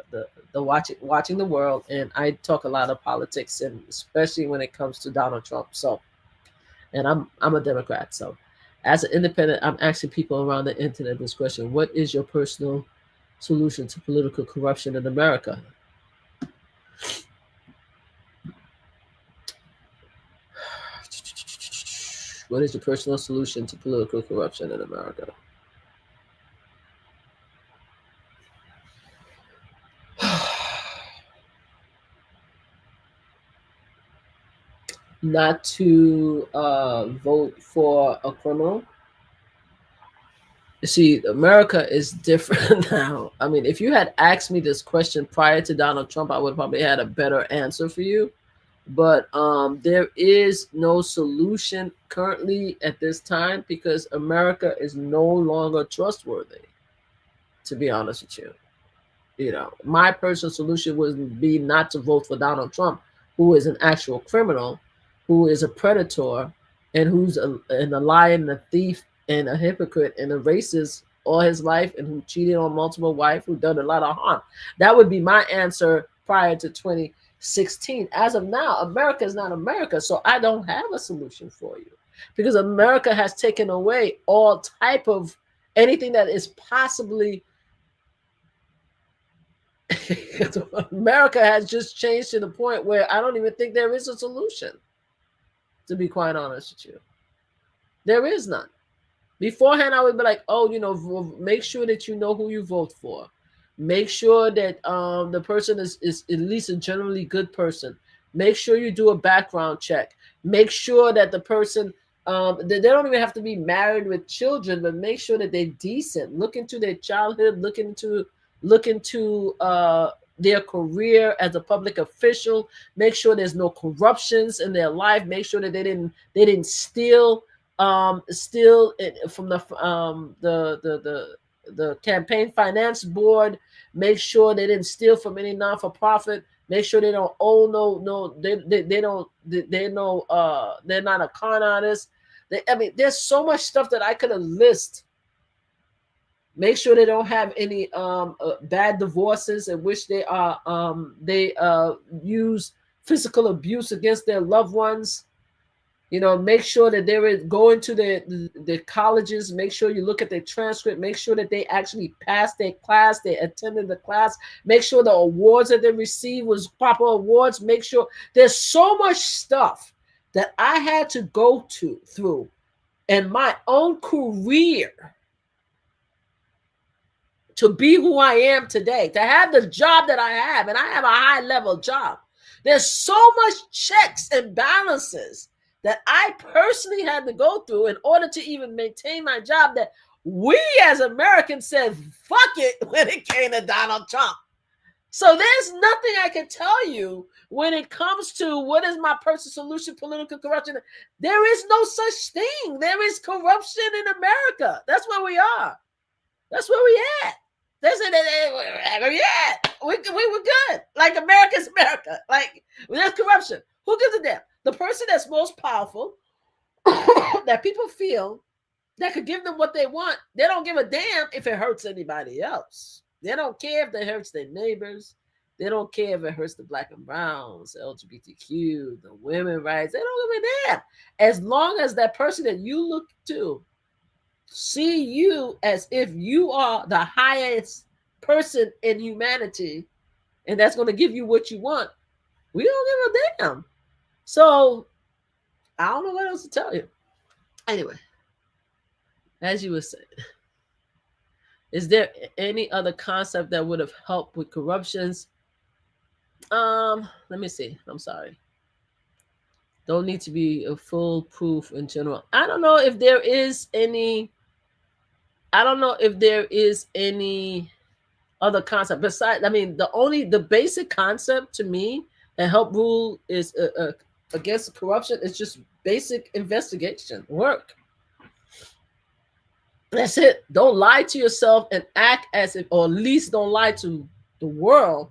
watching the world, and I talk a lot of politics, and especially when it comes to Donald Trump. So, and I'm a Democrat. So, as an independent, I'm asking people around the internet this question: what is your personal solution to political corruption in America? What is your personal solution to political corruption in America? Not to vote for a criminal. You see, America is different now. I mean, if you had asked me this question prior to Donald Trump, I would probably had a better answer for you. But there is no solution currently at this time because America is no longer trustworthy, to be honest with you. You know, my personal solution would be not to vote for Donald Trump, who is an actual criminal, who is a predator, and who's a liar and a thief and a hypocrite and a racist all his life, and who cheated on multiple wives, who done a lot of harm. That would be my answer prior to 2016. As of now, America is not America, so I don't have a solution for you because America has taken away all type of anything that is possibly America has just changed to the point where I don't even think there is a solution, to be quite honest with you. There is none. Beforehand, I would be like, oh, you know, make sure that you know who you vote for. Make sure that the person is at least a generally good person. Make sure you do a background check. Make sure that the person, they don't even have to be married with children, but make sure that they're decent. Look into their childhood, look into their career as a public official. Make sure there's no corruptions in their life. Make sure that they didn't steal from the campaign finance board. Make sure they didn't steal from any non-for-profit. Make sure they don't own they're not a con artist. I mean, there's so much stuff that I could have listed. Make sure they don't have any bad divorces in which they use physical abuse against their loved ones. You know, make sure that they're going to the colleges. Make sure you look at their transcript. Make sure that they actually passed their class. They attended the class. Make sure the awards that they received was proper awards. Make sure there's so much stuff that I had to go through in my own career to be who I am today, to have the job that I have, and I have a high level job. There's so much checks and balances that I personally had to go through in order to even maintain my job, that we as Americans said, fuck it, when it came to Donald Trump. So there's nothing I can tell you when it comes to what is my personal solution, political corruption. There is no such thing. There is corruption in America. That's where we are. That's where we at. That's where we at. We were good. Like America's America. Like there's corruption. Who gives a damn? The person that's most powerful, that people feel that could give them what they want, they don't give a damn if it hurts anybody else. They don't care if it hurts their neighbors. They don't care if it hurts the black and browns, the LGBTQ, the women rights. They don't give a damn. As long as that person that you look to see you as if you are the highest person in humanity, and that's going to give you what you want, we don't give a damn. So I don't know what else to tell you. Anyway, as you were saying, is there any other concept that would have helped with corruptions? Let me see. I'm sorry. Don't need to be a full proof in general. I don't know if there is any other concept besides. I mean, the basic concept to me that help rule is against corruption is just basic investigation work. That's it. Don't lie to yourself and act as if, or at least don't lie to the world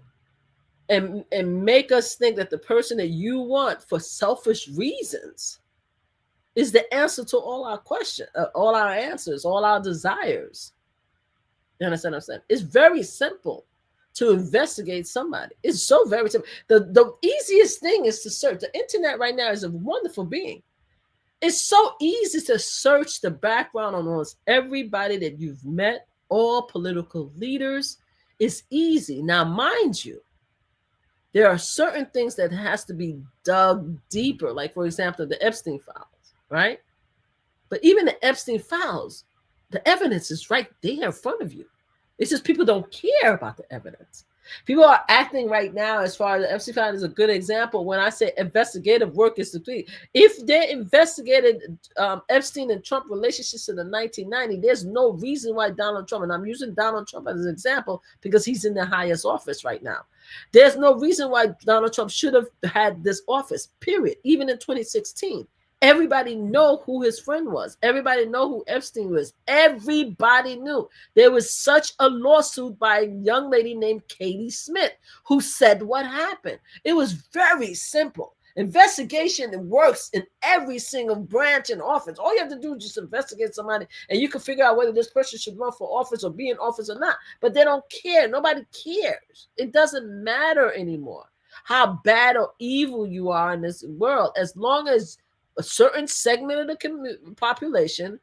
and make us think that the person that you want for selfish reasons is the answer to all our questions, all our answers, all our desires. You understand what I'm saying? It's very simple to investigate somebody. It's so very simple. The easiest thing is to search. The internet right now is a wonderful being. It's so easy to search the background on almost everybody that you've met, all political leaders. It's easy. Now, mind you, there are certain things that has to be dug deeper, like, for example, the Epstein files, right? But even the Epstein files, the evidence is right there in front of you. It's just people don't care about the evidence. People are acting right now, as far as the Epstein file is a good example. When I say investigative work is complete, if they investigated Epstein and Trump relationships in the 1990s, there's no reason why Donald Trump, and I'm using Donald Trump as an example because he's in the highest office right now. There's no reason why Donald Trump should have had this office, period. Even in 2016. Everybody know who his friend was. Everybody know who Epstein was. Everybody knew. There was such a lawsuit by a young lady named Katie Smith who said what happened. It was very simple. Investigation works in every single branch and office. All you have to do is just investigate somebody and you can figure out whether this person should run for office or be in office or not. But they don't care. Nobody cares. It doesn't matter anymore how bad or evil you are in this world. As long as a certain segment of the population,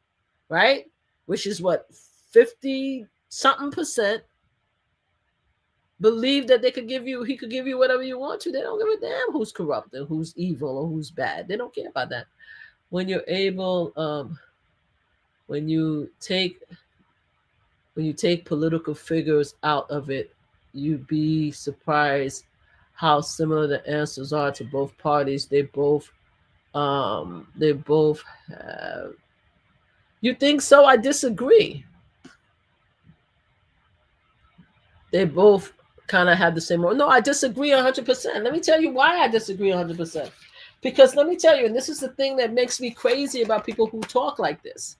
right, which is what, 50 something percent, believe that he could give you whatever you want to. They don't give a damn who's corrupt and who's evil or who's bad. They don't care about that. When you're able, when you take political figures out of it, you'd be surprised how similar the answers are to both parties. They both have. You think so? I disagree. They both kind of have the same. No, I disagree 100%. Let me tell you why I disagree 100%. Because let me tell you, and this is the thing that makes me crazy about people who talk like this.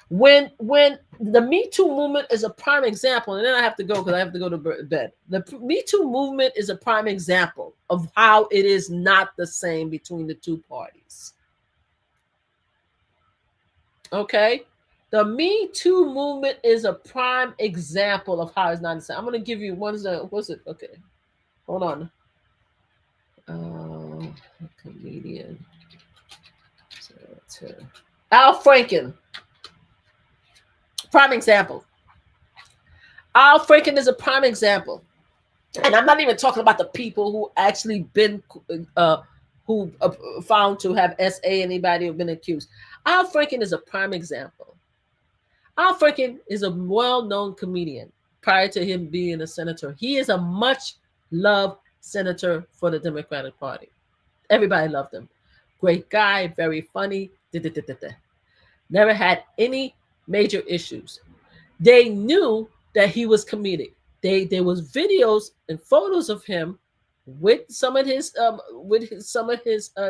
When the Me Too movement is a prime example, and then I have to go because I have to go to bed. The Me Too movement is a prime example of how it is not the same between the two parties. Okay? The Me Too movement is a prime example of how it's not the same. I'm going to give you what's it? Okay. Hold on. Comedian. Al Franken. Prime example. Al Franken is a prime example. And I'm not even talking about the people who actually been found to have SA, anybody who've been accused. Al Franken is a prime example. Al Franken is a well-known comedian prior to him being a senator. He is a much-loved senator for the Democratic Party. Everybody loved him. Great guy, very funny. Never had any major issues. They knew that he was comedic. There was videos and photos of him with some of his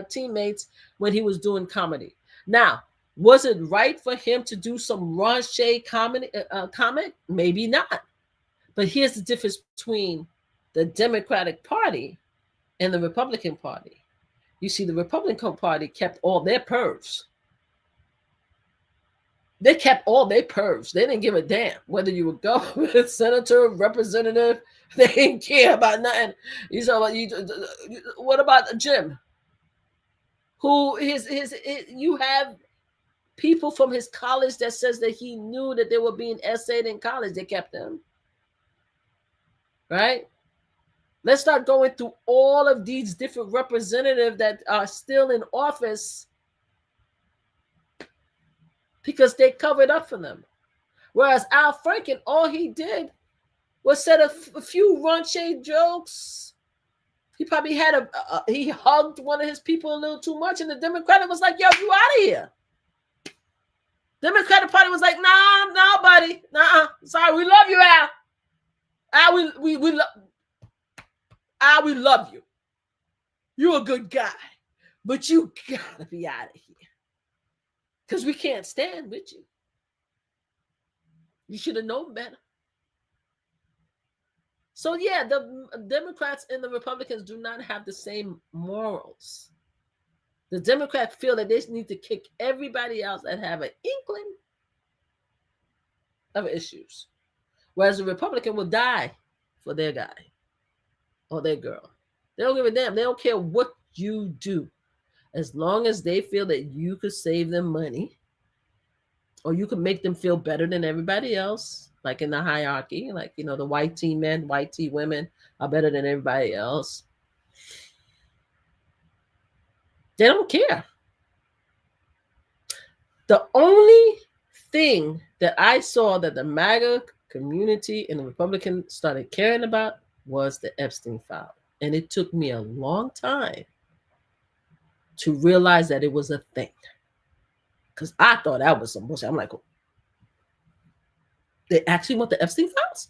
teammates when he was doing comedy. Now, was it right for him to do some raunchy comment? Maybe not. But here's the difference between the Democratic Party and the Republican Party. You see, the Republican Party kept all their pervs. They kept all their pervs. They didn't give a damn whether you were governor, senator, representative. They didn't care about nothing. What about Jim? Who you have people from his college that says that he knew that they were being essayed in college. They kept them. Right? Let's start going through all of these different representatives that are still in office because they covered up for them. Whereas Al Franken, all he did was said a few raunchy jokes. He probably had he hugged one of his people a little too much, and the Democratic was like, yo, you out of here. Democratic Party was like, nah, buddy. Nah, sorry, we love you, Al. Al, we love you. You're a good guy. But you gotta be out of here. Because we can't stand with you. You should have known better. So yeah, the Democrats and the Republicans do not have the same morals. The Democrats feel that they need to kick everybody else that have an inkling of issues, whereas the Republican will die for their guy or their girl. They don't give a damn. They don't care what you do, as long as they feel that you could save them money or you could make them feel better than everybody else, like in the hierarchy, like the white tea men, white tea women are better than everybody else. They don't care. The only thing that I saw that the MAGA community and the Republicans started caring about was the Epstein file. And it took me a long time to realize that it was a thing. Because I thought that was some bullshit. I'm like, they actually want the Epstein files?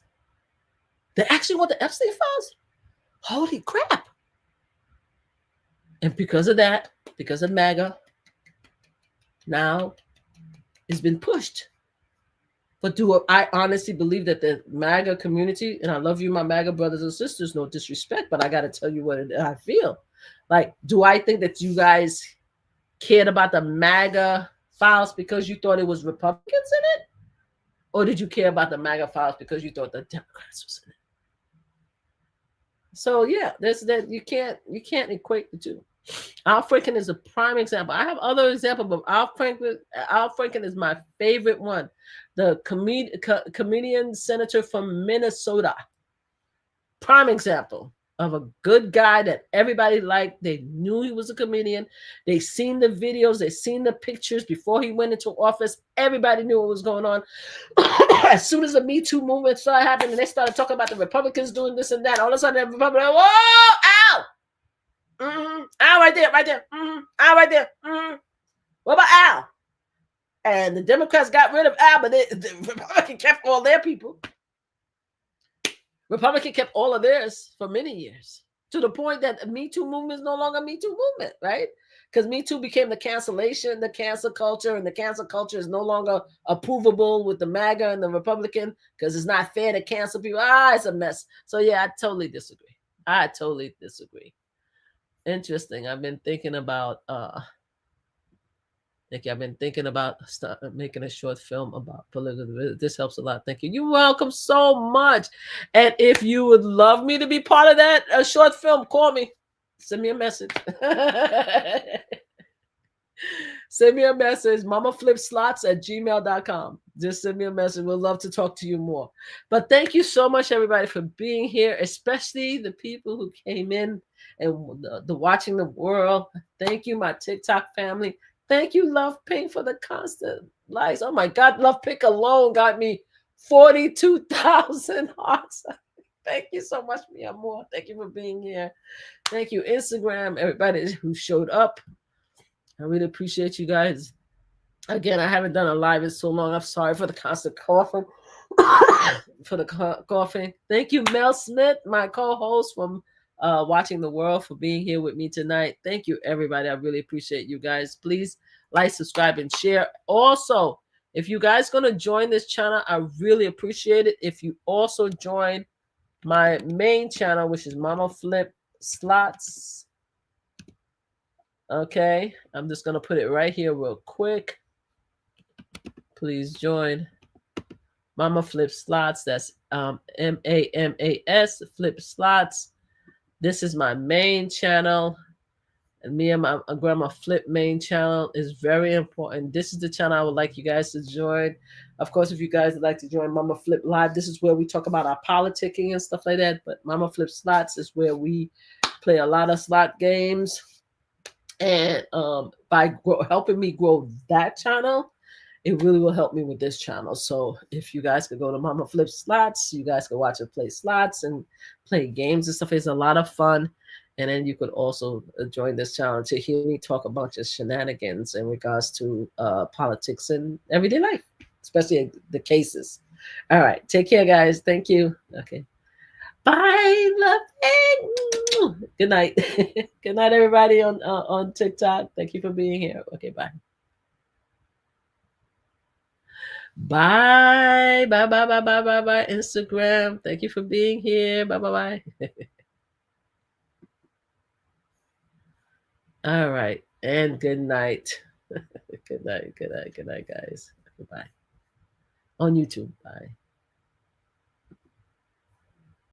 They actually want the Epstein files? Holy crap. And because of that, because of MAGA, now it's been pushed. But do I honestly believe that the MAGA community, and I love you, my MAGA brothers and sisters, no disrespect, but I got to tell you what I feel. Like, do I think that you guys cared about the MAGA files because you thought it was Republicans in it? Or did you care about the MAGA files because you thought the Democrats was in it? So yeah, there's that. You can't equate the two. Al Franken is a prime example. I have other examples, but Al Franken is my favorite one. The comedian senator from Minnesota. Prime example of a good guy that everybody liked. They knew he was a comedian. They seen the videos. They seen the pictures before he went into office. Everybody knew what was going on. As soon as the Me Too movement started happening, they started talking about the Republicans doing this and that. All of a sudden, the Republicans, whoa, Al! Mm-hmm. Al right there, right there. Mm-hmm. Al right there. Mm-hmm. What about Al? And the Democrats got rid of Al, but the Republican kept all their people. Republican kept all of theirs for many years, to the point that the Me Too movement is no longer Me Too movement, right? Because Me Too became the cancellation, the cancel culture, and the cancel culture is no longer approvable with the MAGA and the Republican because it's not fair to cancel people. It's a mess. So yeah, I totally disagree. Interesting. I've been thinking about making a short film about political. This helps a lot. Thank you. You're welcome so much. And if you would love me to be part of that, a short film, call me. Send me a message. Send me a message, mamaflipslots@gmail.com. Just send me a message. We'd love to talk to you more. But thank you so much, everybody, for being here, especially the people who came in and the watching the world. Thank you, my TikTok family. Thank you, Love Pink, for the constant likes. Oh my God, Love Pink alone got me 42,000 hearts. Thank you so much, mi amor. Thank you for being here. Thank you, Instagram, everybody who showed up. I really appreciate you guys. Again, I haven't done a live in so long. I'm sorry for the constant coughing. Coughing. Thank you, Mel Smith, my co-host from Watching the World, for being here with me tonight. Thank you, everybody. I really appreciate you guys. Please like, subscribe, and share. Also, if you guys going to join this channel, I really appreciate it if you also join my main channel, which is Mama Flip Slots. Okay, I'm just going to put it right here real quick. Please join Mama Flip Slots. That's MAMAS Flip Slots. This is my main channel. And me and my grandma Flip main channel is very important. This is the channel I would like you guys to join. Of course, if you guys would like to join Mama Flip Live, this is where we talk about our politicking and stuff like that. But Mama Flip Slots is where we play a lot of slot games. And by helping me grow that channel, it really will help me with this channel. So if you guys could go to Mama Flip Slots, you guys could watch her play slots and play games and stuff. It's a lot of fun. And then you could also join this channel to hear me talk a bunch of shenanigans in regards to politics and everyday life, especially the cases. All right. Take care, guys. Thank you. Okay. Bye. Love you. Good night. Good night, everybody on TikTok. Thank you for being here. Okay, bye. Bye. Bye, bye, bye, bye, bye, bye. Instagram. Thank you for being here. Bye, bye, bye. All right. And good night. Good night. Good night. Good night, guys. Goodbye. On YouTube. Bye.